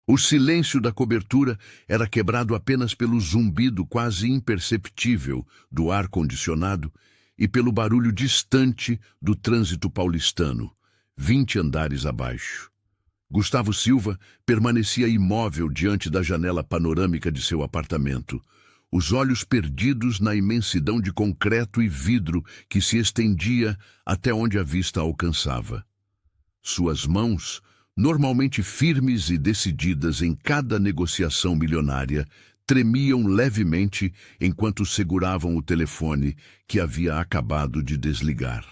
O silêncio da cobertura era quebrado apenas pelo zumbido quase imperceptível do ar-condicionado e pelo barulho distante do trânsito paulistano, 20 andares abaixo. Gustavo Silva permanecia imóvel diante da janela panorâmica de seu apartamento, os olhos perdidos na imensidão de concreto e vidro que se estendia até onde a vista alcançava. Suas mãos, normalmente firmes e decididas em cada negociação milionária, tremiam levemente enquanto seguravam o telefone que havia acabado de desligar.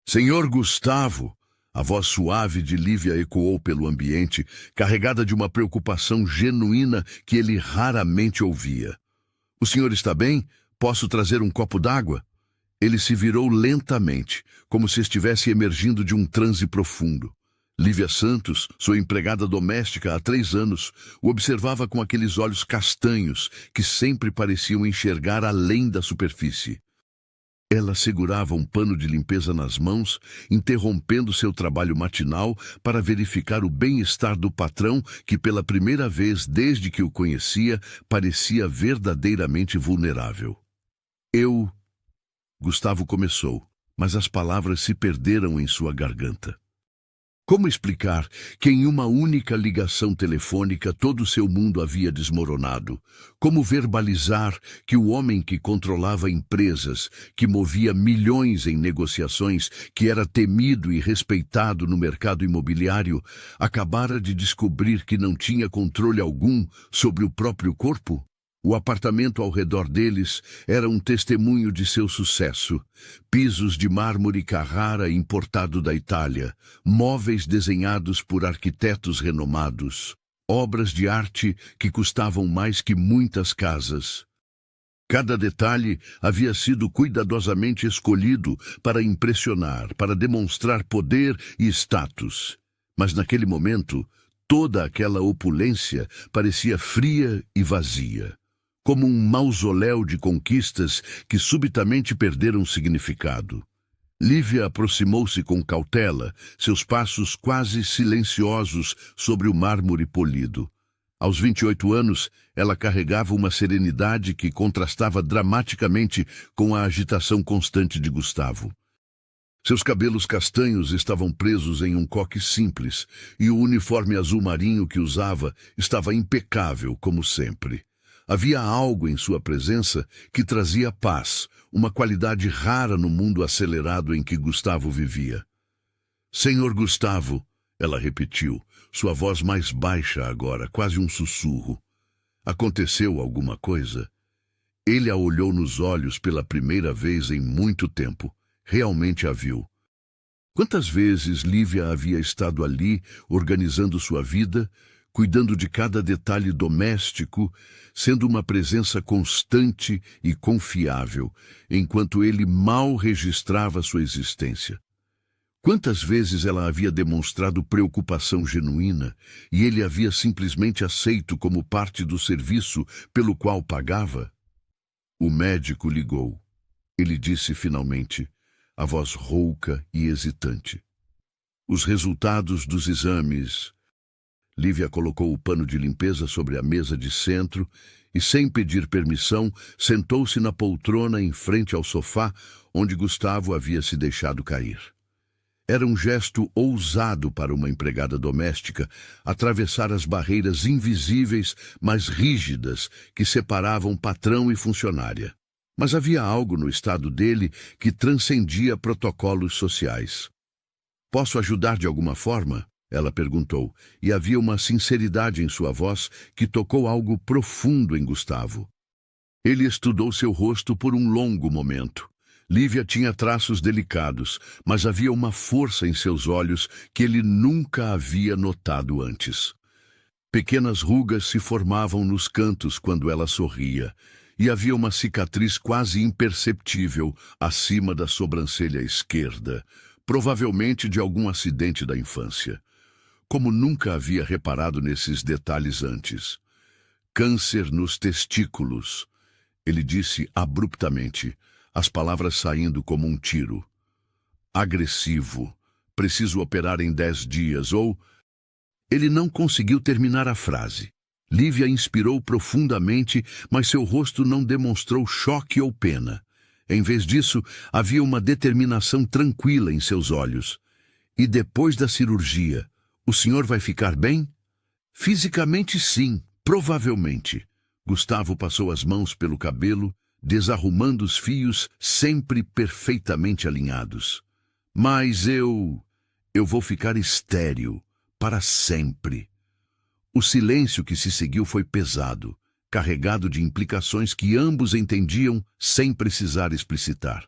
"Senhor Gustavo!" A voz suave de Lívia ecoou pelo ambiente, carregada de uma preocupação genuína que ele raramente ouvia. "O senhor está bem? Posso trazer um copo d'água?" Ele se virou lentamente, como se estivesse emergindo de um transe profundo. Lívia Santos, sua empregada doméstica há 3 anos, o observava com aqueles olhos castanhos que sempre pareciam enxergar além da superfície. Ela segurava um pano de limpeza nas mãos, interrompendo seu trabalho matinal para verificar o bem-estar do patrão que, pela primeira vez desde que o conhecia, parecia verdadeiramente vulnerável. Gustavo começou, mas as palavras se perderam em sua garganta. Como explicar que em uma única ligação telefônica todo seu mundo havia desmoronado? Como verbalizar que o homem que controlava empresas, que movia milhões em negociações, que era temido e respeitado no mercado imobiliário, acabara de descobrir que não tinha controle algum sobre o próprio corpo? O apartamento ao redor deles era um testemunho de seu sucesso. Pisos de mármore Carrara importado da Itália, móveis desenhados por arquitetos renomados, obras de arte que custavam mais que muitas casas. Cada detalhe havia sido cuidadosamente escolhido para impressionar, para demonstrar poder e status. Mas naquele momento, toda aquela opulência parecia fria e vazia, como um mausoléu de conquistas que subitamente perderam significado. Lívia aproximou-se com cautela, seus passos quase silenciosos sobre o mármore polido. Aos 28 anos, ela carregava uma serenidade que contrastava dramaticamente com a agitação constante de Gustavo. Seus cabelos castanhos estavam presos em um coque simples, e o uniforme azul marinho que usava estava impecável, como sempre. Havia algo em sua presença que trazia paz, uma qualidade rara no mundo acelerado em que Gustavo vivia. "Senhor Gustavo", ela repetiu, sua voz mais baixa agora, quase um sussurro. "Aconteceu alguma coisa?" Ele a olhou nos olhos pela primeira vez em muito tempo. Realmente a viu. Quantas vezes Lívia havia estado ali, organizando sua vida, cuidando de cada detalhe doméstico, sendo uma presença constante e confiável, enquanto ele mal registrava sua existência. Quantas vezes ela havia demonstrado preocupação genuína e ele havia simplesmente aceito como parte do serviço pelo qual pagava? O médico ligou. Ele disse finalmente, a voz rouca e hesitante: "Os resultados dos exames." Lívia colocou o pano de limpeza sobre a mesa de centro e, sem pedir permissão, sentou-se na poltrona em frente ao sofá onde Gustavo havia se deixado cair. Era um gesto ousado para uma empregada doméstica atravessar as barreiras invisíveis, mas rígidas, que separavam patrão e funcionária. Mas havia algo no estado dele que transcendia protocolos sociais. "Posso ajudar de alguma forma?" ela perguntou, e havia uma sinceridade em sua voz que tocou algo profundo em Gustavo. Ele estudou seu rosto por um longo momento. Lívia tinha traços delicados, mas havia uma força em seus olhos que ele nunca havia notado antes. Pequenas rugas se formavam nos cantos quando ela sorria, e havia uma cicatriz quase imperceptível acima da sobrancelha esquerda, provavelmente de algum acidente da infância. Como nunca havia reparado nesses detalhes antes. "Câncer nos testículos", ele disse abruptamente, as palavras saindo como um tiro. "Agressivo. Preciso operar em 10 dias ou..." Ele não conseguiu terminar a frase. Lívia inspirou profundamente, mas seu rosto não demonstrou choque ou pena. Em vez disso, havia uma determinação tranquila em seus olhos. E depois da cirurgia, o senhor vai ficar bem? Fisicamente, sim, provavelmente. Gustavo passou as mãos pelo cabelo, desarrumando os fios sempre perfeitamente alinhados. Mas eu vou ficar estéril, para sempre. O silêncio que se seguiu foi pesado, carregado de implicações que ambos entendiam sem precisar explicitar.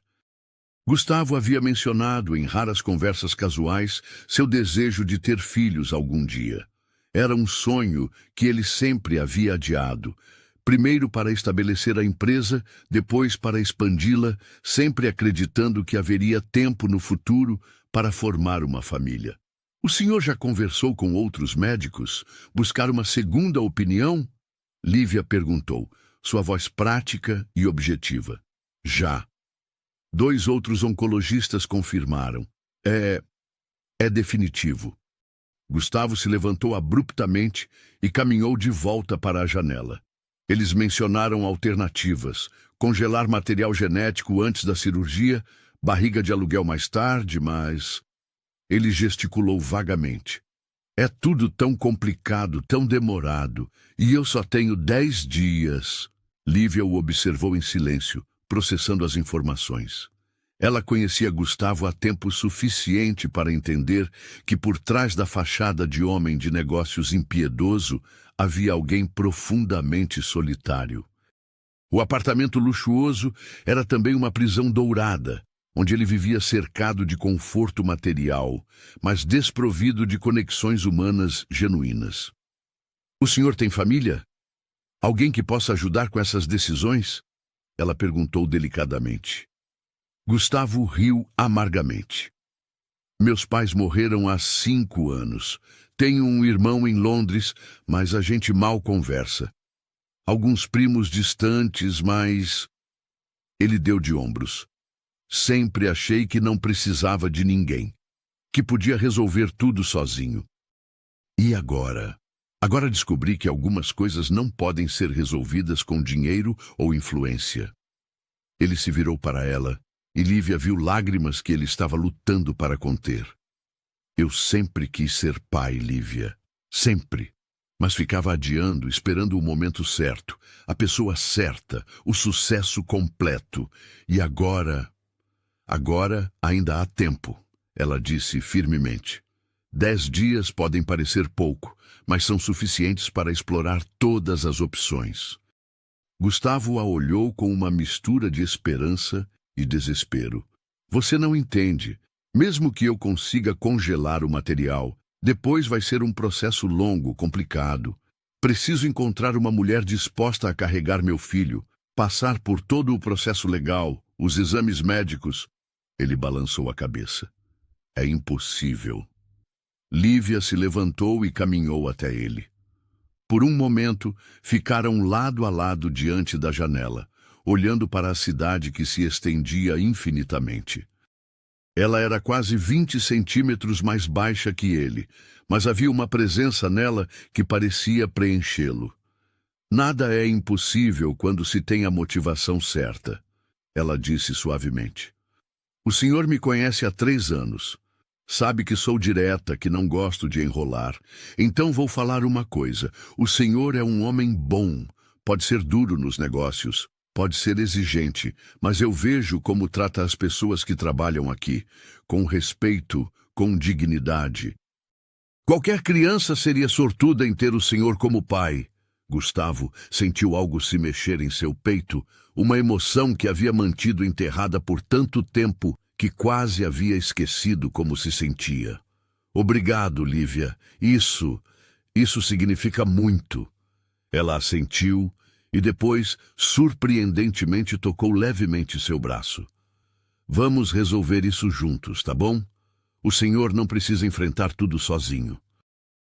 Gustavo havia mencionado em raras conversas casuais seu desejo de ter filhos algum dia. Era um sonho que ele sempre havia adiado, primeiro para estabelecer a empresa, depois para expandi-la, sempre acreditando que haveria tempo no futuro para formar uma família. O senhor já conversou com outros médicos? Buscar uma segunda opinião? Lívia perguntou, sua voz prática e objetiva. Já. 2 outros oncologistas confirmaram. É definitivo. Gustavo se levantou abruptamente e caminhou de volta para a janela. Eles mencionaram alternativas: congelar material genético antes da cirurgia, barriga de aluguel mais tarde, mas... Ele gesticulou vagamente. É tudo tão complicado, tão demorado, e eu só tenho 10 dias. Lívia o observou em silêncio, processando as informações. Ela conhecia Gustavo há tempo suficiente para entender que por trás da fachada de homem de negócios impiedoso havia alguém profundamente solitário. O apartamento luxuoso era também uma prisão dourada, onde ele vivia cercado de conforto material, mas desprovido de conexões humanas genuínas. O senhor tem família? Alguém que possa ajudar com essas decisões? Ela perguntou delicadamente. Gustavo riu amargamente. Meus pais morreram há 5 anos. Tenho um irmão em Londres, mas a gente mal conversa. Alguns primos distantes, mas... Ele deu de ombros. Sempre achei que não precisava de ninguém, que podia resolver tudo sozinho. E agora? Agora descobri que algumas coisas não podem ser resolvidas com dinheiro ou influência. Ele se virou para ela e Lívia viu lágrimas que ele estava lutando para conter. Eu sempre quis ser pai, Lívia. Sempre. Mas ficava adiando, esperando o momento certo, a pessoa certa, o sucesso completo. E agora... Agora ainda há tempo, ela disse firmemente. 10 dias podem parecer pouco, mas são suficientes para explorar todas as opções. Gustavo a olhou com uma mistura de esperança e desespero. Você não entende. Mesmo que eu consiga congelar o material, depois vai ser um processo longo, complicado. Preciso encontrar uma mulher disposta a carregar meu filho, passar por todo o processo legal, os exames médicos. Ele balançou a cabeça. É impossível. Lívia se levantou e caminhou até ele. Por um momento, ficaram lado a lado diante da janela, olhando para a cidade que se estendia infinitamente. Ela era quase 20 centímetros mais baixa que ele, mas havia uma presença nela que parecia preenchê-lo. Nada é impossível quando se tem a motivação certa, ela disse suavemente. O senhor me conhece há 3 anos. Sabe que sou direta, que não gosto de enrolar. Então vou falar uma coisa. O senhor é um homem bom. Pode ser duro nos negócios. Pode ser exigente. Mas eu vejo como trata as pessoas que trabalham aqui. Com respeito, com dignidade. Qualquer criança seria sortuda em ter o senhor como pai. Gustavo sentiu algo se mexer em seu peito, uma emoção que havia mantido enterrada por tanto tempo que quase havia esquecido como se sentia. Obrigado, Lívia. Isso significa muito. Ela assentiu e depois, surpreendentemente, tocou levemente seu braço. Vamos resolver isso juntos, tá bom? O senhor não precisa enfrentar tudo sozinho.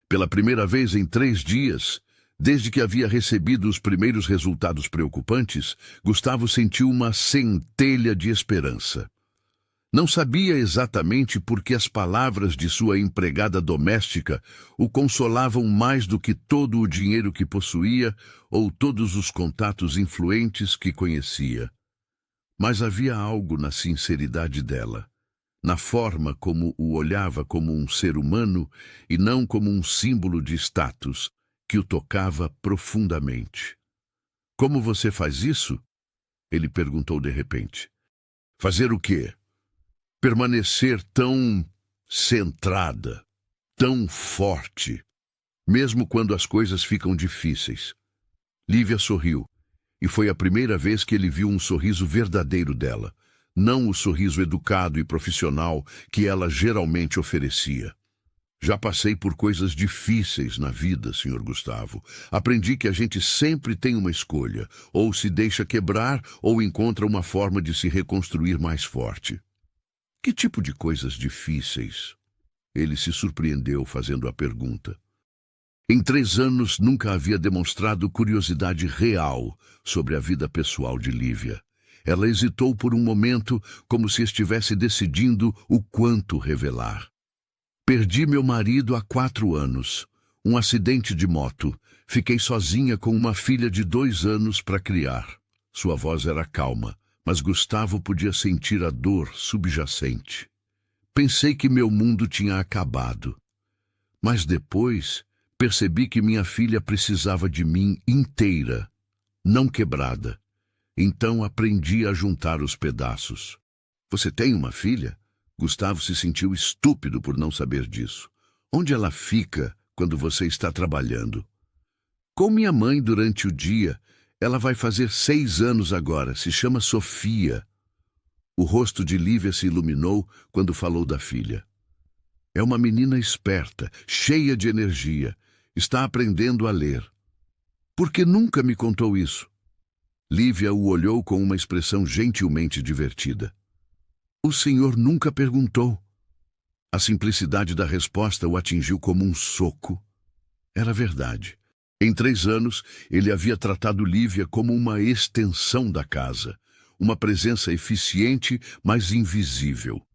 Pela primeira vez em 3 dias, desde que havia recebido os primeiros resultados preocupantes, Gustavo sentiu uma centelha de esperança. Não sabia exatamente por que as palavras de sua empregada doméstica o consolavam mais do que todo o dinheiro que possuía ou todos os contatos influentes que conhecia. Mas havia algo na sinceridade dela, na forma como o olhava como um ser humano e não como um símbolo de status, que o tocava profundamente. Como você faz isso? Ele perguntou de repente. Fazer o quê? Permanecer tão centrada, tão forte, mesmo quando as coisas ficam difíceis. Lívia sorriu, e foi a primeira vez que ele viu um sorriso verdadeiro dela, não o sorriso educado e profissional que ela geralmente oferecia. Já passei por coisas difíceis na vida, Sr. Gustavo. Aprendi que a gente sempre tem uma escolha, ou se deixa quebrar, ou encontra uma forma de se reconstruir mais forte. Que tipo de coisas difíceis? Ele se surpreendeu fazendo a pergunta. Em 3 anos, nunca havia demonstrado curiosidade real sobre a vida pessoal de Lívia. Ela hesitou por um momento, como se estivesse decidindo o quanto revelar. Perdi meu marido há 4 anos. Um acidente de moto. Fiquei sozinha com uma filha de 2 anos para criar. Sua voz era calma, mas Gustavo podia sentir a dor subjacente. Pensei que meu mundo tinha acabado. Mas depois percebi que minha filha precisava de mim inteira, não quebrada. Então aprendi a juntar os pedaços. Você tem uma filha? Gustavo se sentiu estúpido por não saber disso. Onde ela fica quando você está trabalhando? Com minha mãe durante o dia. Ela vai fazer 6 anos agora, se chama Sofia. O rosto de Lívia se iluminou quando falou da filha. É uma menina esperta, cheia de energia. Está aprendendo a ler. Por que nunca me contou isso? Lívia o olhou com uma expressão gentilmente divertida. O senhor nunca perguntou. A simplicidade da resposta o atingiu como um soco. Era verdade. Em 3 anos, ele havia tratado Lívia como uma extensão da casa, uma presença eficiente, mas invisível.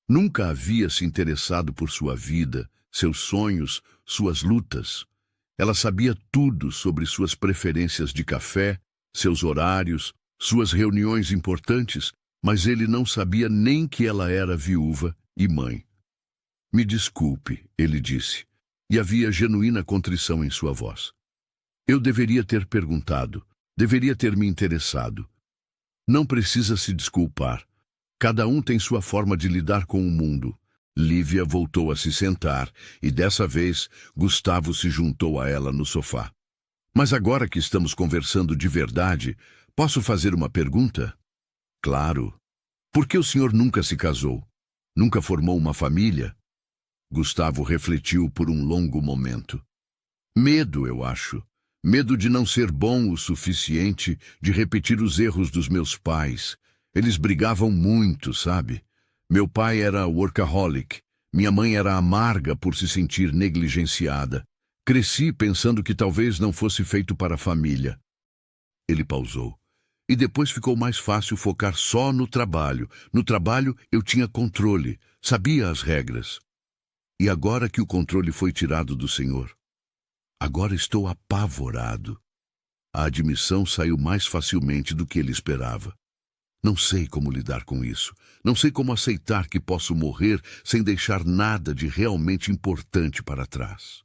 Nunca havia se interessado por sua vida, seus sonhos, suas lutas. Ela sabia tudo sobre suas preferências de café, seus horários, suas reuniões importantes, mas ele não sabia nem que ela era viúva e mãe. Me desculpe, ele disse, e havia genuína contrição em sua voz. Eu deveria ter perguntado, deveria ter me interessado. Não precisa se desculpar. Cada um tem sua forma de lidar com o mundo. Lívia voltou a se sentar e, dessa vez, Gustavo se juntou a ela no sofá. Mas agora que estamos conversando de verdade, posso fazer uma pergunta? Claro. Por que o senhor nunca se casou? Nunca formou uma família? Gustavo refletiu por um longo momento. Medo, eu acho. Medo de não ser bom o suficiente, de repetir os erros dos meus pais. Eles brigavam muito, sabe? Meu pai era workaholic. Minha mãe era amarga por se sentir negligenciada. Cresci pensando que talvez não fosse feito para a família. Ele pausou. E depois ficou mais fácil focar só no trabalho. No trabalho eu tinha controle, sabia as regras. E agora que o controle foi tirado do senhor? Agora estou apavorado. A admissão saiu mais facilmente do que ele esperava. Não sei como lidar com isso. Não sei como aceitar que posso morrer sem deixar nada de realmente importante para trás.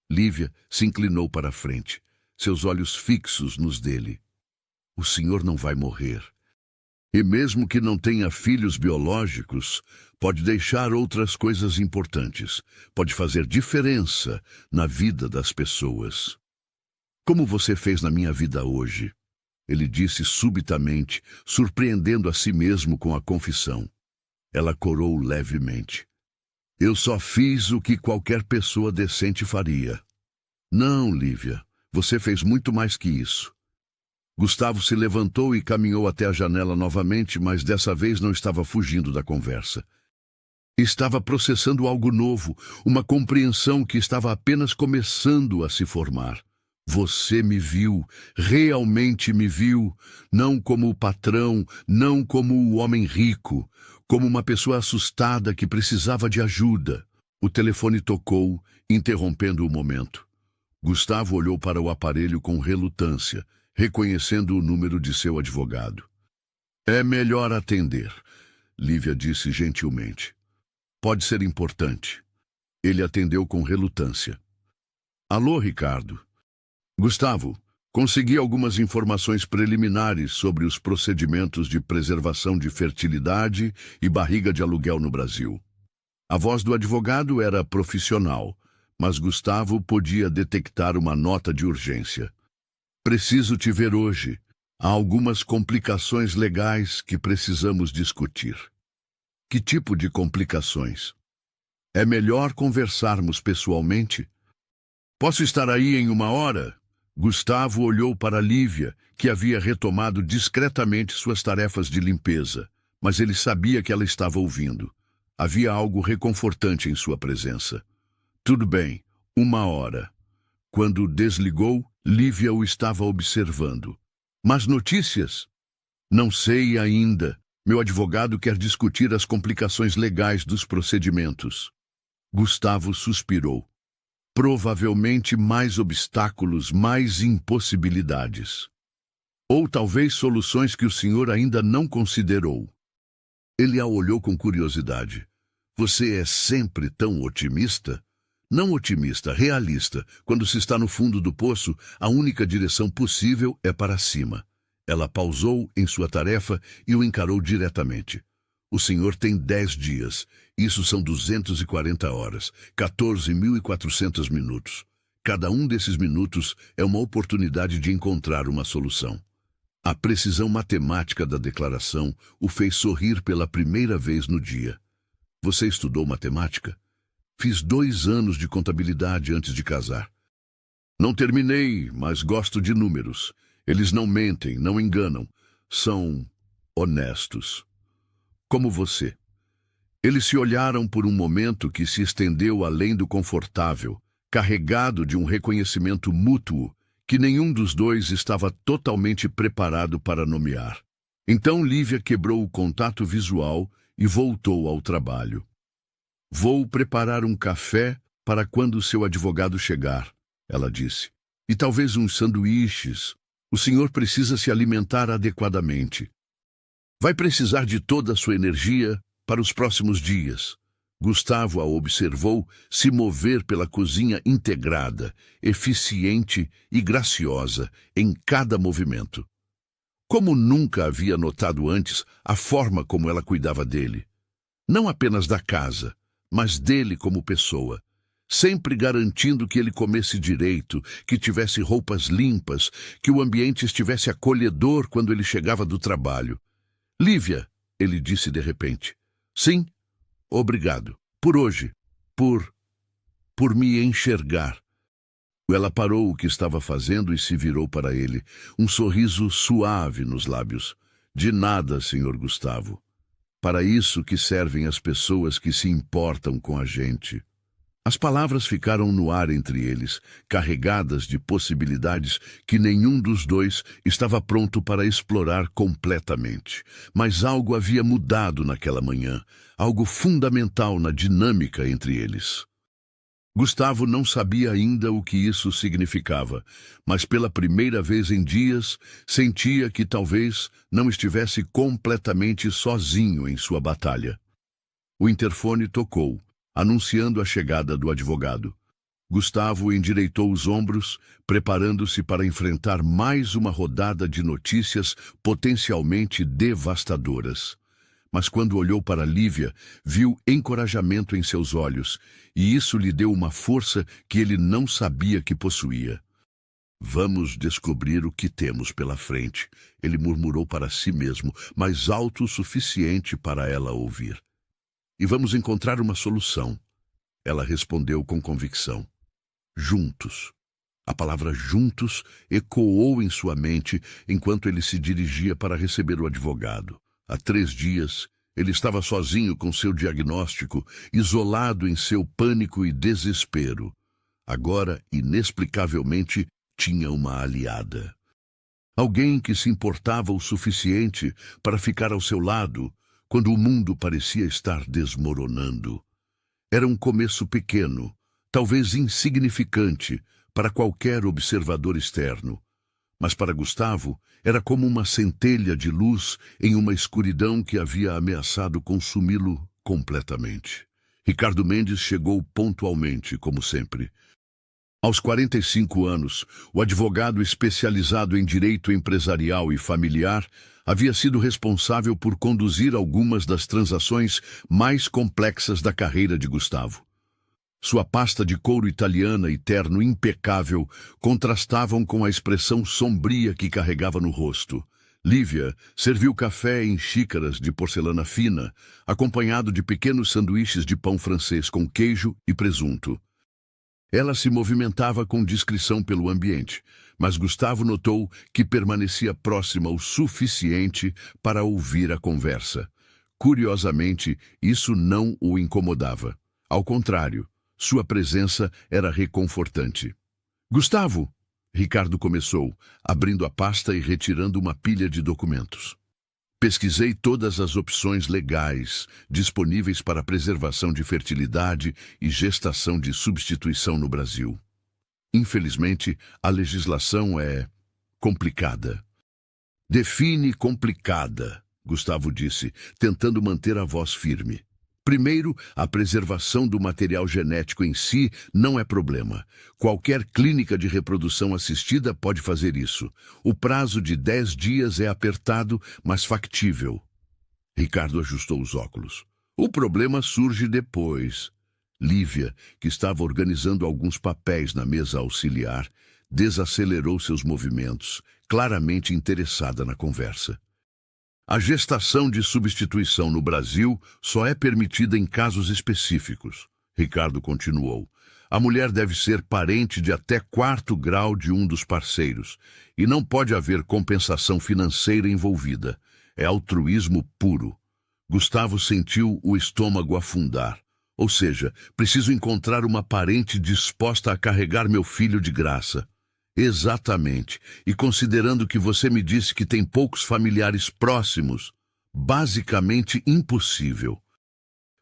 Lívia se inclinou para a frente, seus olhos fixos nos dele. O senhor não vai morrer. E mesmo que não tenha filhos biológicos, pode deixar outras coisas importantes. Pode fazer diferença na vida das pessoas. Como você fez na minha vida hoje? Ele disse subitamente, surpreendendo a si mesmo com a confissão. Ela corou levemente. Eu só fiz o que qualquer pessoa decente faria. Não, Lívia, você fez muito mais que isso. Gustavo se levantou e caminhou até a janela novamente, mas dessa vez não estava fugindo da conversa. Estava processando algo novo, uma compreensão que estava apenas começando a se formar. Você me viu, realmente me viu, não como o patrão, não como o homem rico, como uma pessoa assustada que precisava de ajuda. O telefone tocou, interrompendo o momento. Gustavo olhou para o aparelho com relutância, reconhecendo o número de seu advogado. É melhor atender, Lívia disse gentilmente. Pode ser importante. Ele atendeu com relutância. Alô, Ricardo. Gustavo, consegui algumas informações preliminares sobre os procedimentos de preservação de fertilidade e barriga de aluguel no Brasil. A voz do advogado era profissional, mas Gustavo podia detectar uma nota de urgência. Preciso te ver hoje. Há algumas complicações legais que precisamos discutir. Que tipo de complicações? É melhor conversarmos pessoalmente? Posso estar aí em 1 hora? Gustavo olhou para Lívia, que havia retomado discretamente suas tarefas de limpeza, mas ele sabia que ela estava ouvindo. Havia algo reconfortante em sua presença. Tudo bem, 1 hora. Quando desligou, Lívia o estava observando. Mas notícias? Não sei ainda. Meu advogado quer discutir as complicações legais dos procedimentos. Gustavo suspirou. Provavelmente mais obstáculos, mais impossibilidades. Ou talvez soluções que o senhor ainda não considerou. Ele a olhou com curiosidade. Você é sempre tão otimista? Não otimista, realista. Quando se está no fundo do poço, a única direção possível é para cima. Ela pausou em sua tarefa e o encarou diretamente. O senhor tem 10 dias. Isso são 240 horas, 14.400 minutos. Cada um desses minutos é uma oportunidade de encontrar uma solução. A precisão matemática da declaração o fez sorrir pela primeira vez no dia. Você estudou matemática? Fiz 2 anos de contabilidade antes de casar. Não terminei, mas gosto de números. Eles não mentem, não enganam. São honestos. Como você. Eles se olharam por um momento que se estendeu além do confortável, carregado de um reconhecimento mútuo que nenhum dos dois estava totalmente preparado para nomear. Então Lívia quebrou o contato visual e voltou ao trabalho. Vou preparar um café para quando seu advogado chegar, ela disse. E talvez uns sanduíches. O senhor precisa se alimentar adequadamente. Vai precisar de toda a sua energia para os próximos dias. Gustavo a observou se mover pela cozinha integrada, eficiente e graciosa em cada movimento. Como nunca havia notado antes a forma como ela cuidava dele. Não apenas da casa, mas dele como pessoa, sempre garantindo que ele comesse direito, que tivesse roupas limpas, que o ambiente estivesse acolhedor quando ele chegava do trabalho. Lívia, ele disse de repente. Sim, obrigado. Por hoje. Por me enxergar. Ela parou o que estava fazendo e se virou para ele, um sorriso suave nos lábios. De nada, Sr. Gustavo. Para isso que servem as pessoas que se importam com a gente. As palavras ficaram no ar entre eles, carregadas de possibilidades que nenhum dos dois estava pronto para explorar completamente. Mas algo havia mudado naquela manhã, algo fundamental na dinâmica entre eles. Gustavo não sabia ainda o que isso significava, mas pela primeira vez em dias sentia que talvez não estivesse completamente sozinho em sua batalha. O interfone tocou, anunciando a chegada do advogado. Gustavo endireitou os ombros, preparando-se para enfrentar mais uma rodada de notícias potencialmente devastadoras. Mas quando olhou para Lívia, viu encorajamento em seus olhos, e isso lhe deu uma força que ele não sabia que possuía. Vamos descobrir o que temos pela frente, ele murmurou para si mesmo, mais alto o suficiente para ela ouvir. E vamos encontrar uma solução. Ela respondeu com convicção. Juntos. A palavra juntos ecoou em sua mente enquanto ele se dirigia para receber o advogado. Há 3 dias, ele estava sozinho com seu diagnóstico, isolado em seu pânico e desespero. Agora, inexplicavelmente, tinha uma aliada. Alguém que se importava o suficiente para ficar ao seu lado, quando o mundo parecia estar desmoronando. Era um começo pequeno, talvez insignificante para qualquer observador externo, mas para Gustavo era como uma centelha de luz em uma escuridão que havia ameaçado consumi-lo completamente. Ricardo Mendes chegou pontualmente, como sempre. Aos 45 anos, o advogado especializado em direito empresarial e familiar havia sido responsável por conduzir algumas das transações mais complexas da carreira de Gustavo. Sua pasta de couro italiana e terno impecável contrastavam com a expressão sombria que carregava no rosto. Lívia serviu café em xícaras de porcelana fina, acompanhado de pequenos sanduíches de pão francês com queijo e presunto. Ela se movimentava com discrição pelo ambiente, mas Gustavo notou que permanecia próxima o suficiente para ouvir a conversa. Curiosamente, isso não o incomodava. Ao contrário, sua presença era reconfortante. "Gustavo", Ricardo começou, abrindo a pasta e retirando uma pilha de documentos. "Pesquisei todas as opções legais disponíveis para a preservação de fertilidade e gestação de substituição no Brasil. Infelizmente, a legislação é complicada." "Define complicada", Gustavo disse, tentando manter a voz firme. "Primeiro, a preservação do material genético em si não é problema. Qualquer clínica de reprodução assistida pode fazer isso. O prazo de 10 dias é apertado, mas factível." Ricardo ajustou os óculos. "O problema surge depois." Lívia, que estava organizando alguns papéis na mesa auxiliar, desacelerou seus movimentos, claramente interessada na conversa. "A gestação de substituição no Brasil só é permitida em casos específicos", Ricardo continuou. "A mulher deve ser parente de até 4º grau de um dos parceiros, e não pode haver compensação financeira envolvida. É altruísmo puro." Gustavo sentiu o estômago afundar. "Ou seja, preciso encontrar uma parente disposta a carregar meu filho de graça." "Exatamente. E considerando que você me disse que tem poucos familiares próximos, basicamente impossível."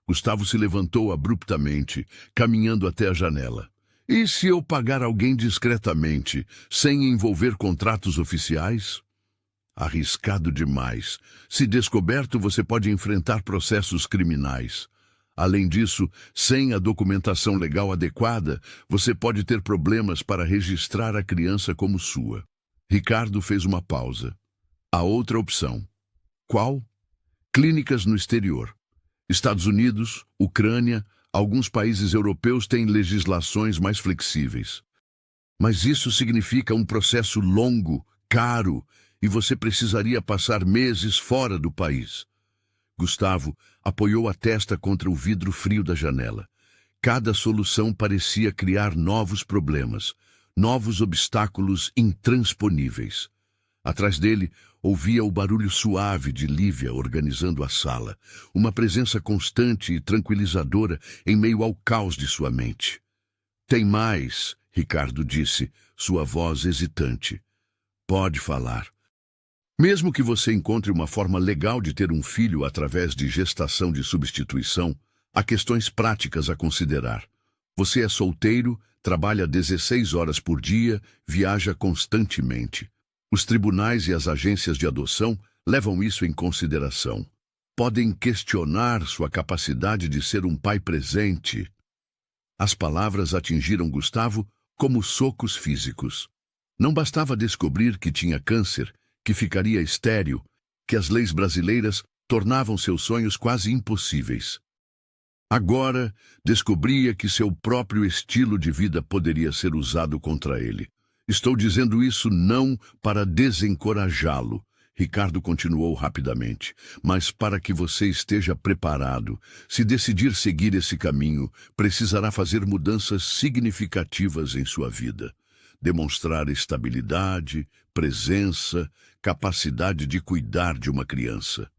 Gustavo se levantou abruptamente, caminhando até a janela. "E se eu pagar alguém discretamente, sem envolver contratos oficiais?" "Arriscado demais. Se descoberto, você pode enfrentar processos criminais. Além disso, sem a documentação legal adequada, você pode ter problemas para registrar a criança como sua." Ricardo fez uma pausa. "A outra opção." "Qual?" "Clínicas no exterior. Estados Unidos, Ucrânia, alguns países europeus têm legislações mais flexíveis. Mas isso significa um processo longo, caro, e você precisaria passar meses fora do país." Gustavo apoiou a testa contra o vidro frio da janela. Cada solução parecia criar novos problemas, novos obstáculos intransponíveis. Atrás dele, ouvia o barulho suave de Lívia organizando a sala, uma presença constante e tranquilizadora em meio ao caos de sua mente. "Tem mais", Ricardo disse, sua voz hesitante. "Pode falar." "Mesmo que você encontre uma forma legal de ter um filho através de gestação de substituição, há questões práticas a considerar. Você é solteiro, trabalha 16 horas por dia, viaja constantemente. Os tribunais e as agências de adoção levam isso em consideração. Podem questionar sua capacidade de ser um pai presente." As palavras atingiram Gustavo como socos físicos. Não bastava descobrir que tinha câncer, que ficaria estéril, que as leis brasileiras tornavam seus sonhos quase impossíveis. Agora, descobria que seu próprio estilo de vida poderia ser usado contra ele. "Estou dizendo isso não para desencorajá-lo", Ricardo continuou rapidamente, "mas para que você esteja preparado. Se decidir seguir esse caminho, precisará fazer mudanças significativas em sua vida. Demonstrar estabilidade, presença, capacidade de cuidar de uma criança."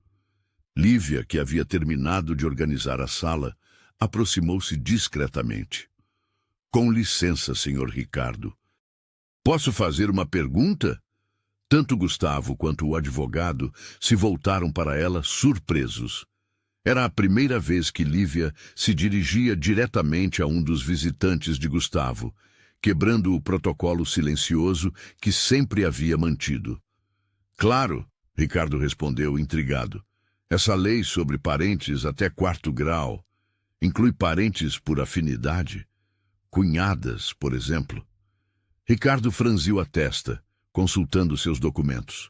Lívia, que havia terminado de organizar a sala, aproximou-se discretamente. "Com licença, senhor Ricardo. Posso fazer uma pergunta?" Tanto Gustavo quanto o advogado se voltaram para ela surpresos. Era a primeira vez que Lívia se dirigia diretamente a um dos visitantes de Gustavo, quebrando o protocolo silencioso que sempre havia mantido. Claro, Ricardo respondeu, intrigado. Essa lei sobre parentes até 4º grau inclui parentes por afinidade? Cunhadas, por exemplo? Ricardo franziu a testa, consultando seus documentos.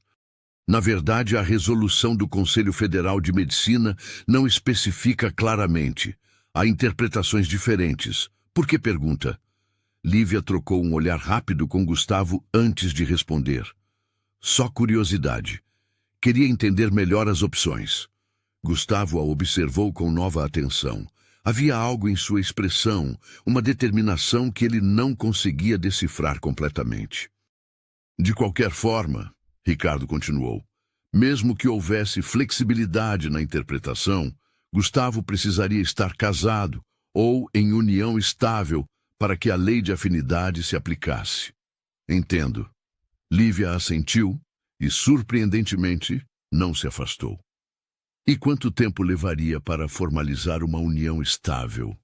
Na verdade, a resolução do Conselho Federal de Medicina não especifica claramente. Há interpretações diferentes. Por que pergunta? Lívia trocou um olhar rápido com Gustavo antes de responder. Só curiosidade. Queria entender melhor as opções. Gustavo a observou com nova atenção. Havia algo em sua expressão, uma determinação que ele não conseguia decifrar completamente. De qualquer forma, Ricardo continuou, mesmo que houvesse flexibilidade na interpretação, Gustavo precisaria estar casado ou em união estável para que a lei de afinidade se aplicasse. Entendo. Lívia assentiu e, surpreendentemente, não se afastou. E quanto tempo levaria para formalizar uma união estável?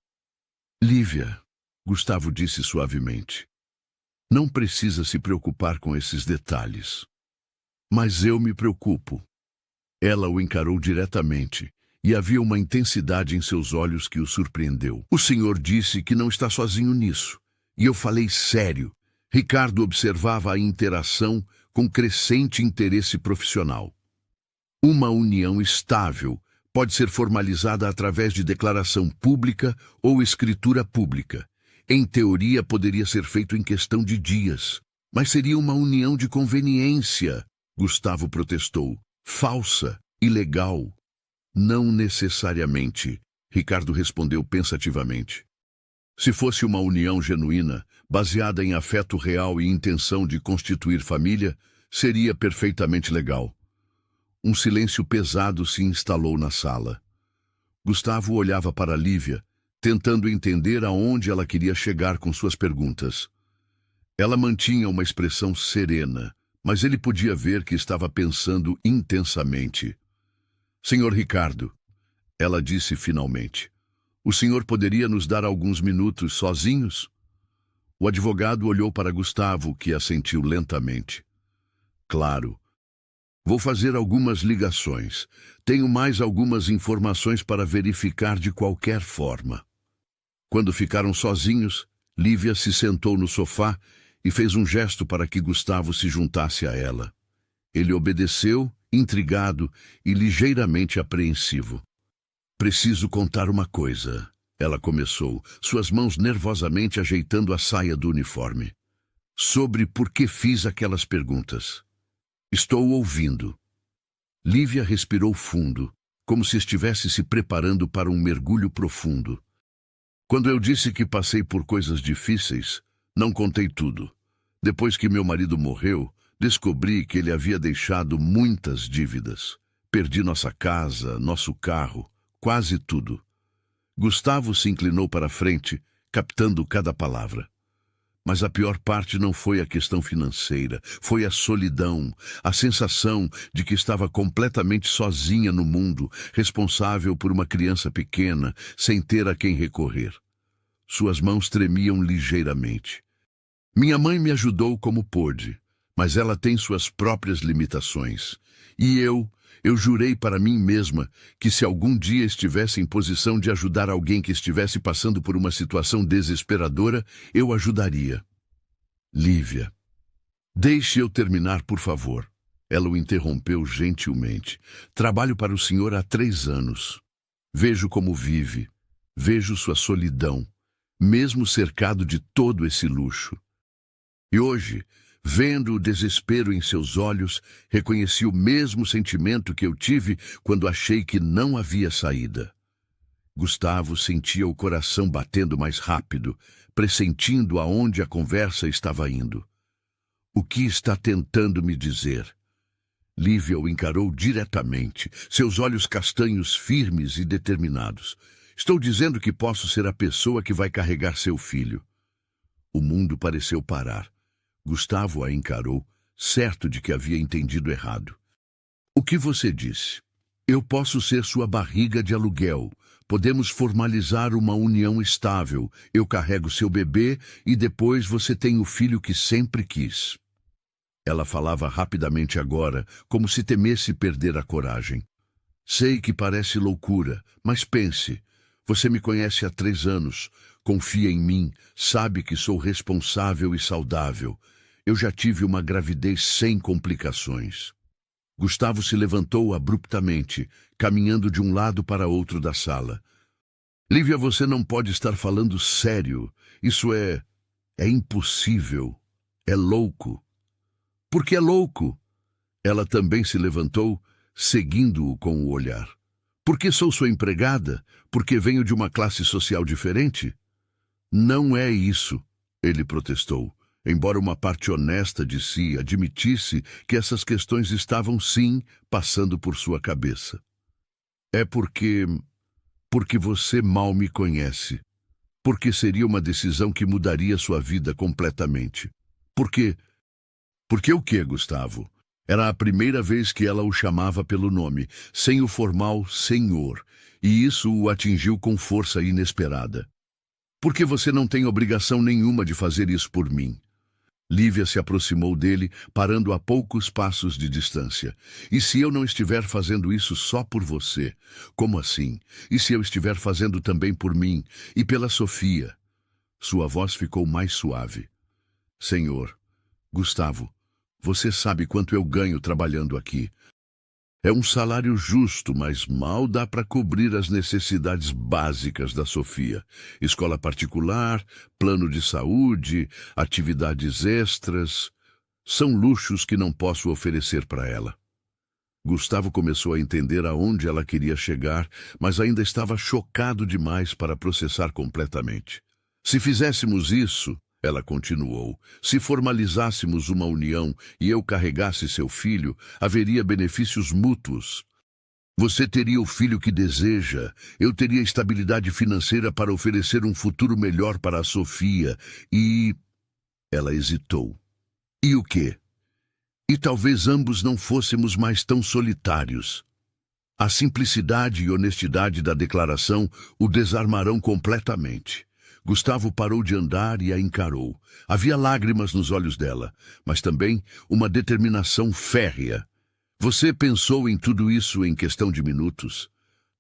Lívia, Gustavo disse suavemente, não precisa se preocupar com esses detalhes. Mas eu me preocupo. Ela o encarou diretamente, e havia uma intensidade em seus olhos que o surpreendeu. O senhor disse que não está sozinho nisso, e eu falei sério. Ricardo observava a interação com crescente interesse profissional. Uma união estável pode ser formalizada através de declaração pública ou escritura pública. Em teoria, poderia ser feito em questão de dias, mas seria uma união de conveniência, Gustavo protestou. Falsa, ilegal. Não necessariamente, Ricardo respondeu pensativamente. Se fosse uma união genuína, baseada em afeto real e intenção de constituir família, seria perfeitamente legal. Um silêncio pesado se instalou na sala. Gustavo olhava para Lívia, tentando entender aonde ela queria chegar com suas perguntas. Ela mantinha uma expressão serena, mas ele podia ver que estava pensando intensamente. Senhor Ricardo, ela disse finalmente, o senhor poderia nos dar alguns minutos sozinhos? O advogado olhou para Gustavo, que assentiu lentamente. Claro. Vou fazer algumas ligações. Tenho mais algumas informações para verificar de qualquer forma. Quando ficaram sozinhos, Lívia se sentou no sofá e fez um gesto para que Gustavo se juntasse a ela. Ele obedeceu, intrigado e ligeiramente apreensivo. Preciso contar uma coisa, ela começou, suas mãos nervosamente ajeitando a saia do uniforme. Sobre por que fiz aquelas perguntas. Estou ouvindo. Lívia respirou fundo, como se estivesse se preparando para um mergulho profundo. Quando eu disse que passei por coisas difíceis, não contei tudo. Depois que meu marido morreu, descobri que ele havia deixado muitas dívidas. Perdi nossa casa, nosso carro, quase tudo. Gustavo se inclinou para a frente, captando cada palavra. Mas a pior parte não foi a questão financeira, foi a solidão, a sensação de que estava completamente sozinha no mundo, responsável por uma criança pequena, sem ter a quem recorrer. Suas mãos tremiam ligeiramente. Minha mãe me ajudou como pôde, mas ela tem suas próprias limitações. E eu jurei para mim mesma que se algum dia estivesse em posição de ajudar alguém que estivesse passando por uma situação desesperadora, eu ajudaria. Lívia, deixe eu terminar, por favor. Ela o interrompeu gentilmente. Trabalho para o senhor há 3 anos. Vejo como vive. Vejo sua solidão, mesmo cercado de todo esse luxo. E hoje, vendo o desespero em seus olhos, reconheci o mesmo sentimento que eu tive quando achei que não havia saída. Gustavo sentia o coração batendo mais rápido, pressentindo aonde a conversa estava indo. O que está tentando me dizer? Lívia o encarou diretamente, seus olhos castanhos firmes e determinados. Estou dizendo que posso ser a pessoa que vai carregar seu filho. O mundo pareceu parar. Gustavo a encarou, certo de que havia entendido errado. O que você disse? Eu posso ser sua barriga de aluguel. Podemos formalizar uma união estável. Eu carrego seu bebê e depois você tem o filho que sempre quis. Ela falava rapidamente agora, como se temesse perder a coragem. Sei que parece loucura, mas pense. Você me conhece há 3 anos. Confia em mim, sabe que sou responsável e saudável. Eu já tive uma gravidez sem complicações. Gustavo se levantou abruptamente, caminhando de um lado para outro da sala. Lívia, você não pode estar falando sério. Isso é impossível. É louco. Por que é louco? Ela também se levantou, seguindo-o com o olhar. Porque sou sua empregada? Porque venho de uma classe social diferente? Não é isso, ele protestou, embora uma parte honesta de si admitisse que essas questões estavam, sim, passando por sua cabeça. É porque você mal me conhece. Porque seria uma decisão que mudaria sua vida completamente. Porque o quê, Gustavo? Era a primeira vez que ela o chamava pelo nome, sem o formal senhor, e isso o atingiu com força inesperada. Porque você não tem obrigação nenhuma de fazer isso por mim. Lívia se aproximou dele, parando a poucos passos de distância. E se eu não estiver fazendo isso só por você? Como assim? E se eu estiver fazendo também por mim e pela Sofia? Sua voz ficou mais suave. Senhor, Gustavo, você sabe quanto eu ganho trabalhando aqui. É um salário justo, mas mal dá para cobrir as necessidades básicas da Sofia. Escola particular, plano de saúde, atividades extras. São luxos que não posso oferecer para ela. Gustavo começou a entender aonde ela queria chegar, mas ainda estava chocado demais para processar completamente. Se fizéssemos isso, ela continuou, se formalizássemos uma união e eu carregasse seu filho, haveria benefícios mútuos. Você teria o filho que deseja, eu teria estabilidade financeira para oferecer um futuro melhor para a Sofia e... Ela hesitou. E o quê? E talvez ambos não fôssemos mais tão solitários. A simplicidade e honestidade da declaração o desarmarão completamente. Gustavo parou de andar e a encarou. Havia lágrimas nos olhos dela, mas também uma determinação férrea. Você pensou em tudo isso em questão de minutos?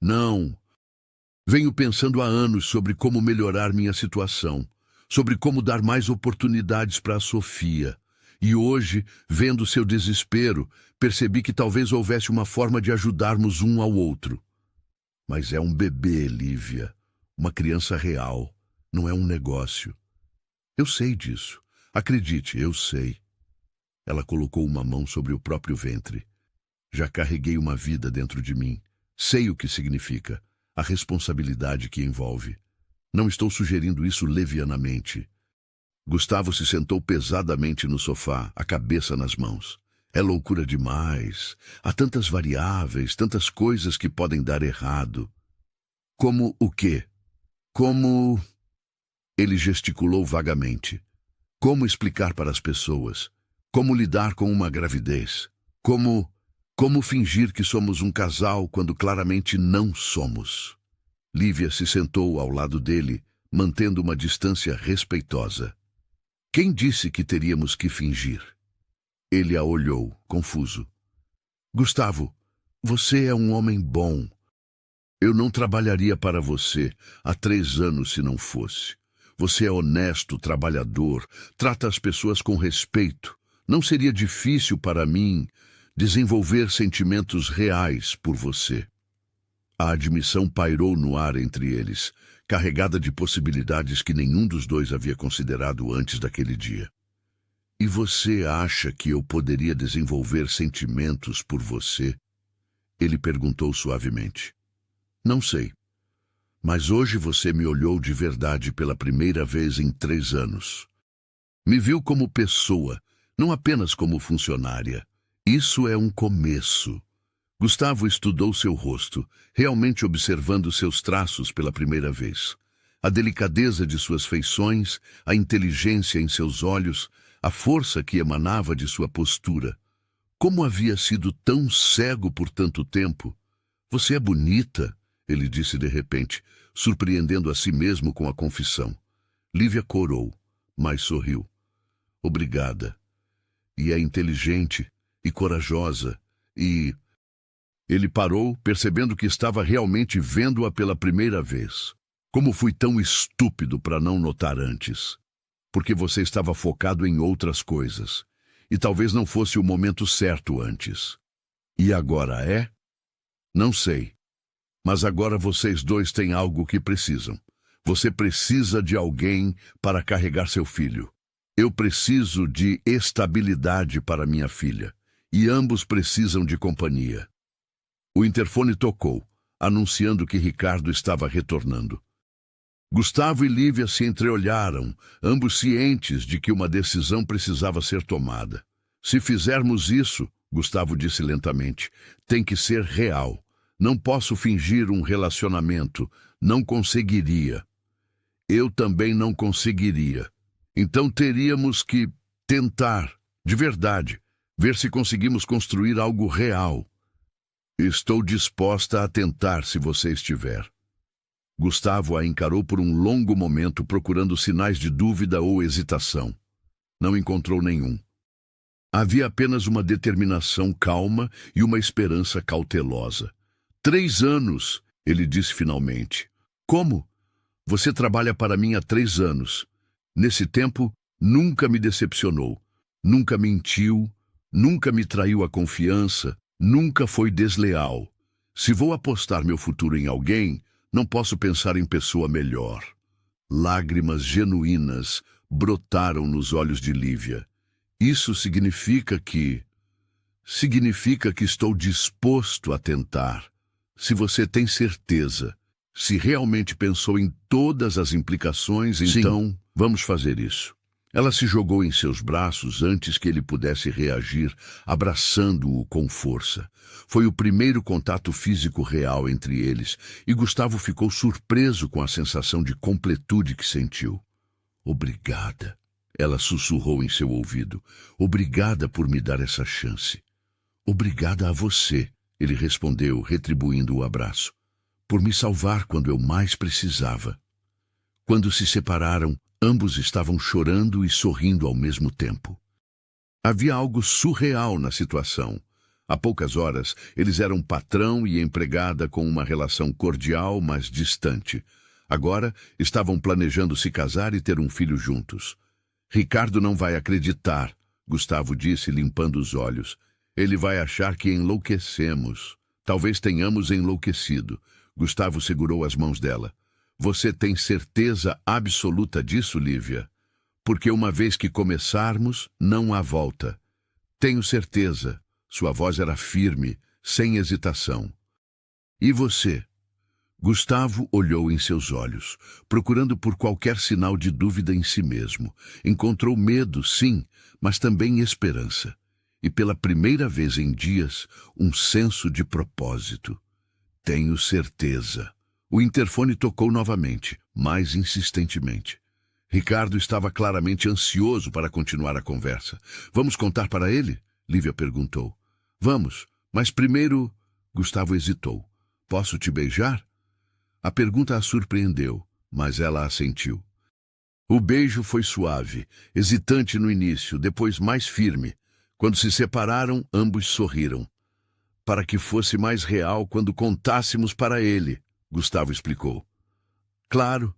Não. Venho pensando há anos sobre como melhorar minha situação, sobre como dar mais oportunidades para a Sofia. E hoje, vendo seu desespero, percebi que talvez houvesse uma forma de ajudarmos um ao outro. Mas é um bebê, Lívia, uma criança real. Não é um negócio. Eu sei disso. Acredite, eu sei. Ela colocou uma mão sobre o próprio ventre. Já carreguei uma vida dentro de mim. Sei o que significa, a responsabilidade que envolve. Não estou sugerindo isso levianamente. Gustavo se sentou pesadamente no sofá, a cabeça nas mãos. É loucura demais. Há tantas variáveis, tantas coisas que podem dar errado. Como o quê? Como... Ele gesticulou vagamente. Como explicar para as pessoas? Como lidar com uma gravidez? Como fingir que somos um casal quando claramente não somos? Lívia se sentou ao lado dele, mantendo uma distância respeitosa. Quem disse que teríamos que fingir? Ele a olhou, confuso. Gustavo, você é um homem bom. Eu não trabalharia para você há 3 anos se não fosse. Você é honesto, trabalhador, trata as pessoas com respeito. Não seria difícil para mim desenvolver sentimentos reais por você. A admissão pairou no ar entre eles, carregada de possibilidades que nenhum dos dois havia considerado antes daquele dia. E você acha que eu poderia desenvolver sentimentos por você? Ele perguntou suavemente. Não sei. Mas hoje você me olhou de verdade pela primeira vez em 3 anos. Me viu como pessoa, não apenas como funcionária. Isso é um começo. Gustavo estudou seu rosto, realmente observando seus traços pela primeira vez. A delicadeza de suas feições, a inteligência em seus olhos, a força que emanava de sua postura. Como havia sido tão cego por tanto tempo? Você é bonita, ele disse de repente, surpreendendo a si mesmo com a confissão. Lívia corou, mas sorriu. Obrigada. E é inteligente e corajosa e... Ele parou, percebendo que estava realmente vendo-a pela primeira vez. Como fui tão estúpido para não notar antes? Porque você estava focado em outras coisas. E talvez não fosse o momento certo antes. E agora é? Não sei. Mas agora vocês dois têm algo que precisam. Você precisa de alguém para carregar seu filho. Eu preciso de estabilidade para minha filha. E ambos precisam de companhia. O interfone tocou, anunciando que Ricardo estava retornando. Gustavo e Lívia se entreolharam, ambos cientes de que uma decisão precisava ser tomada. Se fizermos isso, Gustavo disse lentamente, tem que ser real. Não posso fingir um relacionamento. Não conseguiria. Eu também não conseguiria. Então teríamos que tentar, de verdade, ver se conseguimos construir algo real. Estou disposta a tentar se você estiver. Gustavo a encarou por um longo momento, procurando sinais de dúvida ou hesitação. Não encontrou nenhum. Havia apenas uma determinação calma e uma esperança cautelosa. 3 anos, ele disse finalmente. Como? Você trabalha para mim há 3 anos. Nesse tempo, nunca me decepcionou, nunca mentiu, nunca me traiu a confiança, nunca foi desleal. Se vou apostar meu futuro em alguém, não posso pensar em pessoa melhor. Lágrimas genuínas brotaram nos olhos de Lívia. Isso significa que estou disposto a tentar. Se você tem certeza, se realmente pensou em todas as implicações, então vamos fazer isso. Ela se jogou em seus braços antes que ele pudesse reagir, abraçando-o com força. Foi o primeiro contato físico real entre eles, e Gustavo ficou surpreso com a sensação de completude que sentiu. Obrigada, ela sussurrou em seu ouvido. Obrigada por me dar essa chance. Obrigada a você, ele respondeu, retribuindo o abraço. Por me salvar quando eu mais precisava. Quando se separaram, ambos estavam chorando e sorrindo ao mesmo tempo. Havia algo surreal na situação. Há poucas horas, eles eram patrão e empregada com uma relação cordial, mas distante. Agora, estavam planejando se casar e ter um filho juntos. Ricardo não vai acreditar, Gustavo disse, limpando os olhos. Ele vai achar que enlouquecemos. Talvez tenhamos enlouquecido. Gustavo segurou as mãos dela. Você tem certeza absoluta disso, Lívia? Porque uma vez que começarmos, não há volta. Tenho certeza. Sua voz era firme, sem hesitação. E você? Gustavo olhou em seus olhos, procurando por qualquer sinal de dúvida em si mesmo. Encontrou medo, sim, mas também esperança. E pela primeira vez em dias, um senso de propósito. Tenho certeza. O interfone tocou novamente, mais insistentemente. Ricardo estava claramente ansioso para continuar a conversa. Vamos contar para ele? Lívia perguntou. Vamos, mas primeiro... Gustavo hesitou. Posso te beijar? A pergunta a surpreendeu, mas ela assentiu. O beijo foi suave, hesitante no início, depois mais firme. Quando se separaram, ambos sorriram. Para que fosse mais real quando contássemos para ele, Gustavo explicou. Claro,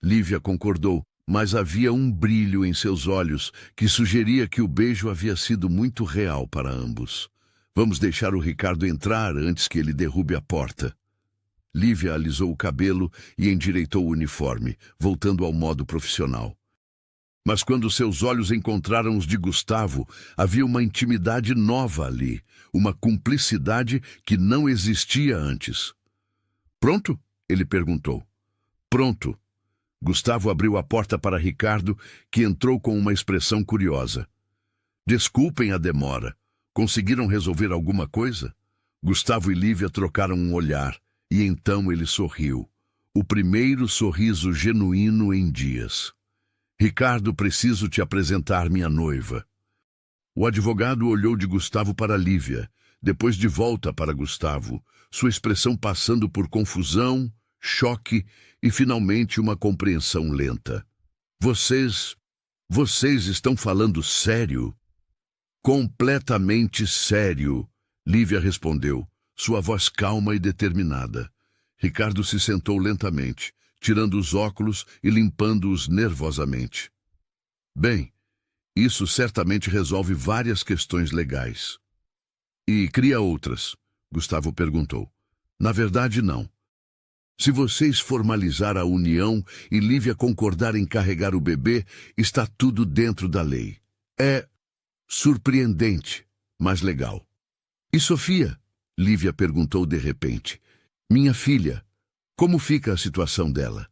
Lívia concordou, mas havia um brilho em seus olhos que sugeria que o beijo havia sido muito real para ambos. Vamos deixar o Ricardo entrar antes que ele derrube a porta. Lívia alisou o cabelo e endireitou o uniforme, voltando ao modo profissional. Mas quando seus olhos encontraram os de Gustavo, havia uma intimidade nova ali, uma cumplicidade que não existia antes. Pronto? Ele perguntou. Pronto. Gustavo abriu a porta para Ricardo, que entrou com uma expressão curiosa. Desculpem a demora. Conseguiram resolver alguma coisa? Gustavo e Lívia trocaram um olhar, e então ele sorriu. O primeiro sorriso genuíno em dias. Ricardo, preciso te apresentar minha noiva. O advogado olhou de Gustavo para Lívia, depois de volta para Gustavo, sua expressão passando por confusão, choque e, finalmente, uma compreensão lenta. Vocês estão falando sério? Completamente sério, Lívia respondeu, sua voz calma e determinada. Ricardo se sentou lentamente, tirando os óculos e limpando-os nervosamente. Bem, isso certamente resolve várias questões legais. E cria outras? Gustavo perguntou. Na verdade, não. Se vocês formalizar a união e Lívia concordar em carregar o bebê, está tudo dentro da lei. É surpreendente, mas legal. E Sofia? Lívia perguntou de repente. Minha filha, como fica a situação dela?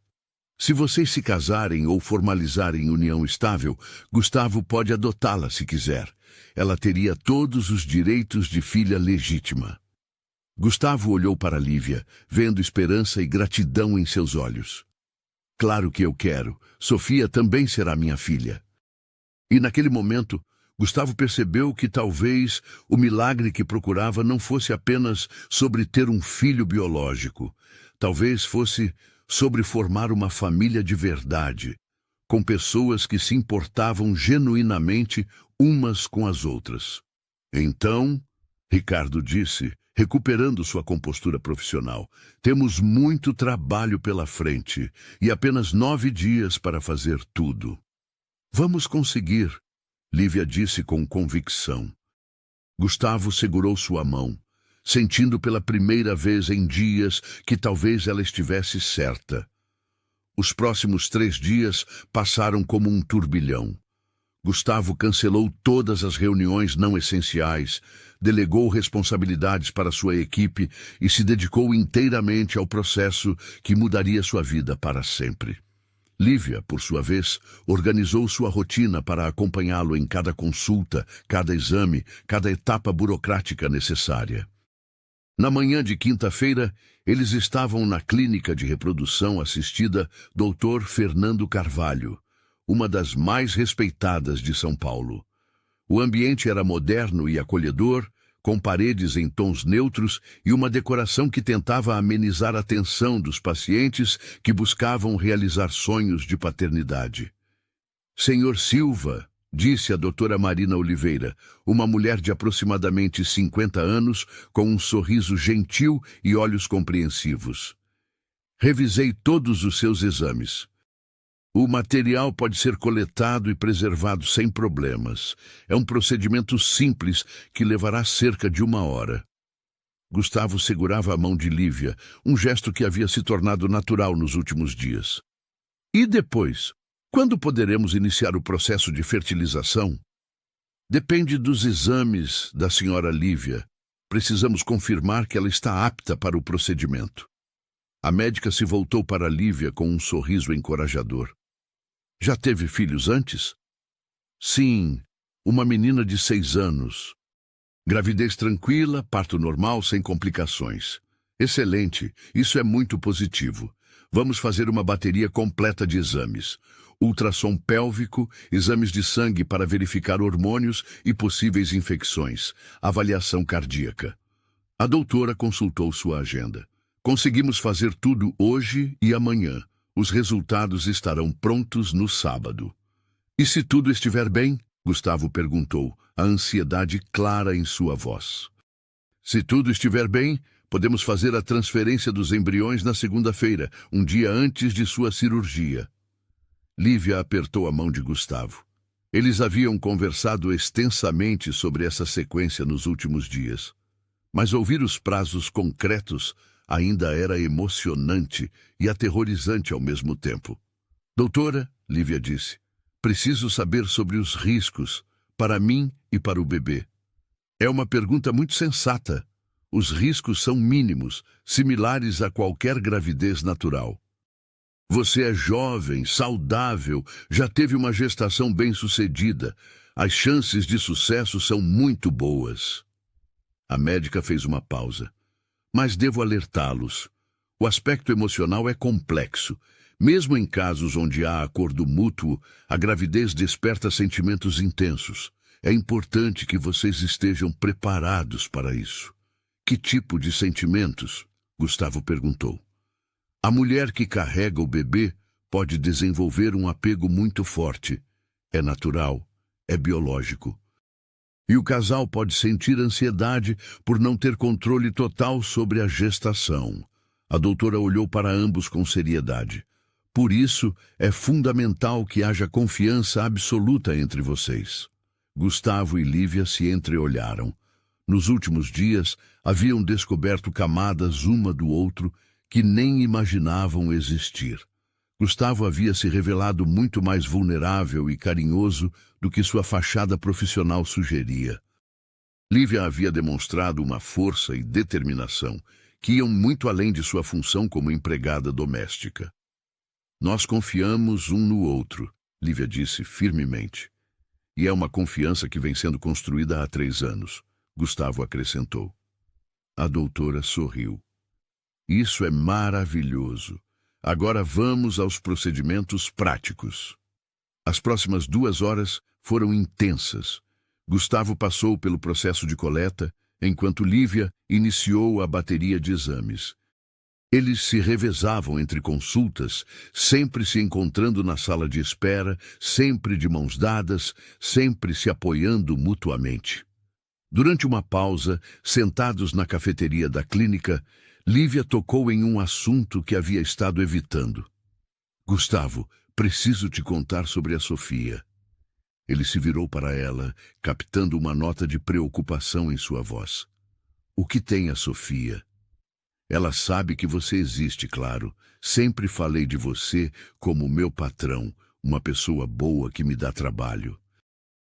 Se vocês se casarem ou formalizarem união estável, Gustavo pode adotá-la se quiser. Ela teria todos os direitos de filha legítima. Gustavo olhou para Lívia, vendo esperança e gratidão em seus olhos. Claro que eu quero. Sofia também será minha filha. E naquele momento, Gustavo percebeu que talvez o milagre que procurava não fosse apenas sobre ter um filho biológico. Talvez fosse sobre formar uma família de verdade, com pessoas que se importavam genuinamente umas com as outras. Então, Ricardo disse, recuperando sua compostura profissional, temos muito trabalho pela frente e apenas 9 dias para fazer tudo. Vamos conseguir, Lívia disse com convicção. Gustavo segurou sua mão, sentindo pela primeira vez em dias que talvez ela estivesse certa. Os próximos 3 dias passaram como um turbilhão. Gustavo cancelou todas as reuniões não essenciais, delegou responsabilidades para sua equipe e se dedicou inteiramente ao processo que mudaria sua vida para sempre. Lívia, por sua vez, organizou sua rotina para acompanhá-lo em cada consulta, cada exame, cada etapa burocrática necessária. Na manhã de quinta-feira, eles estavam na clínica de reprodução assistida Dr. Fernando Carvalho, uma das mais respeitadas de São Paulo. O ambiente era moderno e acolhedor, com paredes em tons neutros e uma decoração que tentava amenizar a tensão dos pacientes que buscavam realizar sonhos de paternidade. Senhor Silva, disse a doutora Marina Oliveira, uma mulher de aproximadamente 50 anos, com um sorriso gentil e olhos compreensivos. Revisei todos os seus exames. O material pode ser coletado e preservado sem problemas. É um procedimento simples que levará cerca de 1 hora. Gustavo segurava a mão de Lívia, um gesto que havia se tornado natural nos últimos dias. E depois? Quando poderemos iniciar o processo de fertilização? Depende dos exames da senhora Lívia. Precisamos confirmar que ela está apta para o procedimento. A médica se voltou para Lívia com um sorriso encorajador. Já teve filhos antes? Sim, uma menina de 6 anos. Gravidez tranquila, parto normal, sem complicações. Excelente, isso é muito positivo. Vamos fazer uma bateria completa de exames. Ultrassom pélvico, exames de sangue para verificar hormônios e possíveis infecções, avaliação cardíaca. A doutora consultou sua agenda. Conseguimos fazer tudo hoje e amanhã. Os resultados estarão prontos no sábado. E se tudo estiver bem? Gustavo perguntou, a ansiedade clara em sua voz. Se tudo estiver bem, podemos fazer a transferência dos embriões na segunda-feira, um dia antes de sua cirurgia. Lívia apertou a mão de Gustavo. Eles haviam conversado extensamente sobre essa sequência nos últimos dias. Mas ouvir os prazos concretos ainda era emocionante e aterrorizante ao mesmo tempo. Doutora, Lívia disse, preciso saber sobre os riscos, para mim e para o bebê. É uma pergunta muito sensata. Os riscos são mínimos, similares a qualquer gravidez natural. Você é jovem, saudável, já teve uma gestação bem-sucedida. As chances de sucesso são muito boas. A médica fez uma pausa. Mas devo alertá-los. O aspecto emocional é complexo. Mesmo em casos onde há acordo mútuo, a gravidez desperta sentimentos intensos. É importante que vocês estejam preparados para isso. Que tipo de sentimentos? Gustavo perguntou. A mulher que carrega o bebê pode desenvolver um apego muito forte. É natural, é biológico. E o casal pode sentir ansiedade por não ter controle total sobre a gestação. A doutora olhou para ambos com seriedade. Por isso, é fundamental que haja confiança absoluta entre vocês. Gustavo e Lívia se entreolharam. Nos últimos dias, haviam descoberto camadas uma do outro que nem imaginavam existir. Gustavo havia se revelado muito mais vulnerável e carinhoso do que sua fachada profissional sugeria. Lívia havia demonstrado uma força e determinação que iam muito além de sua função como empregada doméstica. Nós confiamos um no outro, Lívia disse firmemente. E é uma confiança que vem sendo construída há 3 anos, Gustavo acrescentou. A doutora sorriu. Isso é maravilhoso. Agora vamos aos procedimentos práticos. As próximas 2 horas foram intensas. Gustavo passou pelo processo de coleta, enquanto Lívia iniciou a bateria de exames. Eles se revezavam entre consultas, sempre se encontrando na sala de espera, sempre de mãos dadas, sempre se apoiando mutuamente. Durante uma pausa, sentados na cafeteria da clínica, Lívia tocou em um assunto que havia estado evitando. Gustavo, preciso te contar sobre a Sofia. Ele se virou para ela, captando uma nota de preocupação em sua voz. O que tem a Sofia? Ela sabe que você existe, claro. Sempre falei de você como meu patrão, uma pessoa boa que me dá trabalho.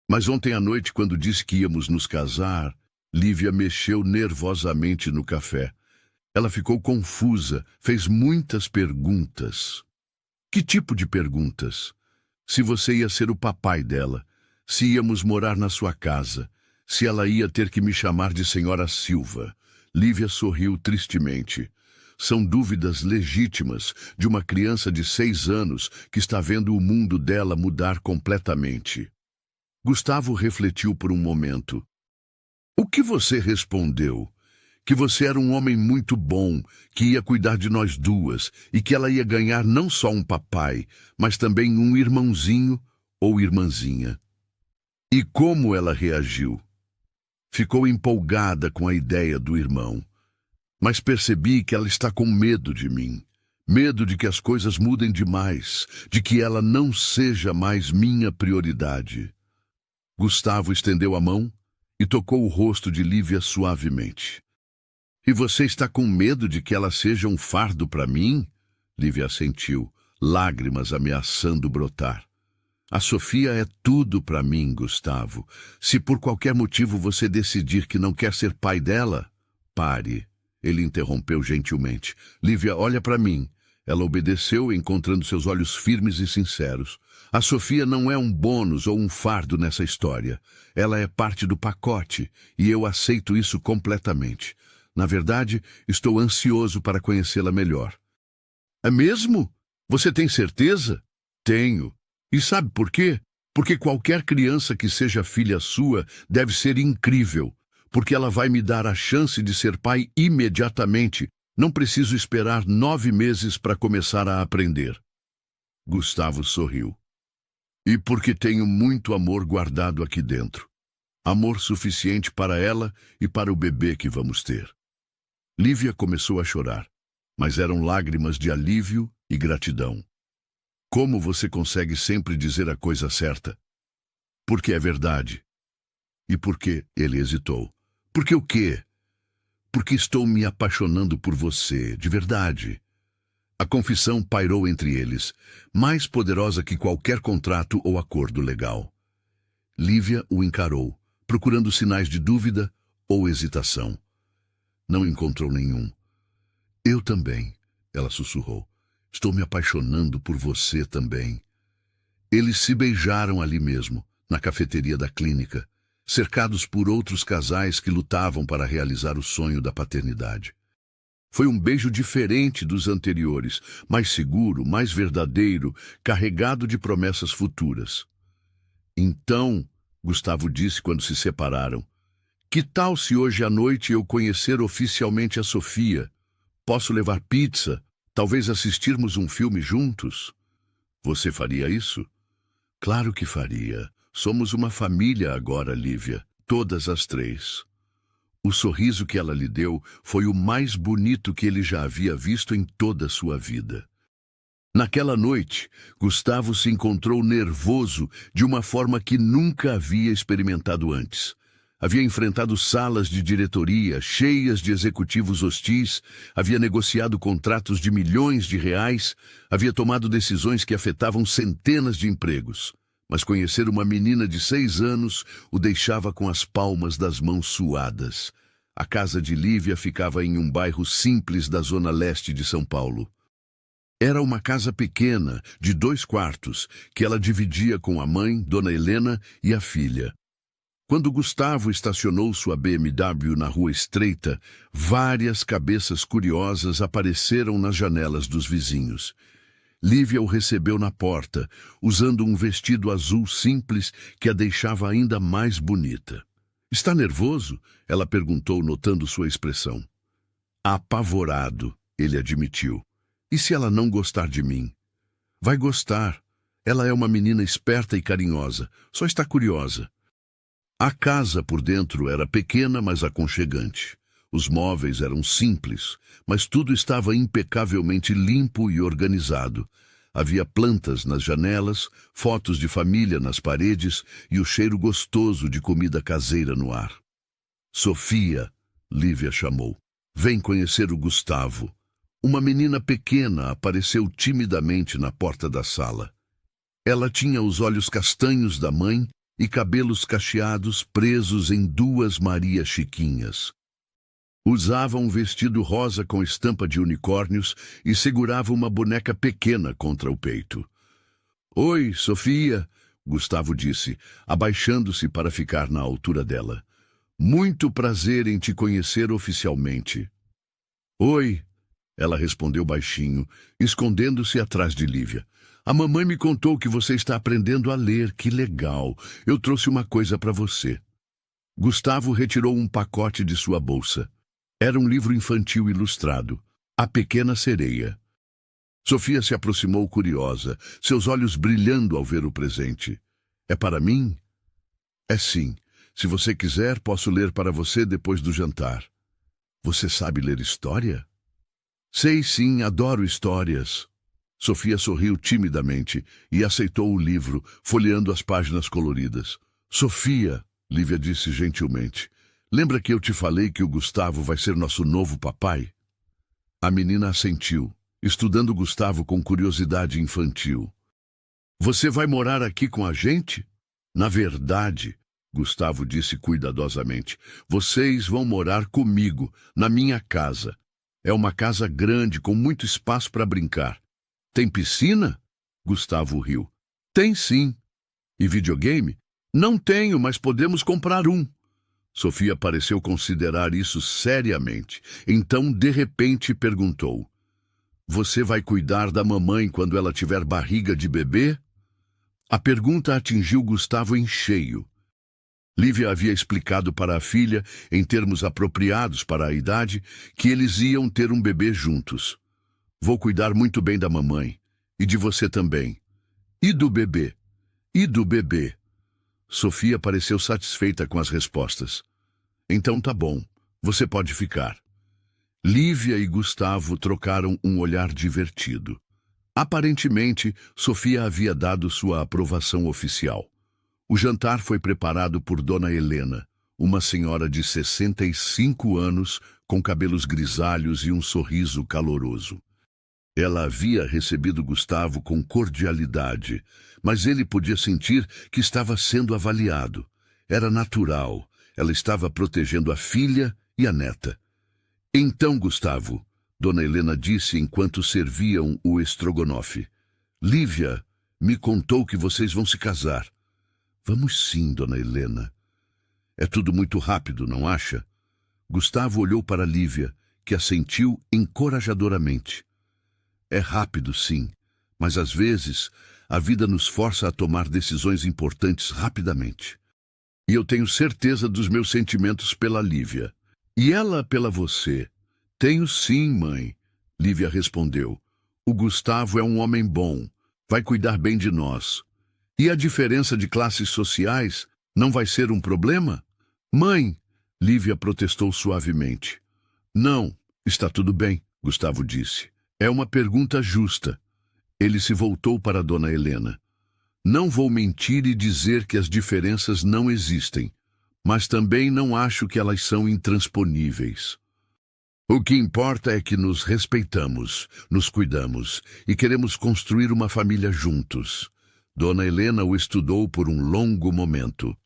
Mas ontem à noite, quando disse que íamos nos casar, Lívia mexeu nervosamente no café. Ela ficou confusa, fez muitas perguntas. Que tipo de perguntas? Se você ia ser o papai dela, se íamos morar na sua casa, se ela ia ter que me chamar de Senhora Silva. Lívia sorriu tristemente. São dúvidas legítimas de uma criança de 6 anos que está vendo o mundo dela mudar completamente. Gustavo refletiu por um momento. O que você respondeu? Que você era um homem muito bom, que ia cuidar de nós duas e que ela ia ganhar não só um papai, mas também um irmãozinho ou irmãzinha. E como ela reagiu? Ficou empolgada com a ideia do irmão. Mas percebi que ela está com medo de mim. Medo de que as coisas mudem demais, de que ela não seja mais minha prioridade. Gustavo estendeu a mão e tocou o rosto de Lívia suavemente. E você está com medo de que ela seja um fardo para mim? Lívia assentiu, lágrimas ameaçando brotar. A Sofia é tudo para mim, Gustavo. Se por qualquer motivo você decidir que não quer ser pai dela, pare. Ele interrompeu gentilmente. Lívia, olha para mim. Ela obedeceu, encontrando seus olhos firmes e sinceros. A Sofia não é um bônus ou um fardo nessa história. Ela é parte do pacote, e eu aceito isso completamente. Na verdade, estou ansioso para conhecê-la melhor. É mesmo? Você tem certeza? Tenho. E sabe por quê? Porque qualquer criança que seja filha sua deve ser incrível, porque ela vai me dar a chance de ser pai imediatamente. Não preciso esperar 9 meses para começar a aprender. Gustavo sorriu. E porque tenho muito amor guardado aqui dentro. Amor suficiente para ela e para o bebê que vamos ter. Lívia começou a chorar, mas eram lágrimas de alívio e gratidão. Como você consegue sempre dizer a coisa certa? Porque é verdade. E porque ele hesitou. Porque o quê? Porque estou me apaixonando por você, de verdade. A confissão pairou entre eles, mais poderosa que qualquer contrato ou acordo legal. Lívia o encarou, procurando sinais de dúvida ou hesitação. Não encontrou nenhum. Eu também, ela sussurrou. Estou me apaixonando por você também. Eles se beijaram ali mesmo, na cafeteria da clínica, cercados por outros casais que lutavam para realizar o sonho da paternidade. Foi um beijo diferente dos anteriores, mais seguro, mais verdadeiro, carregado de promessas futuras. Então, Gustavo disse quando se separaram. Que tal se hoje à noite eu conhecer oficialmente a Sofia? Posso levar pizza? Talvez assistirmos um filme juntos? Você faria isso? Claro que faria. Somos uma família agora, Lívia. Todas as três. O sorriso que ela lhe deu foi o mais bonito que ele já havia visto em toda a sua vida. Naquela noite, Gustavo se encontrou nervoso de uma forma que nunca havia experimentado antes. Havia enfrentado salas de diretoria cheias de executivos hostis, havia negociado contratos de milhões de reais, havia tomado decisões que afetavam centenas de empregos. Mas conhecer uma menina de 6 anos o deixava com as palmas das mãos suadas. A casa de Lívia ficava em um bairro simples da zona leste de São Paulo. Era uma casa pequena, de 2 quartos, que ela dividia com a mãe, Dona Helena, e a filha. Quando Gustavo estacionou sua BMW na rua estreita, várias cabeças curiosas apareceram nas janelas dos vizinhos. Lívia o recebeu na porta, usando um vestido azul simples que a deixava ainda mais bonita. Está nervoso? Ela perguntou, notando sua expressão. Apavorado, ele admitiu. E se ela não gostar de mim? Vai gostar. Ela é uma menina esperta e carinhosa, só está curiosa. A casa por dentro era pequena, mas aconchegante. Os móveis eram simples, mas tudo estava impecavelmente limpo e organizado. Havia plantas nas janelas, fotos de família nas paredes e o cheiro gostoso de comida caseira no ar. Sofia, Lívia chamou. Vem conhecer o Gustavo. Uma menina pequena apareceu timidamente na porta da sala. Ela tinha os olhos castanhos da mãe e cabelos cacheados presos em 2 Marias Chiquinhas. Usava um vestido rosa com estampa de unicórnios e segurava uma boneca pequena contra o peito. Oi, Sofia, Gustavo disse, abaixando-se para ficar na altura dela. Muito prazer em te conhecer oficialmente. Oi, ela respondeu baixinho, escondendo-se atrás de Lívia. A mamãe me contou que você está aprendendo a ler, que legal. Eu trouxe uma coisa para você. Gustavo retirou um pacote de sua bolsa. Era um livro infantil ilustrado, A Pequena Sereia. Sofia se aproximou curiosa, seus olhos brilhando ao ver o presente. É para mim? É sim. Se você quiser, posso ler para você depois do jantar. Você sabe ler história? Sei sim, adoro histórias. Sofia sorriu timidamente e aceitou o livro, folheando as páginas coloridas. Sofia, Lívia disse gentilmente, lembra que eu te falei que o Gustavo vai ser nosso novo papai? A menina assentiu, estudando Gustavo com curiosidade infantil. Você vai morar aqui com a gente? Na verdade, Gustavo disse cuidadosamente, vocês vão morar comigo, na minha casa. É uma casa grande, com muito espaço para brincar. Tem piscina? Gustavo riu. Tem sim. E videogame? Não tenho, mas podemos comprar um. Sofia pareceu considerar isso seriamente. Então, de repente, perguntou. Você vai cuidar da mamãe quando ela tiver barriga de bebê? A pergunta atingiu Gustavo em cheio. Lívia havia explicado para a filha, em termos apropriados para a idade, que eles iam ter um bebê juntos. Vou cuidar muito bem da mamãe. E de você também. E do bebê? E do bebê? Sofia pareceu satisfeita com as respostas. Então tá bom. Você pode ficar. Lívia e Gustavo trocaram um olhar divertido. Aparentemente, Sofia havia dado sua aprovação oficial. O jantar foi preparado por Dona Helena, uma senhora de 65 anos, com cabelos grisalhos e um sorriso caloroso. Ela havia recebido Gustavo com cordialidade, mas ele podia sentir que estava sendo avaliado. Era natural, ela estava protegendo a filha e a neta. Então, Gustavo, Dona Helena disse enquanto serviam o estrogonofe, Lívia me contou que vocês vão se casar. Vamos sim, Dona Helena. É tudo muito rápido, não acha? Gustavo olhou para Lívia, que assentiu encorajadoramente. É rápido, sim, mas às vezes a vida nos força a tomar decisões importantes rapidamente. E eu tenho certeza dos meus sentimentos pela Lívia. E ela pela você. Tenho sim, mãe, Lívia respondeu. O Gustavo é um homem bom. Vai cuidar bem de nós. E a diferença de classes sociais não vai ser um problema? Mãe, Lívia protestou suavemente. Não, está tudo bem, Gustavo disse. É uma pergunta justa. Ele se voltou para Dona Helena. Não vou mentir e dizer que as diferenças não existem, mas também não acho que elas são intransponíveis. O que importa é que nos respeitamos, nos cuidamos e queremos construir uma família juntos. Dona Helena o estudou por um longo momento.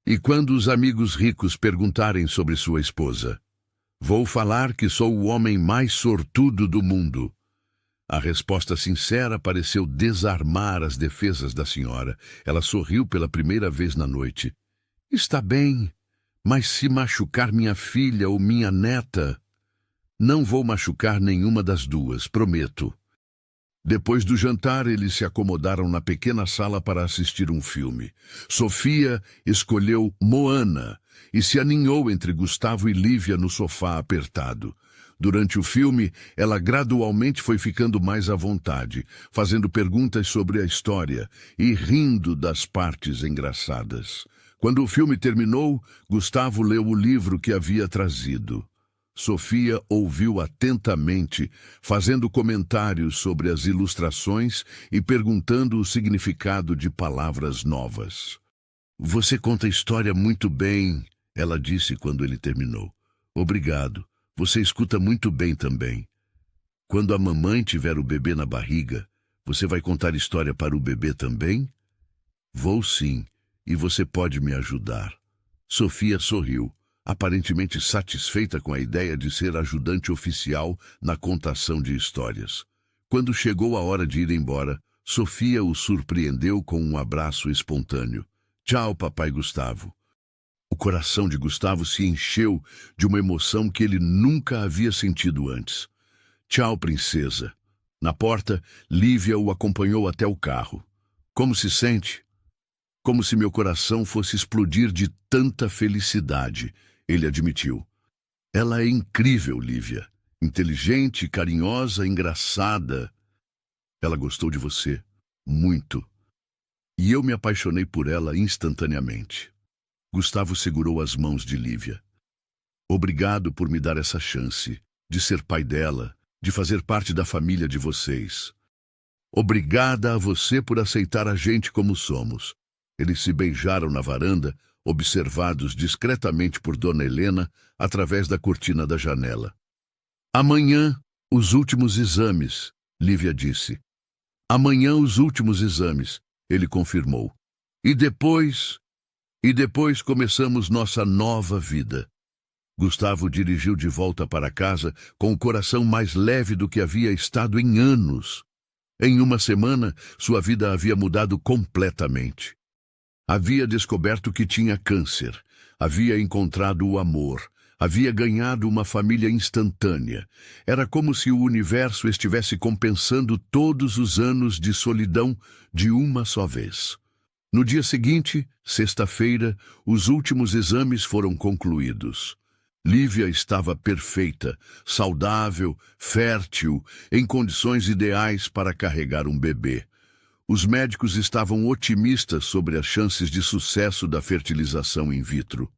E quando os amigos ricos perguntarem sobre sua esposa, vou falar que sou o homem mais sortudo do mundo. A resposta sincera pareceu desarmar as defesas da senhora. Ela sorriu pela primeira vez na noite. Está bem, mas se machucar minha filha ou minha neta... Não vou machucar nenhuma das duas, prometo. Depois do jantar, eles se acomodaram na pequena sala para assistir um filme. Sofia escolheu Moana e se aninhou entre Gustavo e Lívia no sofá apertado. Durante o filme, ela gradualmente foi ficando mais à vontade, fazendo perguntas sobre a história e rindo das partes engraçadas. Quando o filme terminou, Gustavo leu o livro que havia trazido. Sofia ouviu atentamente, fazendo comentários sobre as ilustrações e perguntando o significado de palavras novas. Você conta a história muito bem, ela disse quando ele terminou. Obrigado. Você escuta muito bem também. Quando a mamãe tiver o bebê na barriga, você vai contar história para o bebê também? Vou sim, e você pode me ajudar. Sofia sorriu, aparentemente satisfeita com a ideia de ser ajudante oficial na contação de histórias. Quando chegou a hora de ir embora, Sofia o surpreendeu com um abraço espontâneo. Tchau, papai Gustavo. O coração de Gustavo se encheu de uma emoção que ele nunca havia sentido antes. Tchau, princesa. Na porta, Lívia o acompanhou até o carro. Como se sente? Como se meu coração fosse explodir de tanta felicidade, ele admitiu. Ela é incrível, Lívia. Inteligente, carinhosa, engraçada. Ela gostou de você. Muito. E eu me apaixonei por ela instantaneamente. Gustavo segurou as mãos de Lívia. Obrigado por me dar essa chance, de ser pai dela, de fazer parte da família de vocês. Obrigada a você por aceitar a gente como somos. Eles se beijaram na varanda, observados discretamente por Dona Helena através da cortina da janela. Amanhã, os últimos exames, Lívia disse. Amanhã os últimos exames, ele confirmou. E depois começamos nossa nova vida. Gustavo dirigiu de volta para casa com o coração mais leve do que havia estado em anos. Em uma semana, sua vida havia mudado completamente. Havia descoberto que tinha câncer, havia encontrado o amor, havia ganhado uma família instantânea. Era como se o universo estivesse compensando todos os anos de solidão de uma só vez. No dia seguinte, sexta-feira, os últimos exames foram concluídos. Lívia estava perfeita, saudável, fértil, em condições ideais para carregar um bebê. Os médicos estavam otimistas sobre as chances de sucesso da fertilização in vitro.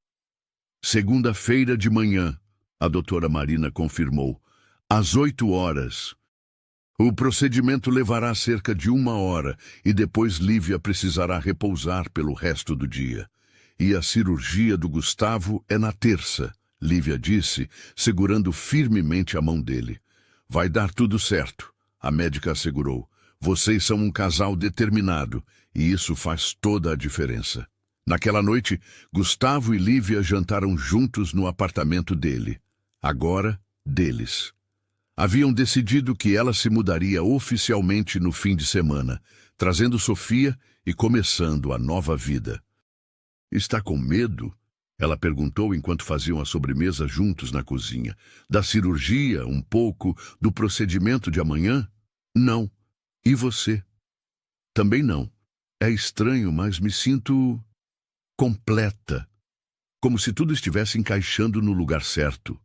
Segunda-feira de manhã, a doutora Marina confirmou, às 8 horas. O procedimento levará cerca de 1 hora e depois Lívia precisará repousar pelo resto do dia. E a cirurgia do Gustavo é na terça, Lívia disse, segurando firmemente a mão dele. Vai dar tudo certo, a médica assegurou. Vocês são um casal determinado e isso faz toda a diferença. Naquela noite, Gustavo e Lívia jantaram juntos no apartamento dele. Agora, deles. Haviam decidido que ela se mudaria oficialmente no fim de semana, trazendo Sofia e começando a nova vida. Está com medo? Ela perguntou enquanto faziam a sobremesa juntos na cozinha. Da cirurgia, um pouco, do procedimento de amanhã? Não. E você? Também não. É estranho, mas me sinto completa, como se tudo estivesse encaixando no lugar certo.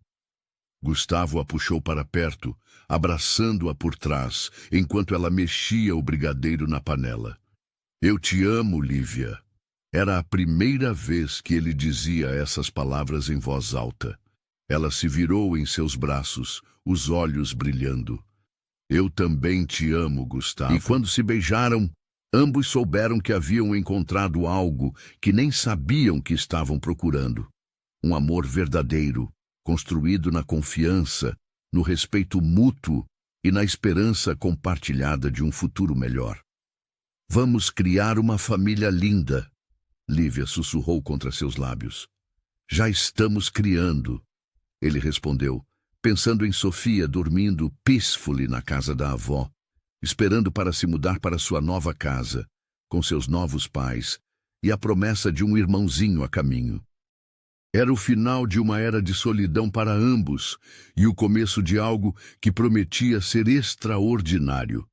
Gustavo a puxou para perto, abraçando-a por trás, enquanto ela mexia o brigadeiro na panela. Eu te amo, Lívia. Era a primeira vez que ele dizia essas palavras em voz alta. Ela se virou em seus braços, os olhos brilhando. Eu também te amo, Gustavo. E quando se beijaram, ambos souberam que haviam encontrado algo que nem sabiam que estavam procurando. Um amor verdadeiro, construído na confiança, no respeito mútuo e na esperança compartilhada de um futuro melhor. Vamos criar uma família linda, Lívia sussurrou contra seus lábios. Já estamos criando, ele respondeu, pensando em Sofia dormindo peacefully na casa da avó, esperando para se mudar para sua nova casa, com seus novos pais, e a promessa de um irmãozinho a caminho. Era o final de uma era de solidão para ambos e o começo de algo que prometia ser extraordinário.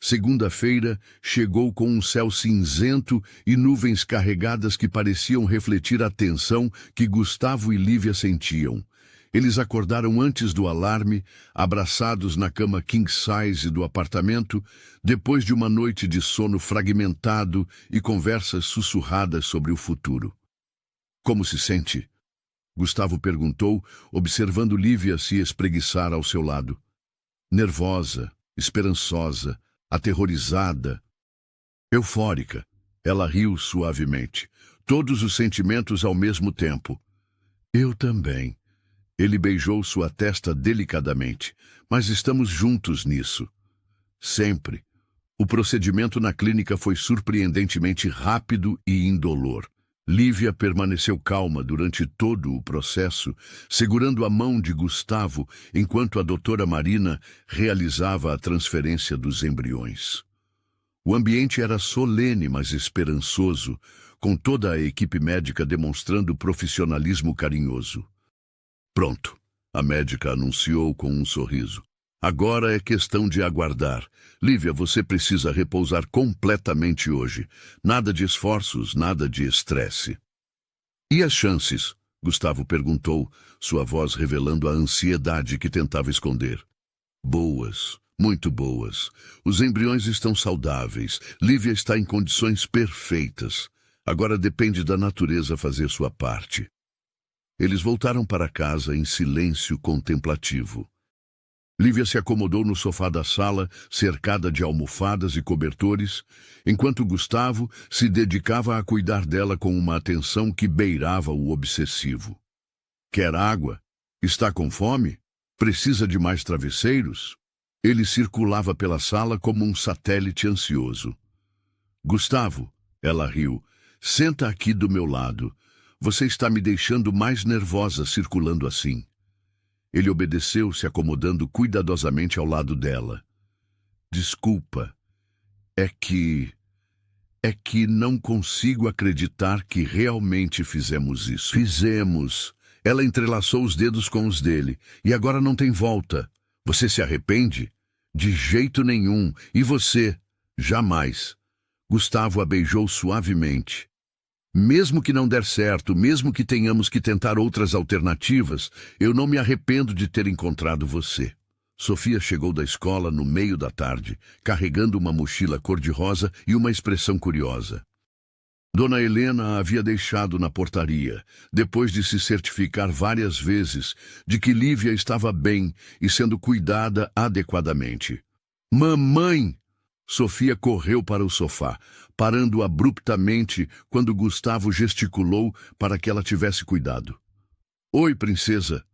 Segunda-feira chegou com um céu cinzento e nuvens carregadas que pareciam refletir a tensão que Gustavo e Lívia sentiam. Eles acordaram antes do alarme, abraçados na cama king size do apartamento, depois de uma noite de sono fragmentado e conversas sussurradas sobre o futuro. Como se sente? Gustavo perguntou, observando Lívia se espreguiçar ao seu lado. Nervosa, esperançosa, aterrorizada, eufórica. Ela riu suavemente. Todos os sentimentos ao mesmo tempo. Eu também. Ele beijou sua testa delicadamente. Mas estamos juntos nisso. Sempre. O procedimento na clínica foi surpreendentemente rápido e indolor. Lívia permaneceu calma durante todo o processo, segurando a mão de Gustavo enquanto a doutora Marina realizava a transferência dos embriões. O ambiente era solene, mas esperançoso, com toda a equipe médica demonstrando profissionalismo carinhoso. Pronto, a médica anunciou com um sorriso. Agora é questão de aguardar. Lívia, você precisa repousar completamente hoje. Nada de esforços, nada de estresse. E as chances? Gustavo perguntou, sua voz revelando a ansiedade que tentava esconder. Boas, muito boas. Os embriões estão saudáveis. Lívia está em condições perfeitas. Agora depende da natureza fazer sua parte. Eles voltaram para casa em silêncio contemplativo. Lívia se acomodou no sofá da sala, cercada de almofadas e cobertores, enquanto Gustavo se dedicava a cuidar dela com uma atenção que beirava o obsessivo. Quer água? Está com fome? Precisa de mais travesseiros? Ele circulava pela sala como um satélite ansioso. Gustavo, ela riu, senta aqui do meu lado. Você está me deixando mais nervosa circulando assim. Ele obedeceu, se acomodando cuidadosamente ao lado dela. Desculpa, é que não consigo acreditar que realmente fizemos isso. Fizemos. Ela entrelaçou os dedos com os dele. E agora não tem volta. Você se arrepende? De jeito nenhum. E você? Jamais. Gustavo a beijou suavemente. Mesmo que não der certo, mesmo que tenhamos que tentar outras alternativas, eu não me arrependo de ter encontrado você. Sofia chegou da escola no meio da tarde, carregando uma mochila cor-de-rosa e uma expressão curiosa. Dona Helena a havia deixado na portaria, depois de se certificar várias vezes de que Lívia estava bem e sendo cuidada adequadamente. Mamãe! Sofia correu para o sofá, parando abruptamente quando Gustavo gesticulou para que ela tivesse cuidado. Oi, princesa.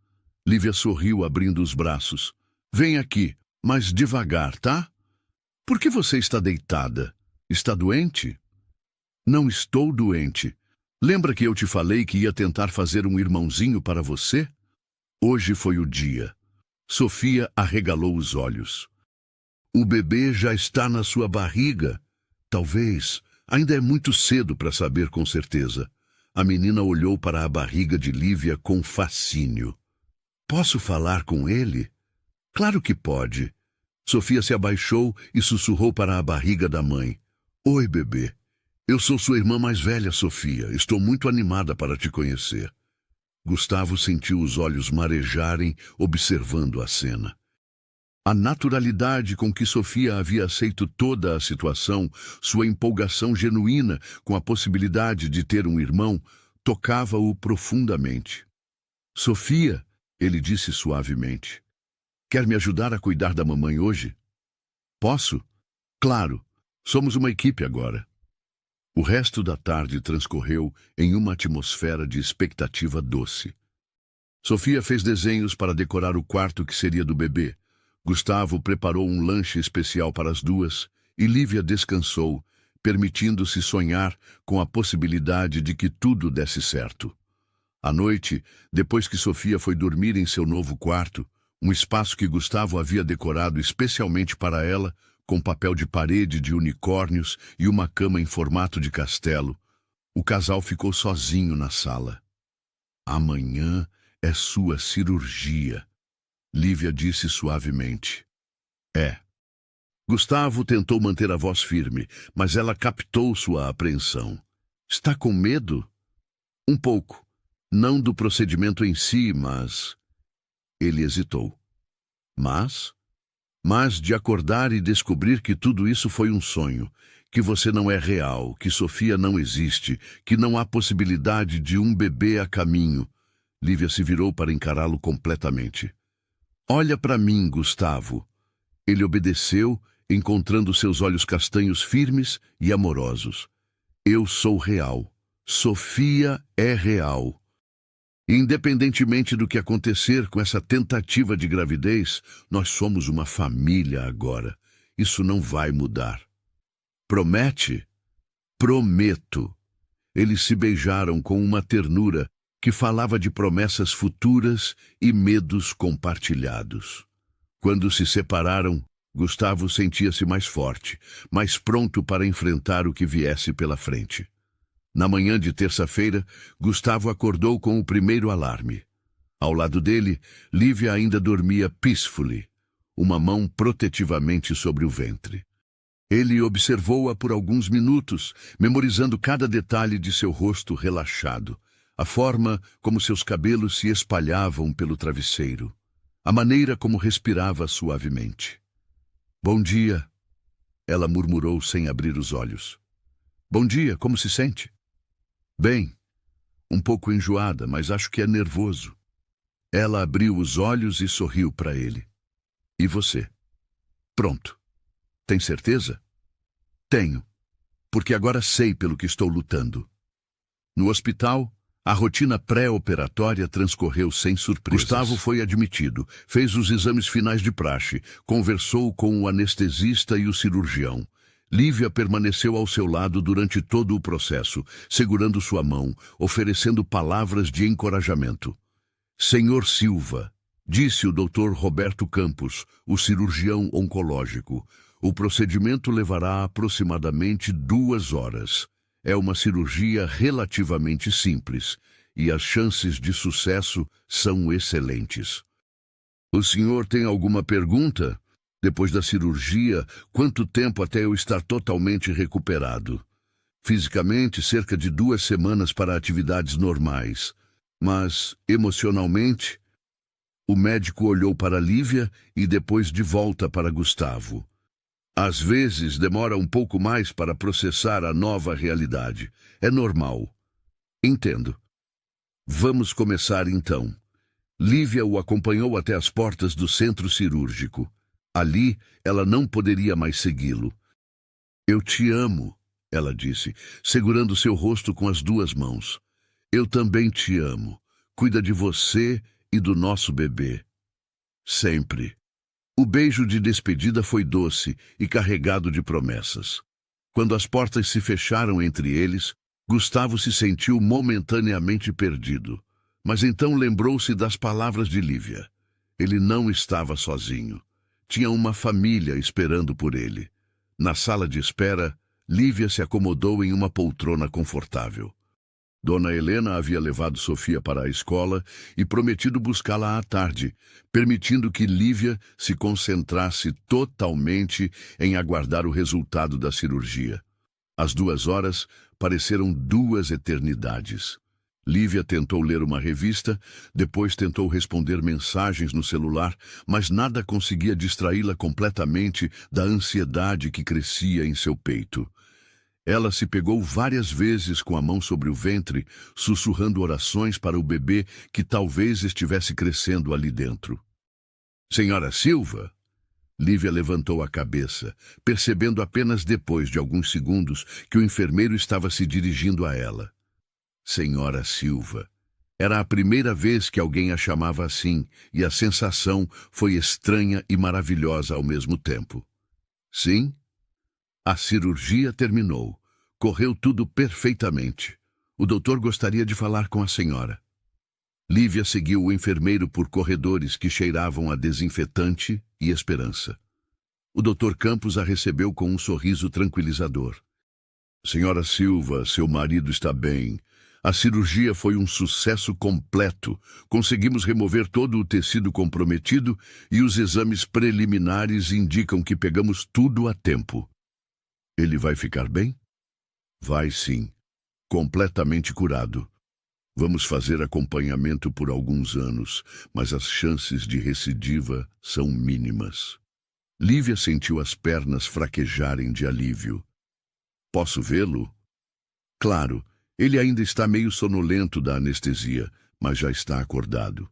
Lívia sorriu abrindo os braços. Vem aqui, mas devagar, tá? Por que você está deitada? Está doente? Não estou doente. Lembra que eu te falei que ia tentar fazer um irmãozinho para você? Hoje foi o dia. Sofia arregalou os olhos. O bebê já está na sua barriga. Talvez. Ainda é muito cedo para saber com certeza. A menina olhou para a barriga de Lívia com fascínio. Posso falar com ele? Claro que pode. Sofia se abaixou e sussurrou para a barriga da mãe. Oi, bebê. Eu sou sua irmã mais velha, Sofia. Estou muito animada para te conhecer. Gustavo sentiu os olhos marejarem, observando a cena. A naturalidade com que Sofia havia aceito toda a situação, sua empolgação genuína com a possibilidade de ter um irmão, tocava-o profundamente. Sofia, ele disse suavemente, quer me ajudar a cuidar da mamãe hoje? Posso? Claro, somos uma equipe agora. O resto da tarde transcorreu em uma atmosfera de expectativa doce. Sofia fez desenhos para decorar o quarto que seria do bebê. Gustavo preparou um lanche especial para as duas e Lívia descansou, permitindo-se sonhar com a possibilidade de que tudo desse certo. À noite, depois que Sofia foi dormir em seu novo quarto, um espaço que Gustavo havia decorado especialmente para ela, com papel de parede de unicórnios e uma cama em formato de castelo, o casal ficou sozinho na sala. Amanhã é sua cirurgia, Lívia disse suavemente. É. Gustavo tentou manter a voz firme, mas ela captou sua apreensão. Está com medo? Um pouco. Não do procedimento em si, mas... Ele hesitou. Mas de acordar e descobrir que tudo isso foi um sonho, que você não é real, que Sofia não existe, que não há possibilidade de um bebê a caminho. Lívia se virou para encará-lo completamente. Olha para mim, Gustavo. Ele obedeceu, encontrando seus olhos castanhos firmes e amorosos. Eu sou real. Sofia é real. Independentemente do que acontecer com essa tentativa de gravidez, nós somos uma família agora. Isso não vai mudar. Promete? Prometo. Eles se beijaram com uma ternura que falava de promessas futuras e medos compartilhados. Quando se separaram, Gustavo sentia-se mais forte, mais pronto para enfrentar o que viesse pela frente. Na manhã de terça-feira, Gustavo acordou com o primeiro alarme. Ao lado dele, Lívia ainda dormia peacefully, uma mão protetivamente sobre o ventre. Ele observou-a por alguns minutos, memorizando cada detalhe de seu rosto relaxado, a forma como seus cabelos se espalhavam pelo travesseiro, a maneira como respirava suavemente. Bom dia, ela murmurou sem abrir os olhos. Bom dia, como se sente? Bem, um pouco enjoada, mas acho que é nervoso. Ela abriu os olhos e sorriu para ele. E você? Pronto. Tem certeza? Tenho, porque agora sei pelo que estou lutando. No hospital, a rotina pré-operatória transcorreu sem surpresas. Gustavo foi admitido, fez os exames finais de praxe, conversou com o anestesista e o cirurgião. Lívia permaneceu ao seu lado durante todo o processo, segurando sua mão, oferecendo palavras de encorajamento. Senhor Silva, disse o Dr. Roberto Campos, o cirurgião oncológico, o procedimento levará aproximadamente 2 horas. É uma cirurgia relativamente simples e as chances de sucesso são excelentes. O senhor tem alguma pergunta? Depois da cirurgia, quanto tempo até eu estar totalmente recuperado? Fisicamente, cerca de 2 semanas para atividades normais. Mas, emocionalmente... O médico olhou para Lívia e depois de volta para Gustavo. Às vezes demora um pouco mais para processar a nova realidade. É normal. Entendo. Vamos começar então. Lívia o acompanhou até as portas do centro cirúrgico. Ali, ela não poderia mais segui-lo. Eu te amo, ela disse, segurando seu rosto com as 2 mãos. Eu também te amo. Cuida de você e do nosso bebê. Sempre. O beijo de despedida foi doce e carregado de promessas. Quando as portas se fecharam entre eles, Gustavo se sentiu momentaneamente perdido. Mas então lembrou-se das palavras de Lívia. Ele não estava sozinho. Tinha uma família esperando por ele. Na sala de espera, Lívia se acomodou em uma poltrona confortável. Dona Helena havia levado Sofia para a escola e prometido buscá-la à tarde, permitindo que Lívia se concentrasse totalmente em aguardar o resultado da cirurgia. As 2 horas pareceram 2 eternidades. Lívia tentou ler uma revista, depois tentou responder mensagens no celular, mas nada conseguia distraí-la completamente da ansiedade que crescia em seu peito. Ela se pegou várias vezes com a mão sobre o ventre, sussurrando orações para o bebê que talvez estivesse crescendo ali dentro. Senhora Silva? Lívia levantou a cabeça, percebendo apenas depois de alguns segundos que o enfermeiro estava se dirigindo a ela. Senhora Silva. Era a primeira vez que alguém a chamava assim, e a sensação foi estranha e maravilhosa ao mesmo tempo. Sim? A cirurgia terminou. Correu tudo perfeitamente. O doutor gostaria de falar com a senhora. Lívia seguiu o enfermeiro por corredores que cheiravam a desinfetante e esperança. O doutor Campos a recebeu com um sorriso tranquilizador. Senhora Silva, seu marido está bem. A cirurgia foi um sucesso completo. Conseguimos remover todo o tecido comprometido e os exames preliminares indicam que pegamos tudo a tempo. Ele vai ficar bem? Vai sim. Completamente curado. Vamos fazer acompanhamento por alguns anos, mas as chances de recidiva são mínimas. Lívia sentiu as pernas fraquejarem de alívio. Posso vê-lo? Claro. Ele ainda está meio sonolento da anestesia, mas já está acordado.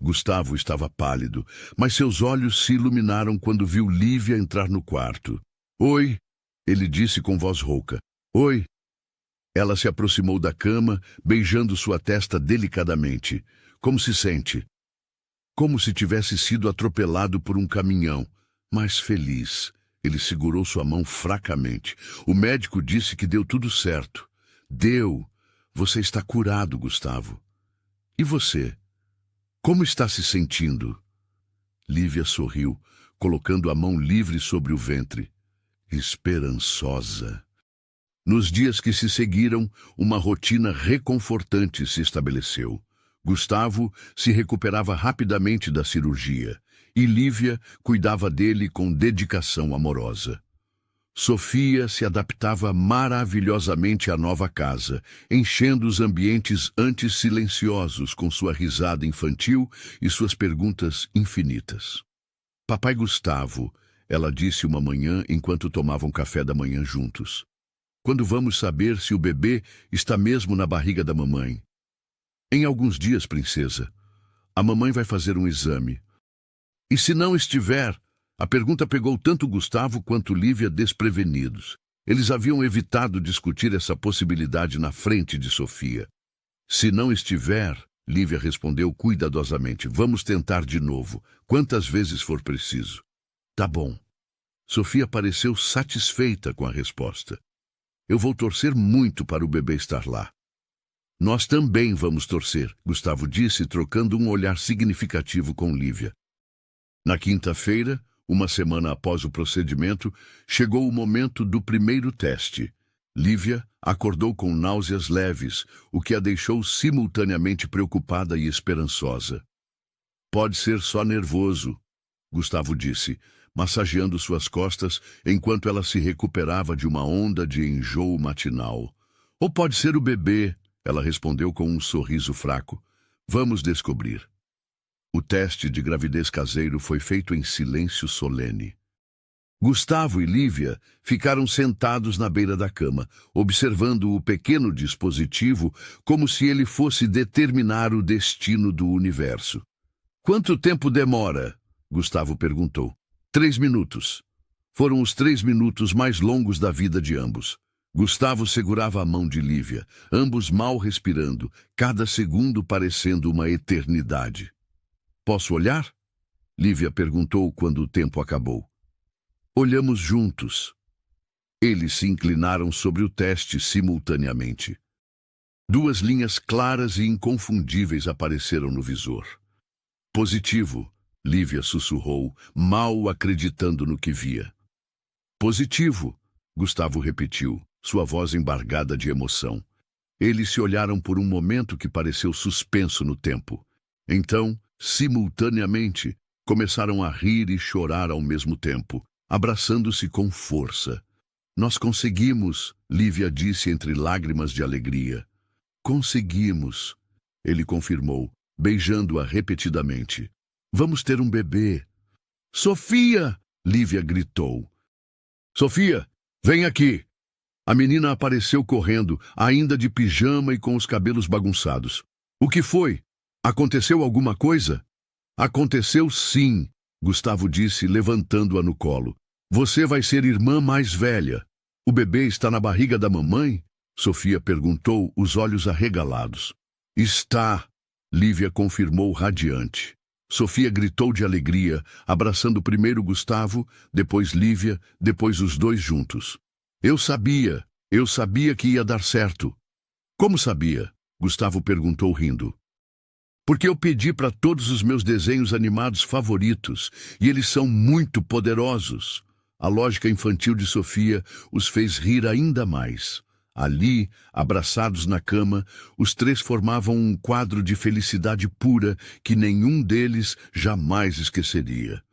Gustavo estava pálido, mas seus olhos se iluminaram quando viu Lívia entrar no quarto. Oi, ele disse com voz rouca. Oi. Ela se aproximou da cama, beijando sua testa delicadamente. Como se sente? Como se tivesse sido atropelado por um caminhão, mas feliz. Ele segurou sua mão fracamente. O médico disse que deu tudo certo. Deu. Você está curado, Gustavo. E você? Como está se sentindo? Lívia sorriu, colocando a mão livre sobre o ventre. Esperançosa. Nos dias que se seguiram, uma rotina reconfortante se estabeleceu. Gustavo se recuperava rapidamente da cirurgia e Lívia cuidava dele com dedicação amorosa. Sofia se adaptava maravilhosamente à nova casa, enchendo os ambientes antes silenciosos com sua risada infantil e suas perguntas infinitas. Papai Gustavo, ela disse uma manhã enquanto tomavam café da manhã juntos. Quando vamos saber se o bebê está mesmo na barriga da mamãe? Em alguns dias, princesa. A mamãe vai fazer um exame. E se não estiver? A pergunta pegou tanto Gustavo quanto Lívia desprevenidos. Eles haviam evitado discutir essa possibilidade na frente de Sofia. Se não estiver, Lívia respondeu cuidadosamente, vamos tentar de novo, quantas vezes for preciso. Tá bom. Sofia pareceu satisfeita com a resposta. Eu vou torcer muito para o bebê estar lá. Nós também vamos torcer, Gustavo disse, trocando um olhar significativo com Lívia. Na quinta-feira, uma semana após o procedimento, chegou o momento do primeiro teste. Lívia acordou com náuseas leves, o que a deixou simultaneamente preocupada e esperançosa. Pode ser só nervoso, Gustavo disse, massageando suas costas enquanto ela se recuperava de uma onda de enjoo matinal. Ou pode ser o bebê, ela respondeu com um sorriso fraco. Vamos descobrir. O teste de gravidez caseiro foi feito em silêncio solene. Gustavo e Lívia ficaram sentados na beira da cama, observando o pequeno dispositivo como se ele fosse determinar o destino do universo. Quanto tempo demora? Gustavo perguntou. 3 minutos. Foram os 3 minutos mais longos da vida de ambos. Gustavo segurava a mão de Lívia, ambos mal respirando, cada segundo parecendo uma eternidade. Posso olhar? Lívia perguntou quando o tempo acabou. Olhamos juntos. Eles se inclinaram sobre o teste simultaneamente. 2 linhas claras e inconfundíveis apareceram no visor. Positivo, Lívia sussurrou, mal acreditando no que via. Positivo, Gustavo repetiu, sua voz embargada de emoção. Eles se olharam por um momento que pareceu suspenso no tempo. Então, simultaneamente, começaram a rir e chorar ao mesmo tempo, abraçando-se com força. Nós conseguimos, Lívia disse entre lágrimas de alegria. Conseguimos, ele confirmou, beijando-a repetidamente. Vamos ter um bebê. Sofia! Lívia gritou. Sofia, vem aqui! A menina apareceu correndo, ainda de pijama e com os cabelos bagunçados. O que foi? Aconteceu alguma coisa? Aconteceu sim, Gustavo disse, levantando-a no colo. Você vai ser irmã mais velha. O bebê está na barriga da mamãe? Sofia perguntou, os olhos arregalados. Está, Lívia confirmou radiante. Sofia gritou de alegria, abraçando primeiro Gustavo, depois Lívia, depois os dois juntos. Eu sabia que ia dar certo. Como sabia? Gustavo perguntou rindo. Porque eu pedi para todos os meus desenhos animados favoritos, e eles são muito poderosos. A lógica infantil de Sofia os fez rir ainda mais. Ali, abraçados na cama, os três formavam um quadro de felicidade pura que nenhum deles jamais esqueceria.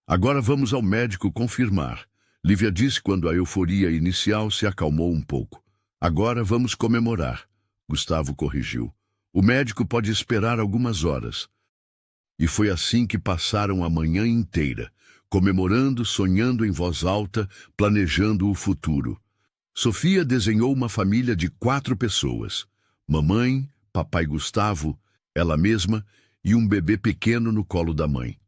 Agora vamos ao médico confirmar. Lívia disse quando a euforia inicial se acalmou um pouco. Agora vamos comemorar. Gustavo corrigiu. O médico pode esperar algumas horas. E foi assim que passaram a manhã inteira, comemorando, sonhando em voz alta, planejando o futuro. Sofia desenhou uma família de 4 pessoas. Mamãe, papai Gustavo, ela mesma e um bebê pequeno no colo da mãe.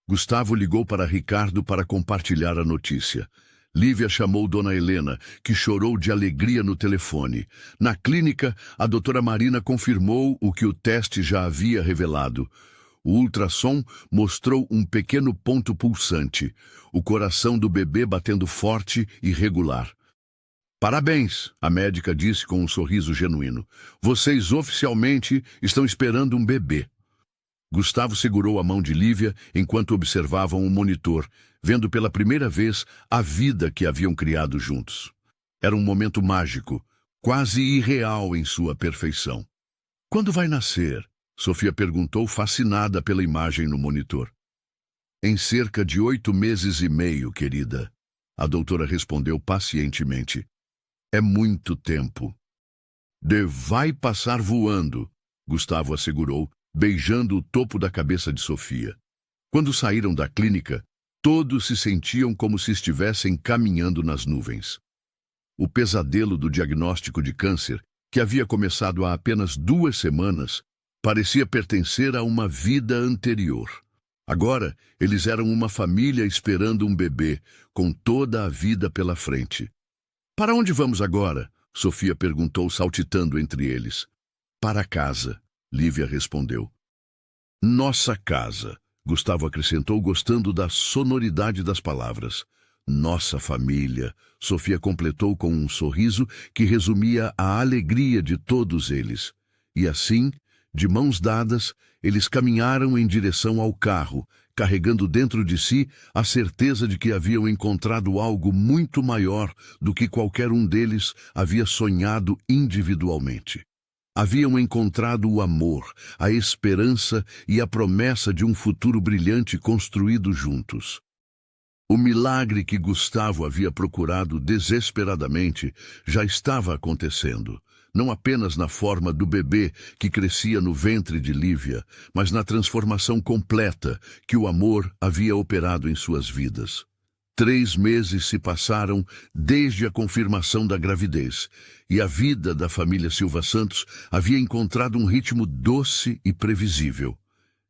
Gustavo ligou para Ricardo para compartilhar a notícia. Lívia chamou Dona Helena, que chorou de alegria no telefone. Na clínica, a doutora Marina confirmou o que o teste já havia revelado. O ultrassom mostrou um pequeno ponto pulsante, o coração do bebê batendo forte e regular. Parabéns, a médica disse com um sorriso genuíno. Vocês oficialmente estão esperando um bebê. Gustavo segurou a mão de Lívia enquanto observavam o monitor, vendo pela primeira vez a vida que haviam criado juntos. Era um momento mágico, quase irreal em sua perfeição. Quando vai nascer? Sofia perguntou, fascinada pela imagem no monitor. Em cerca de 8 meses e meio, querida. A doutora respondeu pacientemente. É muito tempo. Vai passar voando, Gustavo assegurou, beijando o topo da cabeça de Sofia. Quando saíram da clínica, todos se sentiam como se estivessem caminhando nas nuvens. O pesadelo do diagnóstico de câncer, que havia começado há apenas 2 semanas, parecia pertencer a uma vida anterior. Agora, eles eram uma família esperando um bebê, com toda a vida pela frente. Para onde vamos agora? Sofia perguntou, saltitando entre eles. Para casa, Lívia respondeu. Nossa casa, Gustavo acrescentou, gostando da sonoridade das palavras. Nossa família, Sofia completou com um sorriso que resumia a alegria de todos eles. E assim, de mãos dadas, eles caminharam em direção ao carro, carregando dentro de si a certeza de que haviam encontrado algo muito maior do que qualquer um deles havia sonhado individualmente. Haviam encontrado o amor, a esperança e a promessa de um futuro brilhante construído juntos. O milagre que Gustavo havia procurado desesperadamente já estava acontecendo, não apenas na forma do bebê que crescia no ventre de Lívia, mas na transformação completa que o amor havia operado em suas vidas. 3 meses se passaram desde a confirmação da gravidez, e a vida da família Silva Santos havia encontrado um ritmo doce e previsível.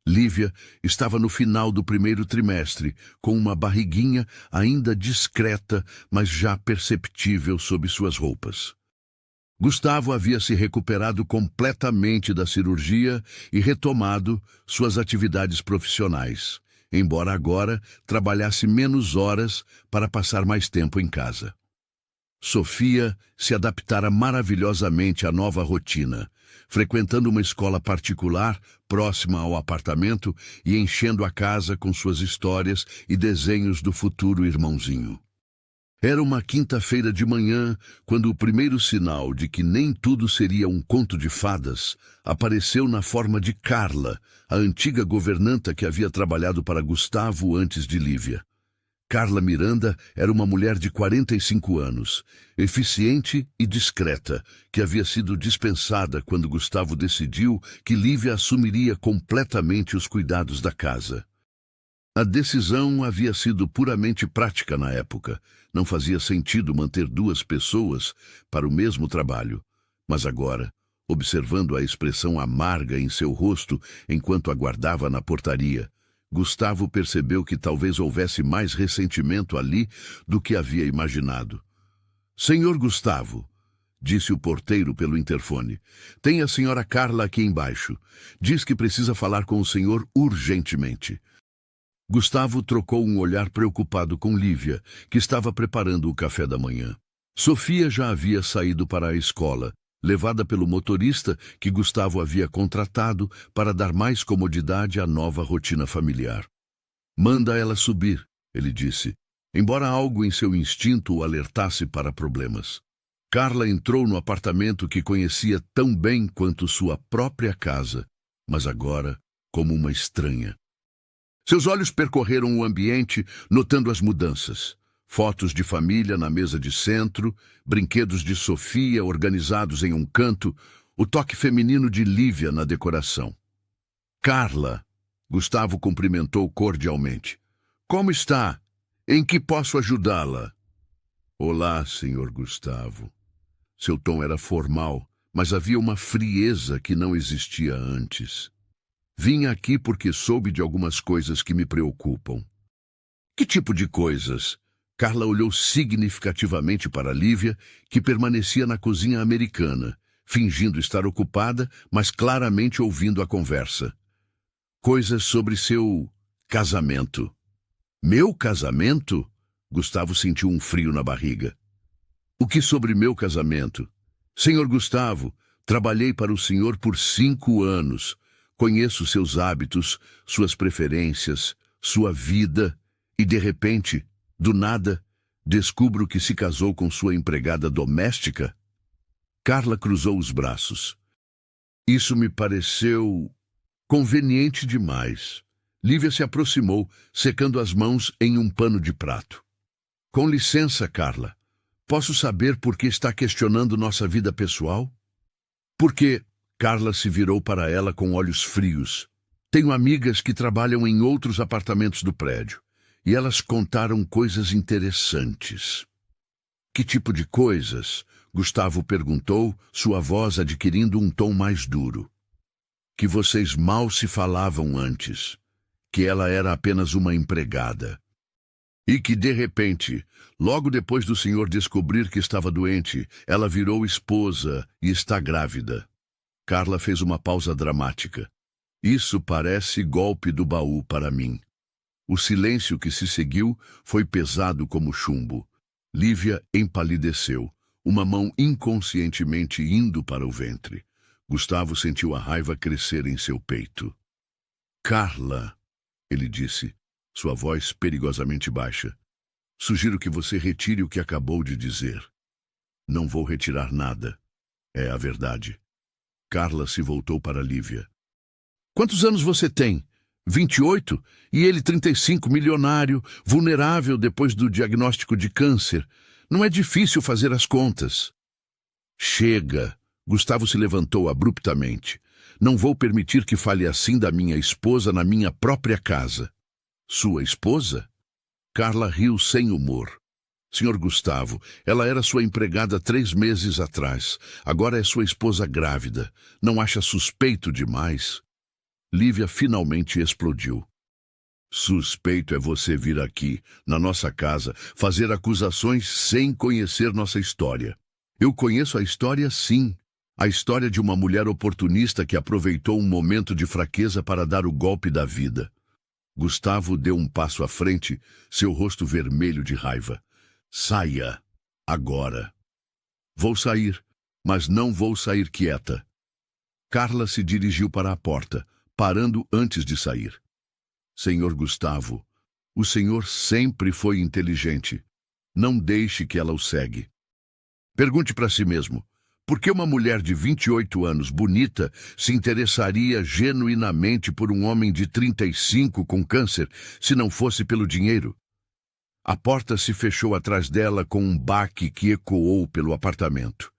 Lívia estava no final do 1º trimestre, com uma barriguinha ainda discreta, mas já perceptível sob suas roupas. Gustavo havia se recuperado completamente da cirurgia e retomado suas atividades profissionais, embora agora trabalhasse menos horas para passar mais tempo em casa. Sofia se adaptara maravilhosamente à nova rotina, frequentando uma escola particular próxima ao apartamento e enchendo a casa com suas histórias e desenhos do futuro irmãozinho. Era uma quinta-feira de manhã, quando o primeiro sinal de que nem tudo seria um conto de fadas apareceu na forma de Carla, a antiga governanta que havia trabalhado para Gustavo antes de Lívia. Carla Miranda era uma mulher de 45 anos, eficiente e discreta, que havia sido dispensada quando Gustavo decidiu que Lívia assumiria completamente os cuidados da casa. A decisão havia sido puramente prática na época. Não fazia sentido manter duas pessoas para o mesmo trabalho. Mas agora, observando a expressão amarga em seu rosto enquanto aguardava na portaria, Gustavo percebeu que talvez houvesse mais ressentimento ali do que havia imaginado. "Senhor Gustavo", disse o porteiro pelo interfone, "tem a senhora Carla aqui embaixo. Diz que precisa falar com o senhor urgentemente." Gustavo trocou um olhar preocupado com Lívia, que estava preparando o café da manhã. Sofia já havia saído para a escola, levada pelo motorista que Gustavo havia contratado para dar mais comodidade à nova rotina familiar. "Manda ela subir", ele disse, embora algo em seu instinto o alertasse para problemas. Carla entrou no apartamento que conhecia tão bem quanto sua própria casa, mas agora como uma estranha. Seus olhos percorreram o ambiente, notando as mudanças. Fotos de família na mesa de centro, brinquedos de Sofia organizados em um canto, o toque feminino de Lívia na decoração. "Carla", Gustavo cumprimentou cordialmente. "Como está? Em que posso ajudá-la?" "Olá, senhor Gustavo." Seu tom era formal, mas havia uma frieza que não existia antes. "Vim aqui porque soube de algumas coisas que me preocupam." "Que tipo de coisas?" Carla olhou significativamente para Lívia, que permanecia na cozinha americana, fingindo estar ocupada, mas claramente ouvindo a conversa. "Coisas sobre seu casamento." "Meu casamento?" Gustavo sentiu um frio na barriga. "O que sobre meu casamento?" "Senhor Gustavo, trabalhei para o senhor por 5 anos. Conheço seus hábitos, suas preferências, sua vida, e de repente, do nada, descubro que se casou com sua empregada doméstica." Carla cruzou os braços. "Isso me pareceu conveniente demais." Lívia se aproximou, secando as mãos em um pano de prato. "Com licença, Carla. Posso saber por que está questionando nossa vida pessoal?" "Porque..." Carla se virou para ela com olhos frios. "Tenho amigas que trabalham em outros apartamentos do prédio. E elas contaram coisas interessantes." "Que tipo de coisas?" Gustavo perguntou, sua voz adquirindo um tom mais duro. "Que vocês mal se falavam antes. Que ela era apenas uma empregada. E que, de repente, logo depois do senhor descobrir que estava doente, ela virou esposa e está grávida." Carla fez uma pausa dramática. "Isso parece golpe do baú para mim." O silêncio que se seguiu foi pesado como chumbo. Lívia empalideceu, uma mão inconscientemente indo para o ventre. Gustavo sentiu a raiva crescer em seu peito. "Carla", ele disse, sua voz perigosamente baixa, "sugiro que você retire o que acabou de dizer." "Não vou retirar nada. É a verdade." Carla se voltou para Lívia. "Quantos anos você tem?" 28, e ele 35, milionário, vulnerável depois do diagnóstico de câncer. Não é difícil fazer as contas." "Chega!" Gustavo se levantou abruptamente. "Não vou permitir que fale assim da minha esposa na minha própria casa." "Sua esposa?" Carla riu sem humor. "Senhor Gustavo, ela era sua empregada 3 meses atrás. Agora é sua esposa grávida. Não acha suspeito demais?" Lívia finalmente explodiu. "Suspeito é você vir aqui, na nossa casa, fazer acusações sem conhecer nossa história." "Eu conheço a história, sim. A história de uma mulher oportunista que aproveitou um momento de fraqueza para dar o golpe da vida." Gustavo deu um passo à frente, seu rosto vermelho de raiva. "Saia. Agora." "Vou sair, mas não vou sair quieta." Carla se dirigiu para a porta, parando antes de sair. "Senhor Gustavo, o senhor sempre foi inteligente. Não deixe que ela o segue. Pergunte para si mesmo, por que uma mulher de 28 anos, bonita, se interessaria genuinamente por um homem de 35 com câncer, se não fosse pelo dinheiro?" A porta se fechou atrás dela com um baque que ecoou pelo apartamento.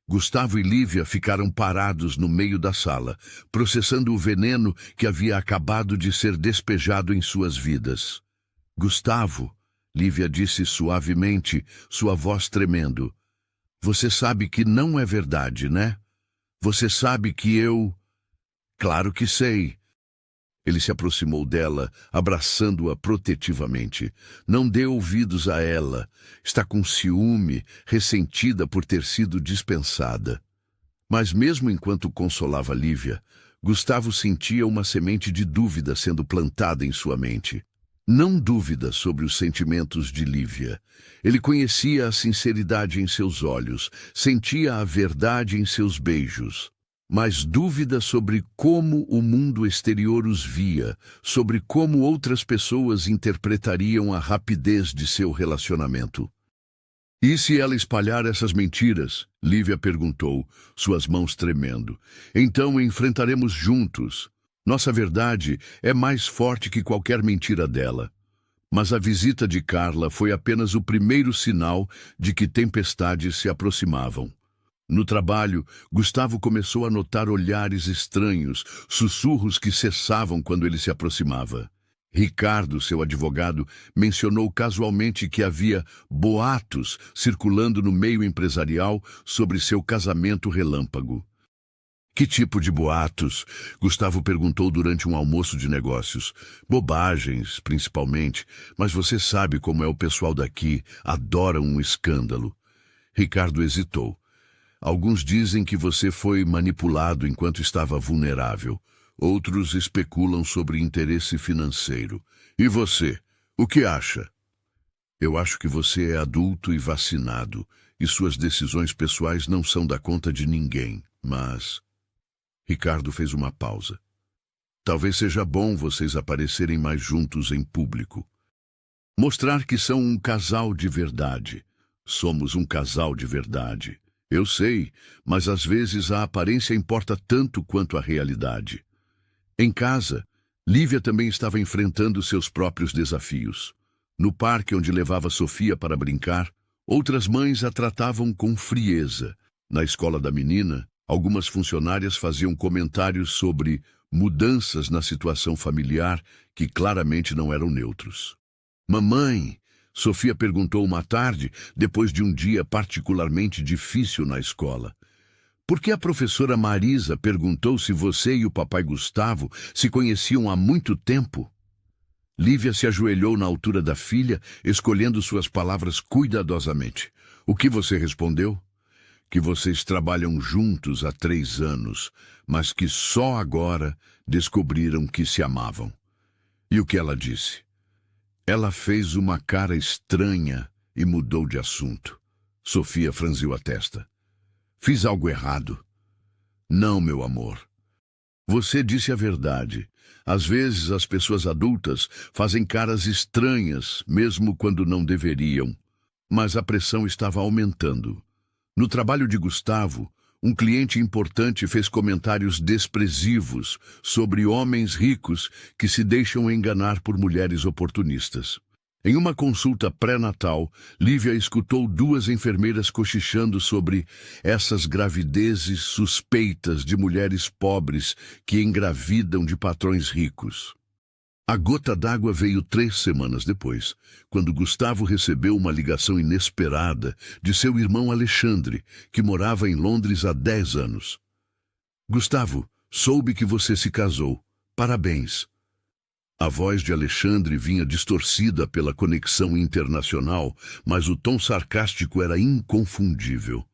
Gustavo e Lívia ficaram parados no meio da sala, processando o veneno que havia acabado de ser despejado em suas vidas. Gustavo, Lívia disse suavemente, sua voz tremendo. Você sabe que não é verdade, né? Você sabe que eu... Claro que sei. Ele se aproximou dela, abraçando-a protetivamente. Não dê ouvidos a ela. Está com ciúme, ressentida por ter sido dispensada. Mas mesmo enquanto consolava Lívia, Gustavo sentia uma semente de dúvida sendo plantada em sua mente. Não dúvida sobre os sentimentos de Lívia. Ele conhecia a sinceridade em seus olhos, sentia a verdade em seus beijos. Mas dúvida sobre como o mundo exterior os via, sobre como outras pessoas interpretariam a rapidez de seu relacionamento. E se ela espalhar essas mentiras? Lívia perguntou, suas mãos tremendo. Então enfrentaremos juntos. Nossa verdade é mais forte que qualquer mentira dela. Mas a visita de Carla foi apenas o primeiro sinal de que tempestades se aproximavam. No trabalho, Gustavo começou a notar olhares estranhos, sussurros que cessavam quando ele se aproximava. Ricardo, seu advogado, mencionou casualmente que havia boatos circulando no meio empresarial sobre seu casamento relâmpago. Que tipo de boatos? Gustavo perguntou durante um almoço de negócios. Bobagens, principalmente, mas você sabe como é o pessoal daqui, adoram um escândalo. Ricardo hesitou. Alguns dizem que você foi manipulado enquanto estava vulnerável. Outros especulam sobre interesse financeiro. E você? O que acha? Eu acho que você é adulto e vacinado, e suas decisões pessoais não são da conta de ninguém, mas... Ricardo fez uma pausa. Talvez seja bom vocês aparecerem mais juntos em público. Mostrar que são um casal de verdade. Somos um casal de verdade. Eu sei, mas às vezes a aparência importa tanto quanto a realidade. Em casa, Lívia também estava enfrentando seus próprios desafios. No parque onde levava Sofia para brincar, outras mães a tratavam com frieza. Na escola da menina, algumas funcionárias faziam comentários sobre mudanças na situação familiar que claramente não eram neutros. Mamãe, Sofia perguntou uma tarde, depois de um dia particularmente difícil na escola. Por que a professora Marisa perguntou se você e o papai Gustavo se conheciam há muito tempo? Lívia se ajoelhou na altura da filha, escolhendo suas palavras cuidadosamente. O que você respondeu? Que vocês trabalham juntos há 3 anos, mas que só agora descobriram que se amavam. E o que ela disse? Ela fez uma cara estranha e mudou de assunto. Sofia franziu a testa. Fiz algo errado. Não, meu amor. Você disse a verdade. Às vezes as pessoas adultas fazem caras estranhas, mesmo quando não deveriam. Mas a pressão estava aumentando. No trabalho de Gustavo, um cliente importante fez comentários desprezivos sobre homens ricos que se deixam enganar por mulheres oportunistas. Em uma consulta pré-natal, Lívia escutou 2 enfermeiras cochichando sobre essas gravidezes suspeitas de mulheres pobres que engravidam de patrões ricos. A gota d'água veio 3 semanas depois, quando Gustavo recebeu uma ligação inesperada de seu irmão Alexandre, que morava em Londres há 10 anos. Gustavo, soube que você se casou. Parabéns. A voz de Alexandre vinha distorcida pela conexão internacional, mas o tom sarcástico era inconfundível.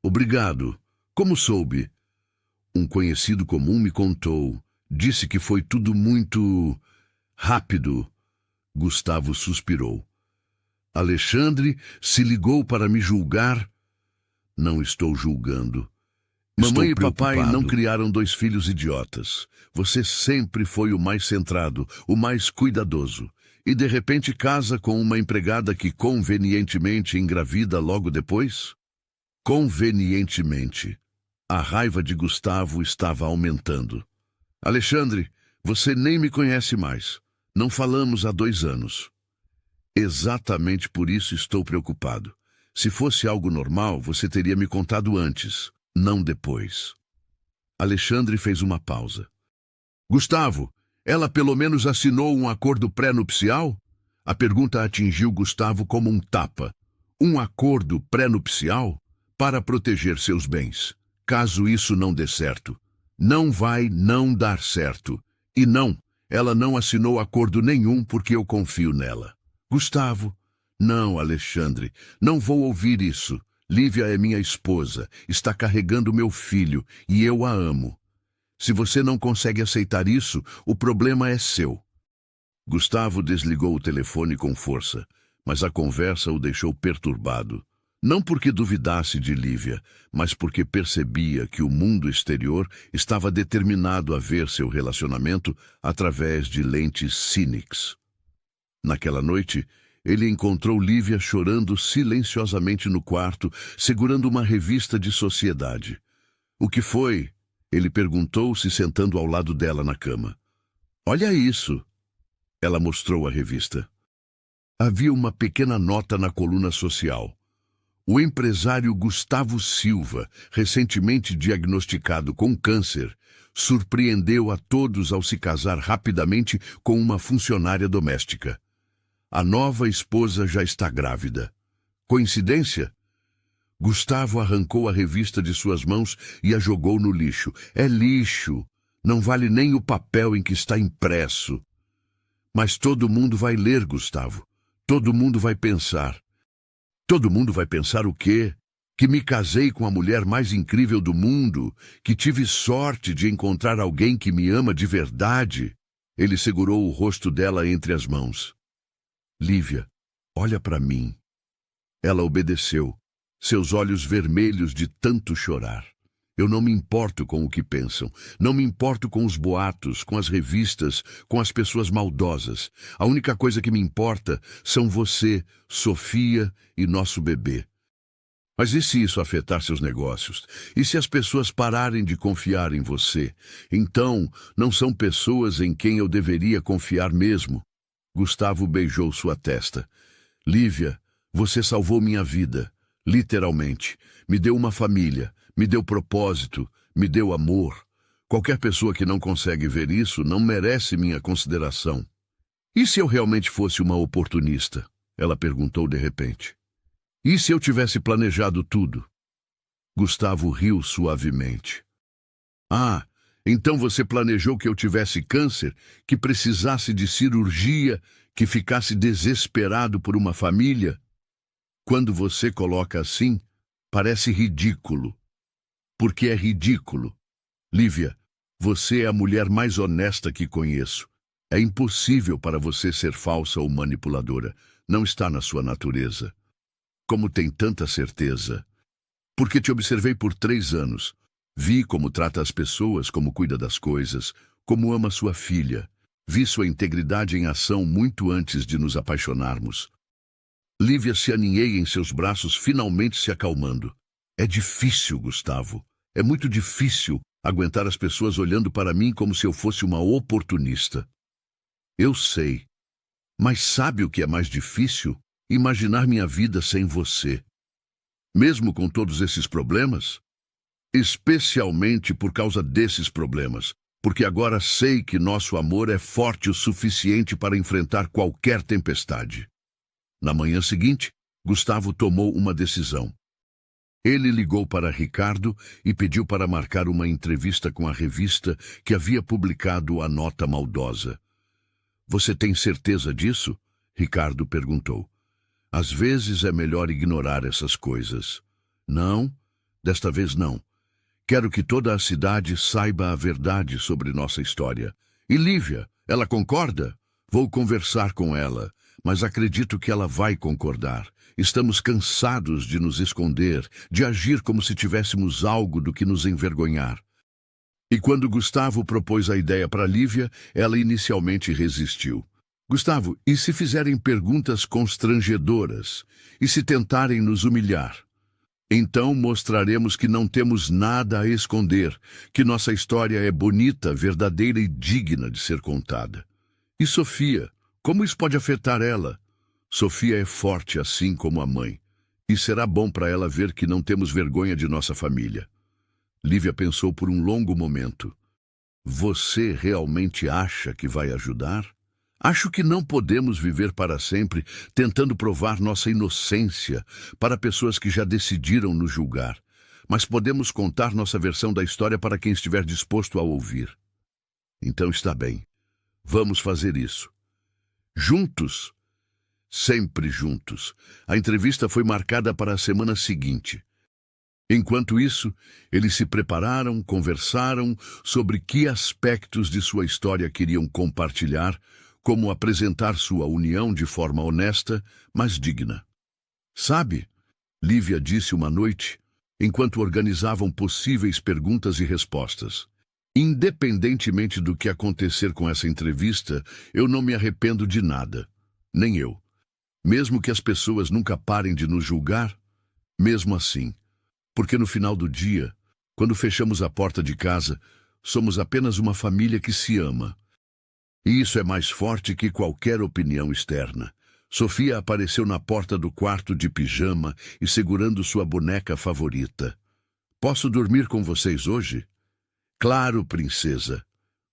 Obrigado. Como soube? Um conhecido comum me contou. Disse que foi tudo muito... rápido. Gustavo suspirou. Alexandre se ligou para me julgar? Não estou julgando. Mamãe e papai não criaram 2 filhos idiotas. Você sempre foi o mais centrado, o mais cuidadoso. E de repente casa com uma empregada que convenientemente engravida logo depois? Convenientemente. A raiva de Gustavo estava aumentando. Alexandre, você nem me conhece mais. Não falamos há 2 anos. Exatamente por isso estou preocupado. Se fosse algo normal, você teria me contado antes, não depois. Alexandre fez uma pausa. Gustavo, ela pelo menos assinou um acordo pré-nupcial? A pergunta atingiu Gustavo como um tapa. Um acordo pré-nupcial? Para proteger seus bens. Caso isso não dê certo. Não vai não dar certo. E não, ela não assinou acordo nenhum porque eu confio nela. Gustavo, não, Alexandre, não vou ouvir isso. Lívia é minha esposa, está carregando meu filho e eu a amo. Se você não consegue aceitar isso, o problema é seu. Gustavo desligou o telefone com força, mas a conversa o deixou perturbado. Não porque duvidasse de Lívia, mas porque percebia que o mundo exterior estava determinado a ver seu relacionamento através de lentes cínicas. Naquela noite, ele encontrou Lívia chorando silenciosamente no quarto, segurando uma revista de sociedade. O que foi? Ele perguntou, se sentando ao lado dela na cama. Olha isso. Ela mostrou a revista. Havia uma pequena nota na coluna social. O empresário Gustavo Silva, recentemente diagnosticado com câncer, surpreendeu a todos ao se casar rapidamente com uma funcionária doméstica. A nova esposa já está grávida. Coincidência? Gustavo arrancou a revista de suas mãos e a jogou no lixo. É lixo. Não vale nem o papel em que está impresso. Mas todo mundo vai ler, Gustavo. Todo mundo vai pensar. Todo mundo vai pensar o quê? Que me casei com a mulher mais incrível do mundo, que tive sorte de encontrar alguém que me ama de verdade. Ele segurou o rosto dela entre as mãos. Lívia, olha para mim. Ela obedeceu, seus olhos vermelhos de tanto chorar. Eu não me importo com o que pensam, não me importo com os boatos, com as revistas, com as pessoas maldosas. A única coisa que me importa são você, Sofia e nosso bebê. Mas e se isso afetar seus negócios? E se as pessoas pararem de confiar em você? Então, não são pessoas em quem eu deveria confiar mesmo. Gustavo beijou sua testa. Lívia, você salvou minha vida, literalmente. Me deu uma família, me deu propósito, me deu amor. Qualquer pessoa que não consegue ver isso não merece minha consideração. E se eu realmente fosse uma oportunista? Ela perguntou de repente. E se eu tivesse planejado tudo? Gustavo riu suavemente. Ah, então você planejou que eu tivesse câncer, que precisasse de cirurgia, que ficasse desesperado por uma família? Quando você coloca assim, parece ridículo. Porque é ridículo. Lívia, você é a mulher mais honesta que conheço. É impossível para você ser falsa ou manipuladora. Não está na sua natureza. Como tem tanta certeza? Porque te observei por 3 anos. Vi como trata as pessoas, como cuida das coisas, como ama sua filha. Vi sua integridade em ação muito antes de nos apaixonarmos. Lívia se aninhei em seus braços, finalmente se acalmando. É difícil, Gustavo. É muito difícil aguentar as pessoas olhando para mim como se eu fosse uma oportunista. Eu sei. Mas sabe o que é mais difícil? Imaginar minha vida sem você. Mesmo com todos esses problemas? Especialmente por causa desses problemas, porque agora sei que nosso amor é forte o suficiente para enfrentar qualquer tempestade. Na manhã seguinte, Gustavo tomou uma decisão. Ele ligou para Ricardo e pediu para marcar uma entrevista com a revista que havia publicado a nota maldosa. Você tem certeza disso? Ricardo perguntou. Às vezes é melhor ignorar essas coisas. Não, desta vez não. Quero que toda a cidade saiba a verdade sobre nossa história. E Lívia, ela concorda? Vou conversar com ela, mas acredito que ela vai concordar. Estamos cansados de nos esconder, de agir como se tivéssemos algo do que nos envergonhar. E quando Gustavo propôs a ideia para Lívia, ela inicialmente resistiu. Gustavo, e se fizerem perguntas constrangedoras? E se tentarem nos humilhar? Então mostraremos que não temos nada a esconder, que nossa história é bonita, verdadeira e digna de ser contada. E Sofia, como isso pode afetar ela? Sofia é forte assim como a mãe, e será bom para ela ver que não temos vergonha de nossa família. Lívia pensou por um longo momento. Você realmente acha que vai ajudar? Acho que não podemos viver para sempre tentando provar nossa inocência para pessoas que já decidiram nos julgar, mas podemos contar nossa versão da história para quem estiver disposto a ouvir. Então está bem. Vamos fazer isso. Juntos? Sempre juntos. A entrevista foi marcada para a semana seguinte. Enquanto isso, eles se prepararam, conversaram sobre que aspectos de sua história queriam compartilhar, como apresentar sua união de forma honesta, mas digna. Sabe, Lívia disse uma noite, enquanto organizavam possíveis perguntas e respostas. Independentemente do que acontecer com essa entrevista, eu não me arrependo de nada. Nem eu. Mesmo que as pessoas nunca parem de nos julgar, mesmo assim. Porque no final do dia, quando fechamos a porta de casa, somos apenas uma família que se ama. E isso é mais forte que qualquer opinião externa. Sofia apareceu na porta do quarto de pijama e segurando sua boneca favorita. Posso dormir com vocês hoje? Claro, princesa,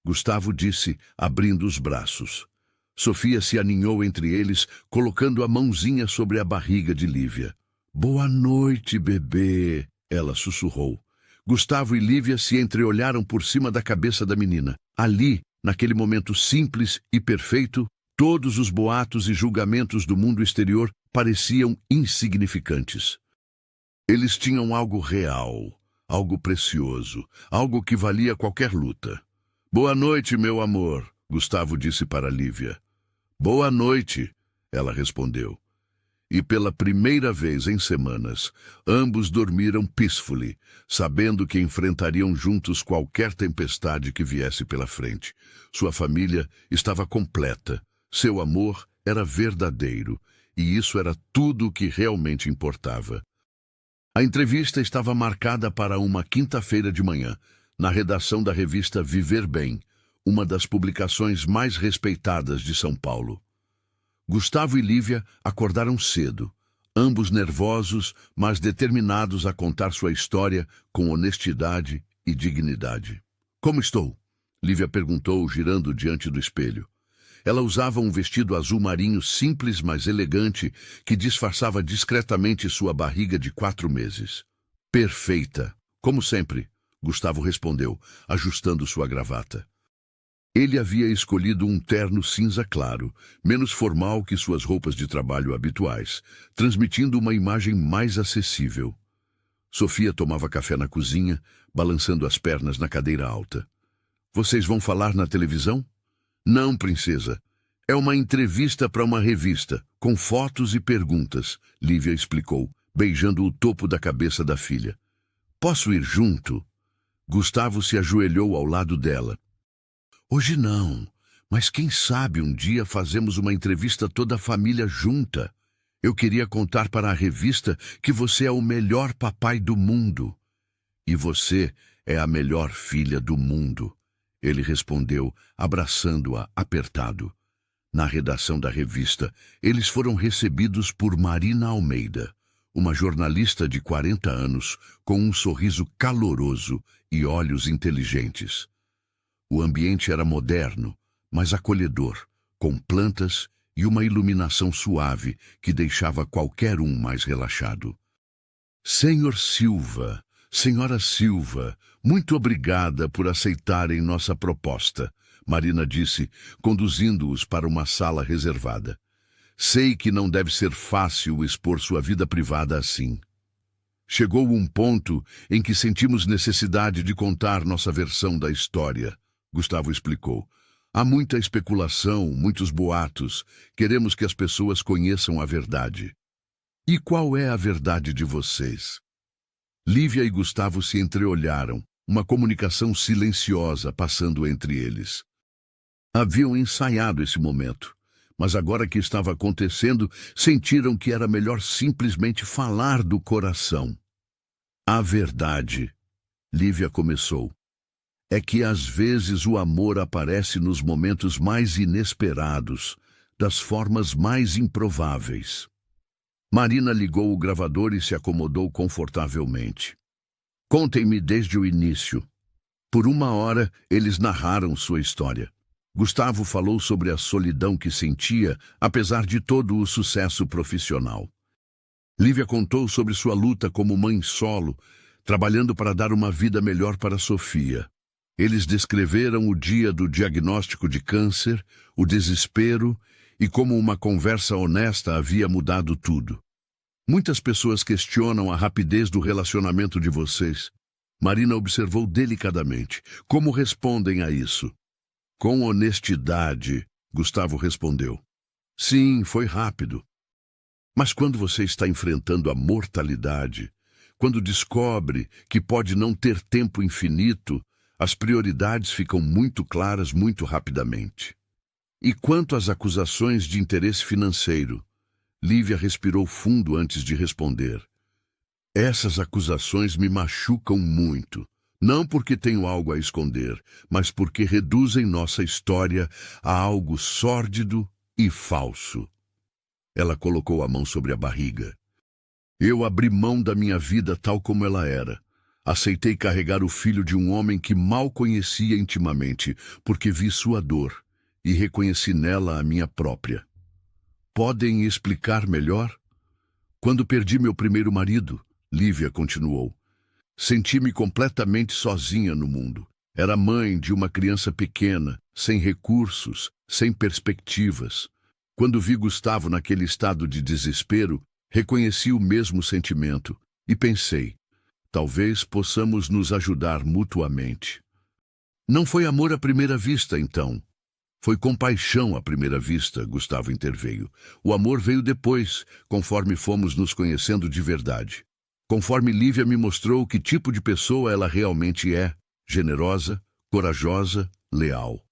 Gustavo disse, abrindo os braços. Sofia se aninhou entre eles, colocando a mãozinha sobre a barriga de Lívia. Boa noite, bebê, ela sussurrou. Gustavo e Lívia se entreolharam por cima da cabeça da menina. Ali, naquele momento simples e perfeito, todos os boatos e julgamentos do mundo exterior pareciam insignificantes. Eles tinham algo real, algo precioso, algo que valia qualquer luta. Boa noite, meu amor, Gustavo disse para Lívia. Boa noite, ela respondeu. E pela primeira vez em semanas, ambos dormiram peacefully, sabendo que enfrentariam juntos qualquer tempestade que viesse pela frente. Sua família estava completa, seu amor era verdadeiro, e isso era tudo o que realmente importava. A entrevista estava marcada para uma quinta-feira de manhã, na redação da revista Viver Bem, uma das publicações mais respeitadas de São Paulo. Gustavo e Lívia acordaram cedo, ambos nervosos, mas determinados a contar sua história com honestidade e dignidade. Como estou? Lívia perguntou, girando diante do espelho. Ela usava um vestido azul marinho simples, mas elegante, que disfarçava discretamente sua barriga de 4 meses. Perfeita, como sempre, Gustavo respondeu, ajustando sua gravata. Ele havia escolhido um terno cinza claro, menos formal que suas roupas de trabalho habituais, transmitindo uma imagem mais acessível. Sofia tomava café na cozinha, balançando as pernas na cadeira alta. Vocês vão falar na televisão? Não, princesa. É uma entrevista para uma revista, com fotos e perguntas, Lívia explicou, beijando o topo da cabeça da filha. Posso ir junto? Gustavo se ajoelhou ao lado dela. Hoje não, mas quem sabe um dia fazemos uma entrevista toda a família junta. Eu queria contar para a revista que você é o melhor papai do mundo. E você é a melhor filha do mundo, ele respondeu, abraçando-a apertado. Na redação da revista, eles foram recebidos por Marina Almeida, uma jornalista de 40 anos, com um sorriso caloroso e olhos inteligentes. O ambiente era moderno, mas acolhedor, com plantas e uma iluminação suave que deixava qualquer um mais relaxado. Senhor Silva, Senhora Silva, muito obrigada por aceitarem nossa proposta, Marina disse, conduzindo-os para uma sala reservada. Sei que não deve ser fácil expor sua vida privada assim. Chegou um ponto em que sentimos necessidade de contar nossa versão da história, Gustavo explicou. Há muita especulação, muitos boatos. Queremos que as pessoas conheçam a verdade. E qual é a verdade de vocês? Lívia e Gustavo se entreolharam, uma comunicação silenciosa passando entre eles. Haviam ensaiado esse momento, mas agora que estava acontecendo, sentiram que era melhor simplesmente falar do coração. A verdade, Lívia começou, é que às vezes o amor aparece nos momentos mais inesperados, das formas mais improváveis. Marina ligou o gravador e se acomodou confortavelmente. Contem-me desde o início. Por 1 hora, eles narraram sua história. Gustavo falou sobre a solidão que sentia, apesar de todo o sucesso profissional. Lívia contou sobre sua luta como mãe solo, trabalhando para dar uma vida melhor para Sofia. Eles descreveram o dia do diagnóstico de câncer, o desespero e como uma conversa honesta havia mudado tudo. Muitas pessoas questionam a rapidez do relacionamento de vocês. Marina observou delicadamente. Como respondem a isso? Com honestidade, Gustavo respondeu. Sim, foi rápido. Mas quando você está enfrentando a mortalidade, quando descobre que pode não ter tempo infinito, as prioridades ficam muito claras muito rapidamente. E quanto às acusações de interesse financeiro? Lívia respirou fundo antes de responder. Essas acusações me machucam muito. Não porque tenho algo a esconder, mas porque reduzem nossa história a algo sórdido e falso. Ela colocou a mão sobre a barriga. Eu abri mão da minha vida tal como ela era. Aceitei carregar o filho de um homem que mal conhecia intimamente, porque vi sua dor e reconheci nela a minha própria. Podem explicar melhor? Quando perdi meu primeiro marido, Lívia continuou, senti-me completamente sozinha no mundo. Era mãe de uma criança pequena, sem recursos, sem perspectivas. Quando vi Gustavo naquele estado de desespero, reconheci o mesmo sentimento e pensei, talvez possamos nos ajudar mutuamente. Não foi amor à primeira vista, então. Foi compaixão à primeira vista, Gustavo interveio. O amor veio depois, conforme fomos nos conhecendo de verdade. Conforme Lívia me mostrou que tipo de pessoa ela realmente é, generosa, corajosa, leal.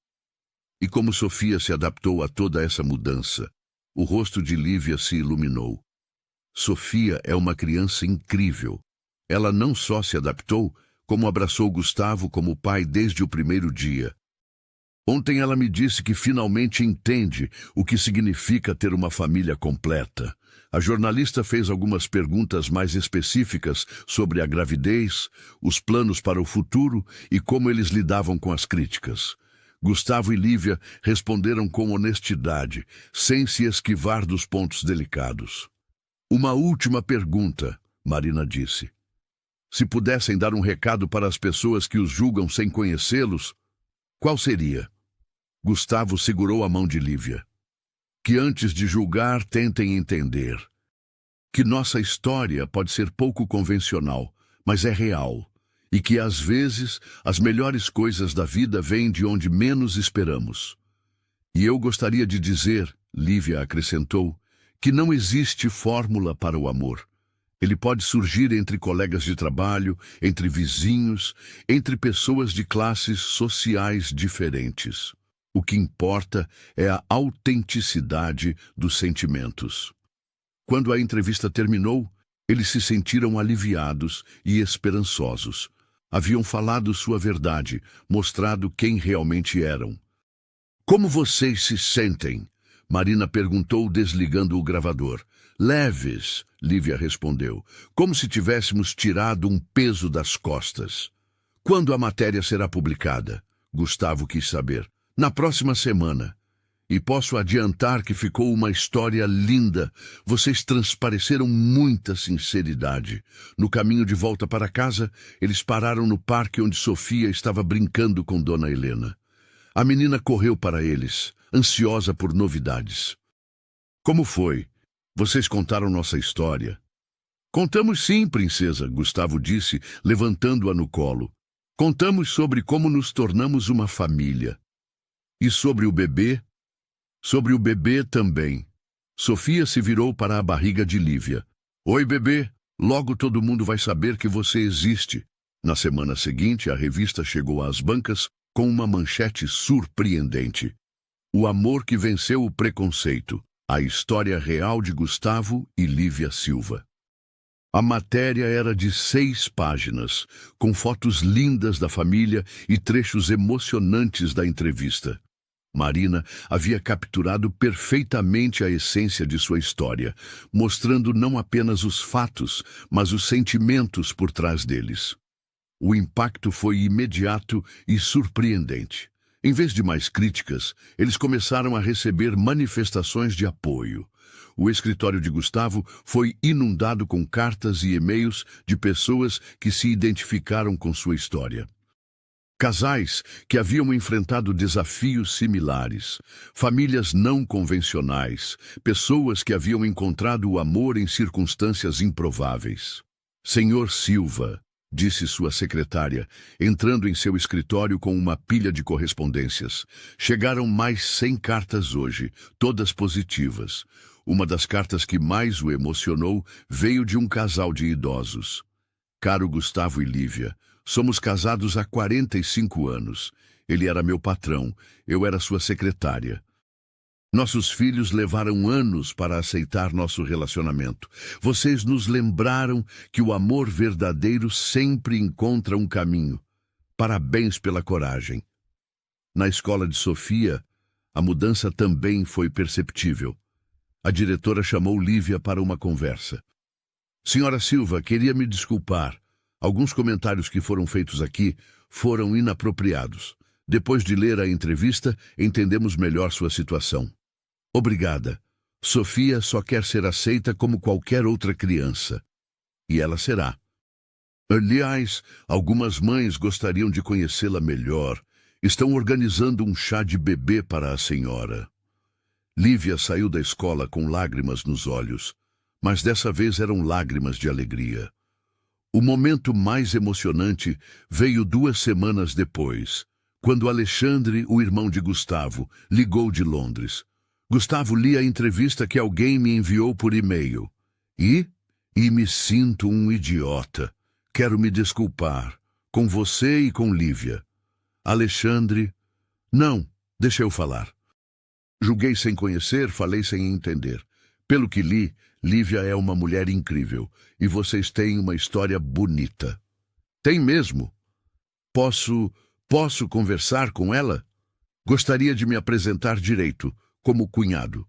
E como Sofia se adaptou a toda essa mudança, o rosto de Lívia se iluminou. Sofia é uma criança incrível. Ela não só se adaptou, como abraçou Gustavo como pai desde o primeiro dia. Ontem ela me disse que finalmente entende o que significa ter uma família completa. A jornalista fez algumas perguntas mais específicas sobre a gravidez, os planos para o futuro e como eles lidavam com as críticas. Gustavo e Lívia responderam com honestidade, sem se esquivar dos pontos delicados. Uma última pergunta, Marina disse. Se pudessem dar um recado para as pessoas que os julgam sem conhecê-los, qual seria? Gustavo segurou a mão de Lívia. Que antes de julgar, tentem entender. Que nossa história pode ser pouco convencional, mas é real. E que, às vezes, as melhores coisas da vida vêm de onde menos esperamos. E eu gostaria de dizer, Lívia acrescentou, que não existe fórmula para o amor. Ele pode surgir entre colegas de trabalho, entre vizinhos, entre pessoas de classes sociais diferentes. O que importa é a autenticidade dos sentimentos. Quando a entrevista terminou, eles se sentiram aliviados e esperançosos. Haviam falado sua verdade, mostrado quem realmente eram. Como vocês se sentem? Marina perguntou, desligando o gravador. Leves, Lívia respondeu, como se tivéssemos tirado um peso das costas. Quando a matéria será publicada? Gustavo quis saber. Na próxima semana. E posso adiantar que ficou uma história linda. Vocês transpareceram muita sinceridade. No caminho de volta para casa, eles pararam no parque onde Sofia estava brincando com Dona Helena. A menina correu para eles, ansiosa por novidades. Como foi? Vocês contaram nossa história? Contamos sim, princesa, Gustavo disse, levantando-a no colo. Contamos sobre como nos tornamos uma família. E sobre o bebê? Sobre o bebê também. Sofia se virou para a barriga de Lívia. Oi, bebê. Logo todo mundo vai saber que você existe. Na semana seguinte, a revista chegou às bancas com uma manchete surpreendente. O amor que venceu o preconceito. A história real de Gustavo e Lívia Silva. A matéria era de 6 páginas, com fotos lindas da família e trechos emocionantes da entrevista. Marina havia capturado perfeitamente a essência de sua história, mostrando não apenas os fatos, mas os sentimentos por trás deles. O impacto foi imediato e surpreendente. Em vez de mais críticas, eles começaram a receber manifestações de apoio. O escritório de Gustavo foi inundado com cartas e e-mails de pessoas que se identificaram com sua história. Casais que haviam enfrentado desafios similares, famílias não convencionais, pessoas que haviam encontrado o amor em circunstâncias improváveis. Senhor Silva, disse sua secretária, entrando em seu escritório com uma pilha de correspondências. Chegaram mais 100 cartas hoje, todas positivas. Uma das cartas que mais o emocionou veio de um casal de idosos. Caro Gustavo e Lívia, somos casados há 45 anos. Ele era meu patrão, eu era sua secretária. Nossos filhos levaram anos para aceitar nosso relacionamento. Vocês nos lembraram que o amor verdadeiro sempre encontra um caminho. Parabéns pela coragem. Na escola de Sofia, a mudança também foi perceptível. A diretora chamou Lívia para uma conversa. Senhora Silva, queria me desculpar. Alguns comentários que foram feitos aqui foram inapropriados. Depois de ler a entrevista, entendemos melhor sua situação. Obrigada. Sofia só quer ser aceita como qualquer outra criança. E ela será. Aliás, algumas mães gostariam de conhecê-la melhor. Estão organizando um chá de bebê para a senhora. Lívia saiu da escola com lágrimas nos olhos, mas dessa vez eram lágrimas de alegria. O momento mais emocionante veio 2 semanas depois, quando Alexandre, o irmão de Gustavo, ligou de Londres. Gustavo lia a entrevista que alguém me enviou por e-mail. E me sinto um idiota. Quero me desculpar, com você e com Lívia. Alexandre... Não, deixa eu falar. Julguei sem conhecer, falei sem entender. Pelo que li, Lívia é uma mulher incrível, e vocês têm uma história bonita. Tem mesmo? Posso conversar com ela? Gostaria de me apresentar direito, como cunhado.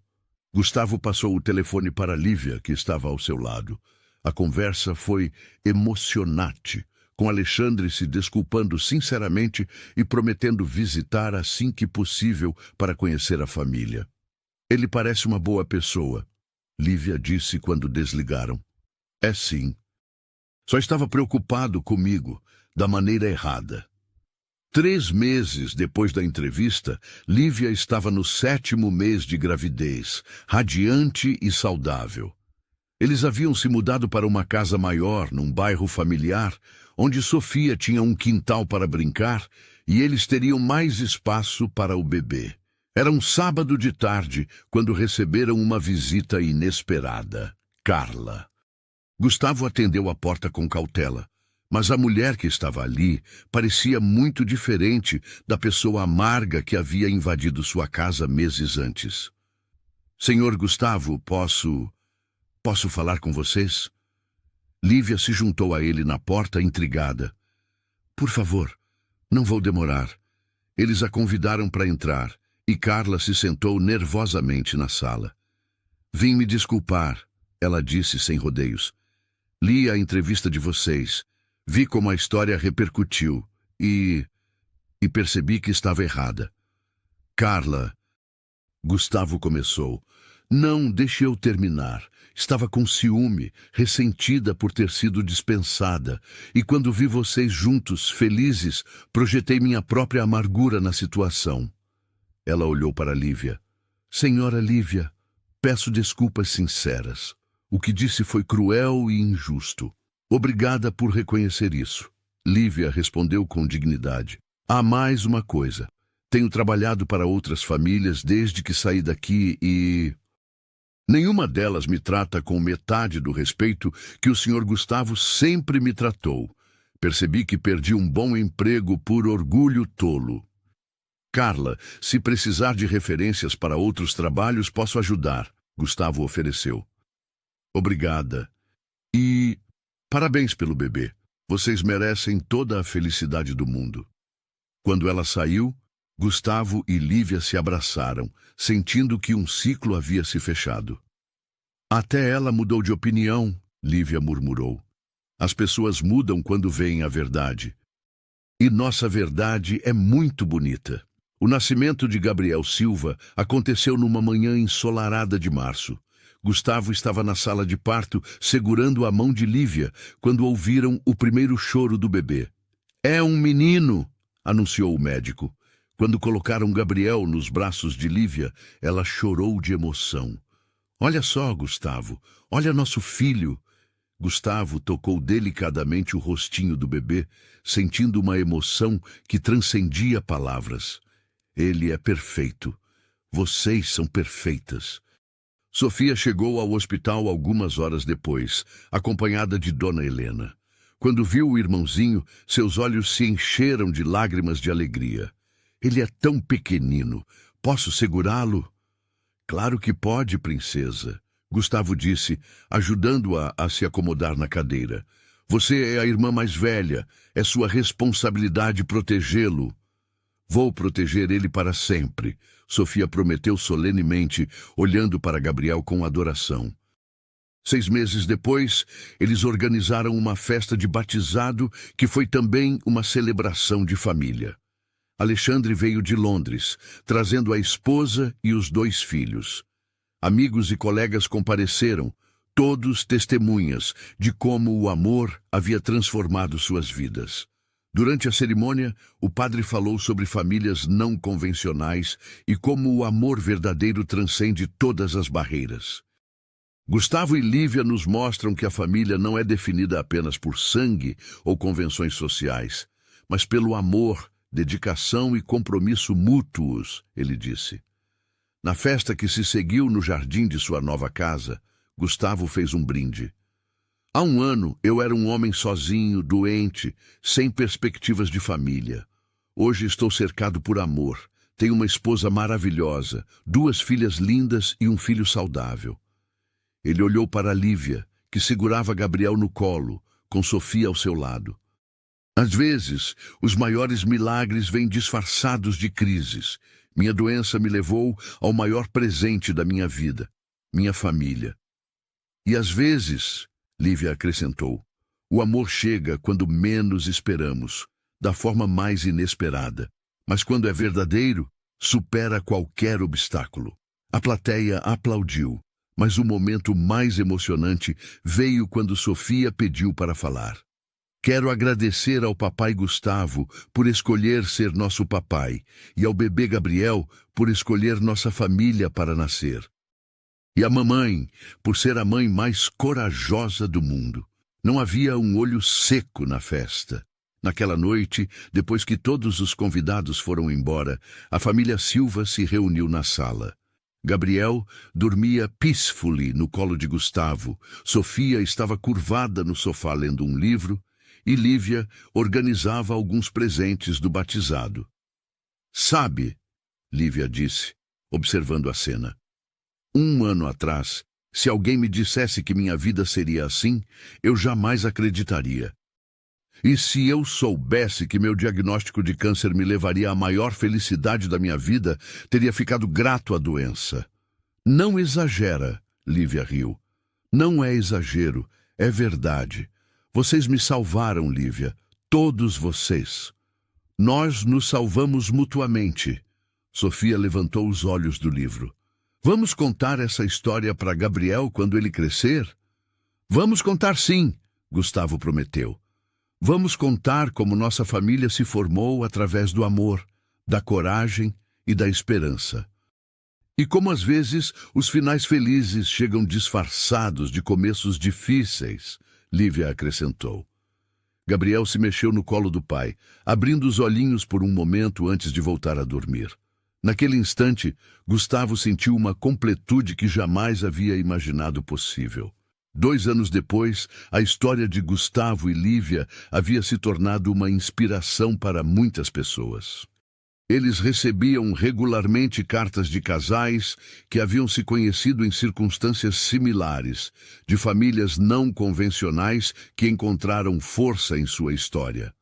Gustavo passou o telefone para Lívia, que estava ao seu lado. A conversa foi emocionante, com Alexandre se desculpando sinceramente e prometendo visitar assim que possível para conhecer a família. Ele parece uma boa pessoa, Lívia disse quando desligaram. É sim. Só estava preocupado comigo, da maneira errada. 3 meses depois da entrevista, Lívia estava no 7º mês de gravidez, radiante e saudável. Eles haviam se mudado para uma casa maior, num bairro familiar, onde Sofia tinha um quintal para brincar e eles teriam mais espaço para o bebê. Era um sábado de tarde, quando receberam uma visita inesperada. Carla. Gustavo atendeu a porta com cautela. Mas a mulher que estava ali parecia muito diferente da pessoa amarga que havia invadido sua casa meses antes. Senhor Gustavo, posso falar com vocês? Lívia se juntou a ele na porta, intrigada. Por favor, não vou demorar. Eles a convidaram para entrar e Carla se sentou nervosamente na sala. Vim me desculpar, ela disse sem rodeios. Li a entrevista de vocês. Vi como a história repercutiu e percebi que estava errada. Carla, Gustavo começou. Não, deixe eu terminar. Estava com ciúme, ressentida por ter sido dispensada, e quando vi vocês juntos, felizes, projetei minha própria amargura na situação. Ela olhou para Lívia. Senhora Lívia, peço desculpas sinceras. O que disse foi cruel e injusto. Obrigada por reconhecer isso. Lívia respondeu com dignidade. Há mais uma coisa. Tenho trabalhado para outras famílias desde que saí daqui e... nenhuma delas me trata com metade do respeito que o Sr. Gustavo sempre me tratou. Percebi que perdi um bom emprego por orgulho tolo. Carla, se precisar de referências para outros trabalhos, posso ajudar, Gustavo ofereceu. Obrigada. E... parabéns pelo bebê. Vocês merecem toda a felicidade do mundo. Quando ela saiu, Gustavo e Lívia se abraçaram, sentindo que um ciclo havia se fechado. Até ela mudou de opinião, Lívia murmurou. As pessoas mudam quando veem a verdade. E nossa verdade é muito bonita. O nascimento de Gabriel Silva aconteceu numa manhã ensolarada de março. Gustavo estava na sala de parto, segurando a mão de Lívia, quando ouviram o primeiro choro do bebê. "É um menino!" anunciou o médico. Quando colocaram Gabriel nos braços de Lívia, ela chorou de emoção. "Olha só, Gustavo, olha nosso filho!" Gustavo tocou delicadamente o rostinho do bebê, sentindo uma emoção que transcendia palavras. "Ele é perfeito. Vocês são perfeitas." Sofia chegou ao hospital algumas horas depois, acompanhada de Dona Helena. Quando viu o irmãozinho, seus olhos se encheram de lágrimas de alegria. "Ele é tão pequenino. Posso segurá-lo?" "Claro que pode, princesa," Gustavo disse, ajudando-a a se acomodar na cadeira. "Você é a irmã mais velha. É sua responsabilidade protegê-lo." "Vou proteger ele para sempre," Sofia prometeu solenemente, olhando para Gabriel com adoração. 6 meses depois, eles organizaram uma festa de batizado que foi também uma celebração de família. Alexandre veio de Londres, trazendo a esposa e os 2 filhos. Amigos e colegas compareceram, todos testemunhas de como o amor havia transformado suas vidas. Durante a cerimônia, o padre falou sobre famílias não convencionais e como o amor verdadeiro transcende todas as barreiras. Gustavo e Lívia nos mostram que a família não é definida apenas por sangue ou convenções sociais, mas pelo amor, dedicação e compromisso mútuos, ele disse. Na festa que se seguiu no jardim de sua nova casa, Gustavo fez um brinde. "Há 1 ano, eu era um homem sozinho, doente, sem perspectivas de família. Hoje estou cercado por amor. Tenho uma esposa maravilhosa, 2 filhas lindas e um filho saudável." Ele olhou para Lívia, que segurava Gabriel no colo, com Sofia ao seu lado. "Às vezes, os maiores milagres vêm disfarçados de crises. Minha doença me levou ao maior presente da minha vida, minha família. E às vezes," Lívia acrescentou, "o amor chega quando menos esperamos, da forma mais inesperada. Mas quando é verdadeiro, supera qualquer obstáculo." A plateia aplaudiu, mas o momento mais emocionante veio quando Sofia pediu para falar. "Quero agradecer ao papai Gustavo por escolher ser nosso papai e ao bebê Gabriel por escolher nossa família para nascer. E a mamãe, por ser a mãe mais corajosa do mundo." Não havia um olho seco na festa. Naquela noite, depois que todos os convidados foram embora, a família Silva se reuniu na sala. Gabriel dormia peacefully no colo de Gustavo, Sofia estava curvada no sofá lendo um livro, e Lívia organizava alguns presentes do batizado. "Sabe," Lívia disse, observando a cena, "1 ano atrás, se alguém me dissesse que minha vida seria assim, eu jamais acreditaria. E se eu soubesse que meu diagnóstico de câncer me levaria à maior felicidade da minha vida, teria ficado grato à doença." "Não exagera," Lívia riu. "Não é exagero, é verdade. Vocês me salvaram, Lívia, todos vocês. Nós nos salvamos mutuamente." Sofia levantou os olhos do livro. "Vamos contar essa história para Gabriel quando ele crescer?" "Vamos contar sim," Gustavo prometeu. "Vamos contar como nossa família se formou através do amor, da coragem e da esperança. E como às vezes os finais felizes chegam disfarçados de começos difíceis," Lívia acrescentou. Gabriel se mexeu no colo do pai, abrindo os olhinhos por um momento antes de voltar a dormir. Naquele instante, Gustavo sentiu uma completude que jamais havia imaginado possível. 2 anos depois, a história de Gustavo e Lívia havia se tornado uma inspiração para muitas pessoas. Eles recebiam regularmente cartas de casais que haviam se conhecido em circunstâncias similares, de famílias não convencionais que encontraram força em sua história.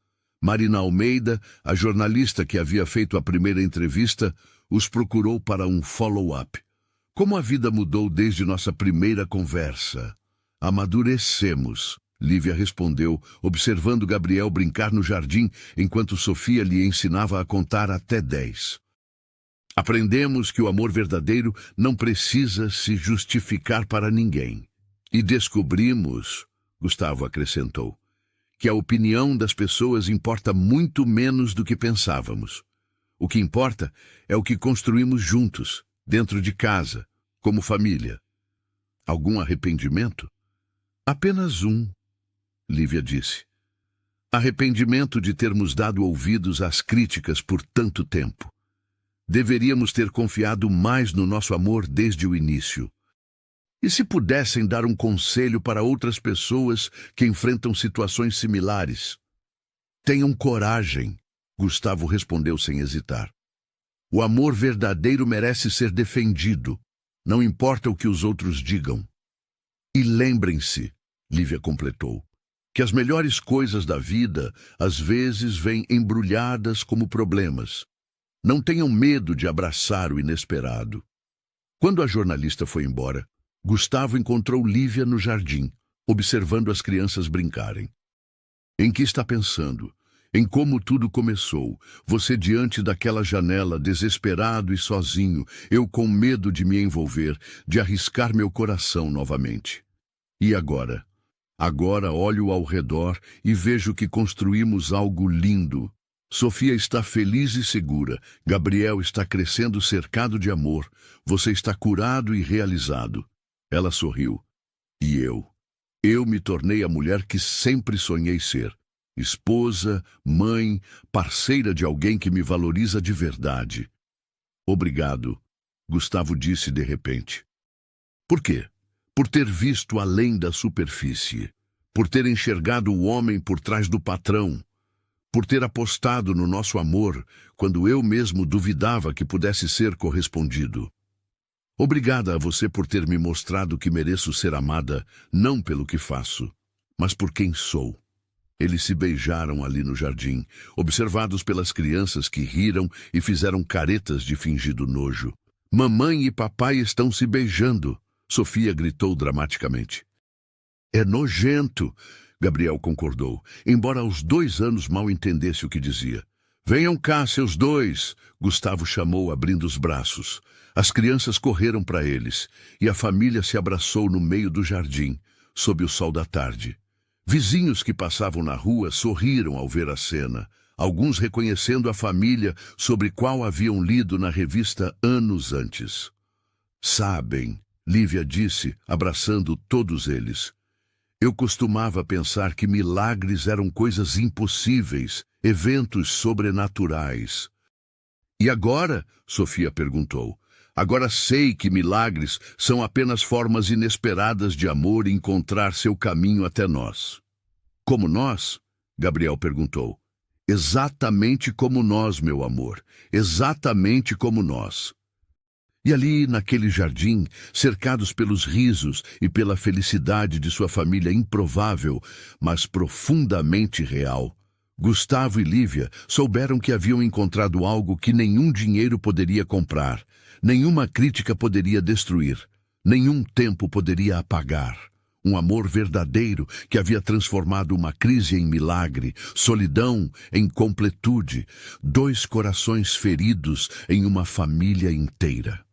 Marina Almeida, a jornalista que havia feito a primeira entrevista, os procurou para um follow-up. Como a vida mudou desde nossa primeira conversa? Amadurecemos, Lívia respondeu, observando Gabriel brincar no jardim enquanto Sofia lhe ensinava a contar até 10. Aprendemos que o amor verdadeiro não precisa se justificar para ninguém. E descobrimos, Gustavo acrescentou, que a opinião das pessoas importa muito menos do que pensávamos. O que importa é o que construímos juntos, dentro de casa, como família. Algum arrependimento? Apenas um, Lívia disse. Arrependimento de termos dado ouvidos às críticas por tanto tempo. Deveríamos ter confiado mais no nosso amor desde o início. E se pudessem dar um conselho para outras pessoas que enfrentam situações similares? Tenham coragem, Gustavo respondeu sem hesitar. O amor verdadeiro merece ser defendido, não importa o que os outros digam. E lembrem-se, Lívia completou, que as melhores coisas da vida às vezes vêm embrulhadas como problemas. Não tenham medo de abraçar o inesperado. Quando a jornalista foi embora, Gustavo encontrou Lívia no jardim, observando as crianças brincarem. Em que está pensando? Em como tudo começou, você diante daquela janela, desesperado e sozinho, eu com medo de me envolver, de arriscar meu coração novamente. E agora? Agora olho ao redor e vejo que construímos algo lindo. Sofia está feliz e segura, Gabriel está crescendo cercado de amor, você está curado e realizado. Ela sorriu. E eu? Eu me tornei a mulher que sempre sonhei ser. Esposa, mãe, parceira de alguém que me valoriza de verdade. Obrigado, Gustavo disse de repente. Por quê? Por ter visto além da superfície. Por ter enxergado o homem por trás do patrão. Por ter apostado no nosso amor quando eu mesmo duvidava que pudesse ser correspondido. Obrigada a você por ter me mostrado que mereço ser amada, não pelo que faço, mas por quem sou. Eles se beijaram ali no jardim, observados pelas crianças que riram e fizeram caretas de fingido nojo. Mamãe e papai estão se beijando, Sofia gritou dramaticamente. É nojento, Gabriel concordou, embora aos 2 anos mal entendesse o que dizia. Venham cá, seus dois, Gustavo chamou, abrindo os braços. As crianças correram para eles, e a família se abraçou no meio do jardim, sob o sol da tarde. Vizinhos que passavam na rua sorriram ao ver a cena, alguns reconhecendo a família sobre qual haviam lido na revista anos antes. Sabem, Lívia disse, abraçando todos eles. Eu costumava pensar que milagres eram coisas impossíveis, eventos sobrenaturais. E agora? Sofia perguntou. Agora sei que milagres são apenas formas inesperadas de amor encontrar seu caminho até nós. Como nós? Gabriel perguntou. Exatamente como nós, meu amor. Exatamente como nós. E ali, naquele jardim, cercados pelos risos e pela felicidade de sua família improvável, mas profundamente real, Gustavo e Lívia souberam que haviam encontrado algo que nenhum dinheiro poderia comprar, nenhuma crítica poderia destruir, nenhum tempo poderia apagar. Um amor verdadeiro que havia transformado uma crise em milagre, solidão em completude, 2 corações feridos em uma família inteira.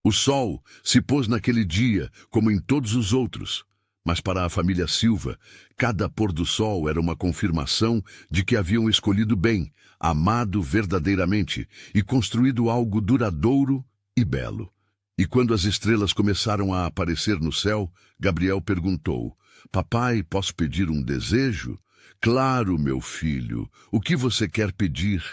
O sol se pôs naquele dia, como em todos os outros, mas para a família Silva, cada pôr do sol era uma confirmação de que haviam escolhido bem, amado verdadeiramente e construído algo duradouro e belo. E quando as estrelas começaram a aparecer no céu, Gabriel perguntou, Papai, posso pedir um desejo? Claro, meu filho, o que você quer pedir?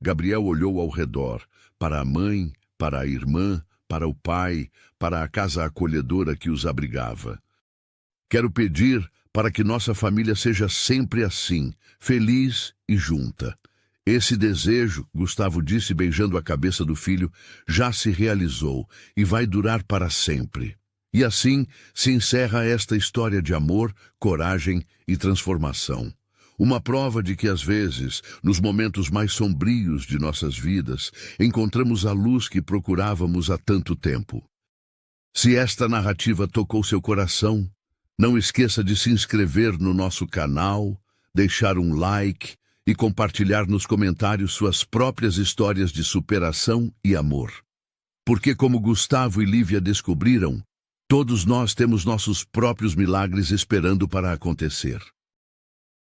Gabriel olhou ao redor, para a mãe, para a irmã, para o pai, para a casa acolhedora que os abrigava. Quero pedir para que nossa família seja sempre assim, feliz e junta. Esse desejo, Gustavo disse beijando a cabeça do filho, já se realizou e vai durar para sempre. E assim se encerra esta história de amor, coragem e transformação. Uma prova de que, às vezes, nos momentos mais sombrios de nossas vidas, encontramos a luz que procurávamos há tanto tempo. Se esta narrativa tocou seu coração, não esqueça de se inscrever no nosso canal, deixar um like e compartilhar nos comentários suas próprias histórias de superação e amor. Porque, como Gustavo e Lívia descobriram, todos nós temos nossos próprios milagres esperando para acontecer.